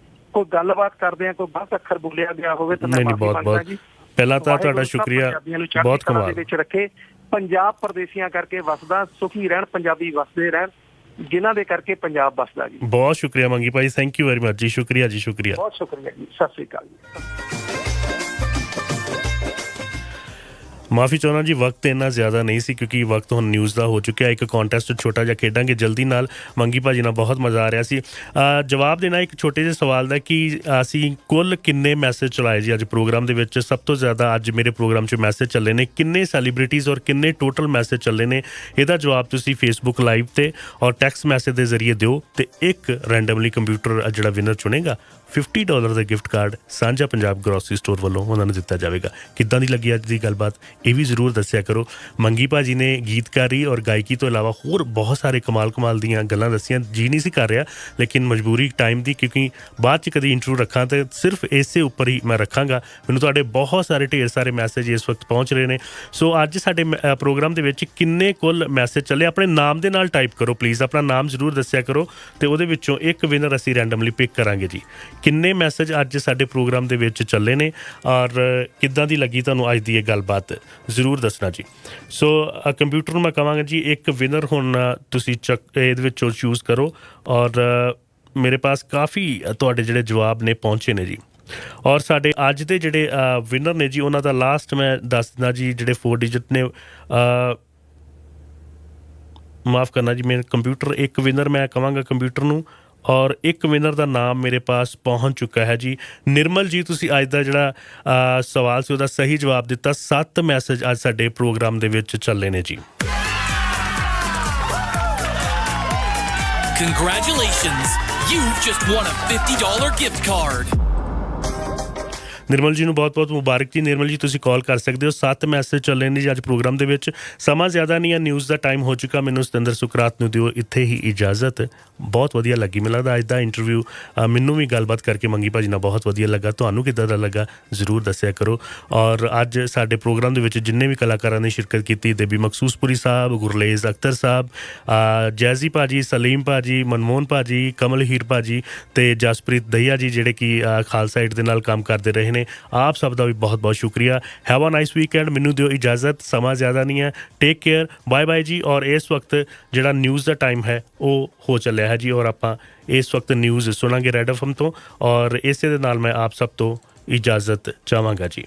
ਕੋਈ ਗੱਲਬਾਤ ਕਰਦੇ ਆ, ਕੋਈ ਬਸ ਅੱਖਰ ਬੋਲਿਆ ਗਿਆ ਹੋਵੇ ਤਾਂ ਨਹੀਂ ਨਹੀਂ, ਬਹੁਤ ਬਹੁਤ ਪਹਿਲਾਂ ਤਾਂ ਤੁਹਾਡਾ ਸ਼ੁਕਰੀਆ, ਬਹੁਤ ਕਮਾਲ ਵਿੱਚ ਰੱਖੇ। ਪੰਜਾਬ ਪਰਦੇਸੀਆਂ ਕਰਕੇ ਵਸਦਾ, ਸੁਖੀ ਰਹਿਣ ਪੰਜਾਬੀ, ਵਸਦੇ ਰਹਿਣ ਜਿਨ੍ਹਾਂ ਦੇ ਕਰਕੇ ਪੰਜਾਬ ਵਸਦਾ ਜੀ। ਬਹੁਤ ਸ਼ੁਕਰੀਆ ਮੰਗੀ ਭਾਜੀ, ਥੈਂਕ ਯੂ ਵੈਰੀ ਮਚ ਜੀ, ਸ਼ੁਕਰੀਆ ਜੀ, ਸ਼ੁਕਰੀਆ, ਬਹੁਤ ਸ਼ੁਕਰੀਆ ਜੀ, ਸਤਿ ਸ਼੍ਰੀ ਅਕਾਲ ਜੀ। ਮਾਫੀ ਚਾਹੁੰਦਾ ਜੀ, ਵਕਤ ਇੰਨਾ ਜ਼ਿਆਦਾ ਨਹੀਂ ਸੀ ਕਿਉਂਕਿ ਵਕਤ ਹੁਣ ਨਿਊਜ਼ ਦਾ ਹੋ ਚੁੱਕਿਆ। ਇੱਕ ਕੰਟੈਸਟ ਛੋਟਾ ਜਿਹਾ ਖੇਡਾਂਗੇ ਜਲਦੀ ਨਾਲ। ਮੰਗੀ ਭਾਜੀ ਨਾਲ ਬਹੁਤ ਮਜ਼ਾ ਆ ਰਿਹਾ ਸੀ। ਜਵਾਬ ਦੇਣਾ ਇੱਕ ਛੋਟੇ ਜਿਹੇ ਸਵਾਲ ਦਾ ਕਿ ਅਸੀਂ ਕੁੱਲ ਕਿੰਨੇ ਮੈਸੇਜ ਚਲਾਏ ਜੀ ਅੱਜ ਪ੍ਰੋਗਰਾਮ ਦੇ ਵਿੱਚ? ਸਭ ਤੋਂ ਜ਼ਿਆਦਾ ਅੱਜ ਮੇਰੇ ਪ੍ਰੋਗਰਾਮ 'ਚ ਮੈਸੇਜ ਚੱਲੇ ਨੇ ਕਿੰਨੇ ਸੈਲੀਬ੍ਰਿਟੀਜ਼ ਔਰ ਕਿੰਨੇ ਟੋਟਲ ਮੈਸੇਜ ਚੱਲੇ ਨੇ? ਇਹਦਾ ਜਵਾਬ ਤੁਸੀਂ ਫੇਸਬੁੱਕ ਲਾਈਵ 'ਤੇ ਔਰ ਟੈਕਸਟ ਮੈਸੇਜ ਦੇ ਜ਼ਰੀਏ ਦਿਓ, ਅਤੇ ਇੱਕ ਰੈਂਡਮਲੀ ਕੰਪਿਊਟਰ ਜਿਹੜਾ ਵਿਨਰ ਚੁਣੇਗਾ $50 ਦਾ ਗਿਫਟ ਕਾਰਡ ਸਾਂਝਾ ਪੰਜਾਬ ਗਰੋਸਰੀ ਸਟੋਰ ਵੱਲੋਂ ਉਹਨਾਂ ਨੂੰ ਦਿੱਤਾ ਜਾਵੇਗਾ। ਕਿੱਦਾਂ ਦੀ ਲੱਗੀ ਅੱਜ ਦੀ ਗੱਲਬਾਤ, ਇਹ ਵੀ ਜ਼ਰੂਰ ਦੱਸਿਆ ਕਰੋ। ਮੰਗੀ ਭਾਜੀ ਨੇ ਗੀਤਕਾਰੀ ਔਰ ਗਾਇਕੀ ਤੋਂ ਇਲਾਵਾ ਹੋਰ ਬਹੁਤ ਸਾਰੇ ਕਮਾਲ ਦੀਆਂ ਗੱਲਾਂ ਦੱਸੀਆਂ। ਜੀ ਨਹੀਂ ਸੀ ਕਰ ਰਿਹਾ, ਲੇਕਿਨ ਮਜਬੂਰੀ ਟਾਈਮ ਦੀ, ਕਿਉਂਕਿ ਬਾਅਦ 'ਚ ਕਦੀ ਇੰਟਰਵਿਊ ਰੱਖਾਂ ਤਾਂ ਸਿਰਫ ਇਸੇ ਉੱਪਰ ਹੀ ਮੈਂ ਰੱਖਾਂਗਾ। ਮੈਨੂੰ ਤੁਹਾਡੇ ਬਹੁਤ ਸਾਰੇ ਢੇਰ ਸਾਰੇ ਮੈਸੇਜ ਇਸ ਵਕਤ ਪਹੁੰਚ ਰਹੇ ਨੇ। ਸੋ ਅੱਜ ਸਾਡੇ ਪ੍ਰੋਗਰਾਮ ਦੇ ਵਿੱਚ ਕਿੰਨੇ ਕੁੱਲ ਮੈਸੇਜ ਚੱਲੇ, ਆਪਣੇ ਨਾਮ ਦੇ ਨਾਲ ਟਾਈਪ ਕਰੋ ਪਲੀਜ਼, ਆਪਣਾ ਨਾਮ ਜ਼ਰੂਰ ਦੱਸਿਆ ਕਰੋ, ਅਤੇ ਉਹਦੇ ਵਿੱਚੋਂ ਇੱਕ ਵਿਨਰ ਅਸੀਂ ਰੈਂਡਮਲੀ ਪਿਕ ਕਰਾਂਗੇ ਜੀ। ਕਿੰਨੇ ਮੈਸੇਜ ਅੱਜ ਸਾਡੇ ਪ੍ਰੋਗਰਾਮ ਦੇ ਵਿੱਚ ਚੱਲੇ ਨੇ ਔਰ ਕਿੱਦਾਂ ਦੀ ਲੱਗੀ ਤੁਹਾਨੂੰ ਅੱਜ ਦੀ ਇਹ ਗੱਲਬਾਤ, ਜ਼ਰੂਰ ਦੱਸਣਾ ਜੀ। ਸੋ ਕੰਪਿਊਟਰ ਨੂੰ ਮੈਂ ਕਹਾਂਗਾ ਜੀ ਇੱਕ ਵਿਨਰ ਹੁਣ ਤੁਸੀਂ ਇਹਦੇ ਵਿੱਚੋਂ ਚੂਜ਼ ਕਰੋ, ਔਰ ਮੇਰੇ ਪਾਸ ਕਾਫੀ ਤੁਹਾਡੇ ਜਿਹੜੇ ਜਵਾਬ ਨੇ ਪਹੁੰਚੇ ਨੇ ਜੀ। ਔਰ ਸਾਡੇ ਅੱਜ ਦੇ ਜਿਹੜੇ ਵਿਨਰ ਨੇ ਜੀ, ਉਹਨਾਂ ਦਾ ਲਾਸਟ ਮੈਂ ਦੱਸ ਦਿੰਦਾ ਜੀ, ਜਿਹੜੇ 4 ਡਿਜਿਟ ਨੇ, ਮਾਫ ਕਰਨਾ ਜੀ ਮੇਰੇ ਕੰਪਿਊਟਰ, ਇੱਕ ਵਿਨਰ ਮੈਂ ਕਹਾਂਗਾ ਕੰਪਿਊਟਰ ਨੂੰ, ਔਰ ਇੱਕ ਵਿਨਰ ਦਾ ਨਾਮ ਮੇਰੇ ਪਾਸ ਪਹੁੰਚ ਚੁੱਕਾ ਹੈ ਜੀ। ਨਿਰਮਲ ਜੀ, ਤੁਸੀਂ ਅੱਜ ਦਾ ਜਿਹੜਾ ਸਵਾਲ ਸੀ ਉਹਦਾ ਸਹੀ ਜਵਾਬ ਦਿੱਤਾ। 7 ਮੈਸੇਜ ਅੱਜ ਸਾਡੇ ਪ੍ਰੋਗਰਾਮ ਦੇ ਵਿੱਚ ਚੱਲੇ ਨੇ ਜੀ। Congratulations, you've just won a $50 gift card. ਨਿਰਮਲ ਜੀ ਨੂੰ ਬਹੁਤ-ਬਹੁਤ ਮੁਬਾਰਕ ਜੀ। ਨਿਰਮਲ ਜੀ ਤੁਸੀਂ ਕਾਲ ਕਰ ਸਕਦੇ ਹੋ। 7 ਮੈਸੇਜ ਚੱਲੇ ਨੇ ਜੀ ਅੱਜ ਪ੍ਰੋਗਰਾਮ ਦੇ ਵਿੱਚ। ਸਮਾਂ ਜ਼ਿਆਦਾ ਨਹੀਂ ਹੈ, ਨਿਊਜ਼ ਦਾ ਟਾਈਮ ਹੋ ਚੁੱਕਾ। ਮੈਨੂੰ ਸਤਿੰਦਰ ਸੁਕਰਾਤ ਨੂੰ ਦਿਓ ਇੱਥੇ ਹੀ ਇਜਾਜ਼ਤ। ਬਹੁਤ ਵਧੀਆ ਲੱਗੀ ਮੈਨੂੰ ਲੱਗਦਾ ਅੱਜ ਦਾ ਇੰਟਰਵਿਊ। ਮੈਨੂੰ ਵੀ ਗੱਲਬਾਤ ਕਰਕੇ ਮੰਗੀ ਭਾਜੀ ਨਾਲ ਬਹੁਤ ਵਧੀਆ ਲੱਗਾ। ਤੁਹਾਨੂੰ ਕਿੱਦਾਂ ਦਾ ਲੱਗਾ ਜ਼ਰੂਰ ਦੱਸਿਆ ਕਰੋ। ਔਰ ਅੱਜ ਸਾਡੇ ਪ੍ਰੋਗਰਾਮ ਦੇ ਵਿੱਚ ਜਿੰਨੇ ਵੀ ਕਲਾਕਾਰਾਂ ਨੇ ਸ਼ਿਰਕਤ ਕੀਤੀ, ਦੇਬੀ ਮਕਸੂਸਪੁਰੀ ਸਾਹਿਬ, ਗੁਰਲੇਜ਼ ਅਖਤਰ ਸਾਹਿਬ, ਜੈਜ਼ੀ ਭਾਜੀ, ਸਲੀਮ ਭਾਜੀ, ਮਨਮੋਹਨ ਭਾਜੀ, ਕਮਲ ਹੀਰ ਭਾਜੀ ਅਤੇ ਜਸਪ੍ਰੀਤ ਦਹੀਆ ਜੀ, ਜਿਹੜੇ ਕਿ ਖਾਲਸਾ ਏਡ ਦੇ ਨਾਲ ਕੰਮ ਕਰਦੇ ਰਹੇ ਨੇ, ਆਪ ਸਭ ਦਾ ਵੀ ਬਹੁਤ ਬਹੁਤ ਸ਼ੁਕਰੀਆ। Have a nice weekend. ਮੈਨੂੰ ਦਿਓ ਇਜਾਜ਼ਤ, ਸਮਾਂ ਜ਼ਿਆਦਾ ਨਹੀਂ ਹੈ। ਟੇਕ ਕੇਅਰ, ਬਾਏ ਬਾਏ ਜੀ। ਔਰ ਇਸ ਵਕਤ ਜਿਹੜਾ ਨਿਊਜ਼ ਦਾ ਟਾਈਮ ਹੈ ਉਹ ਹੋ ਚੱਲਿਆ ਹੈ ਜੀ, ਔਰ ਆਪਾਂ ਇਸ ਵਕਤ ਨਿਊਜ਼ ਸੁਣਾਂਗੇ ਰੈਡ ਐਫਐਮ ਤੋਂ, ਔਰ ਇਸੇ ਦੇ ਨਾਲ ਮੈਂ ਆਪ ਸਭ ਤੋਂ ਇਜਾਜ਼ਤ ਚਾਹਾਂਗਾ ਜੀ।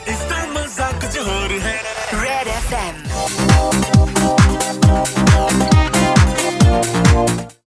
ਇਸ ਦਾ ਮਜ਼ਾਕ ਜ਼ੋਰ ਹੈ ਰੈਡ ਐਫਐਮ।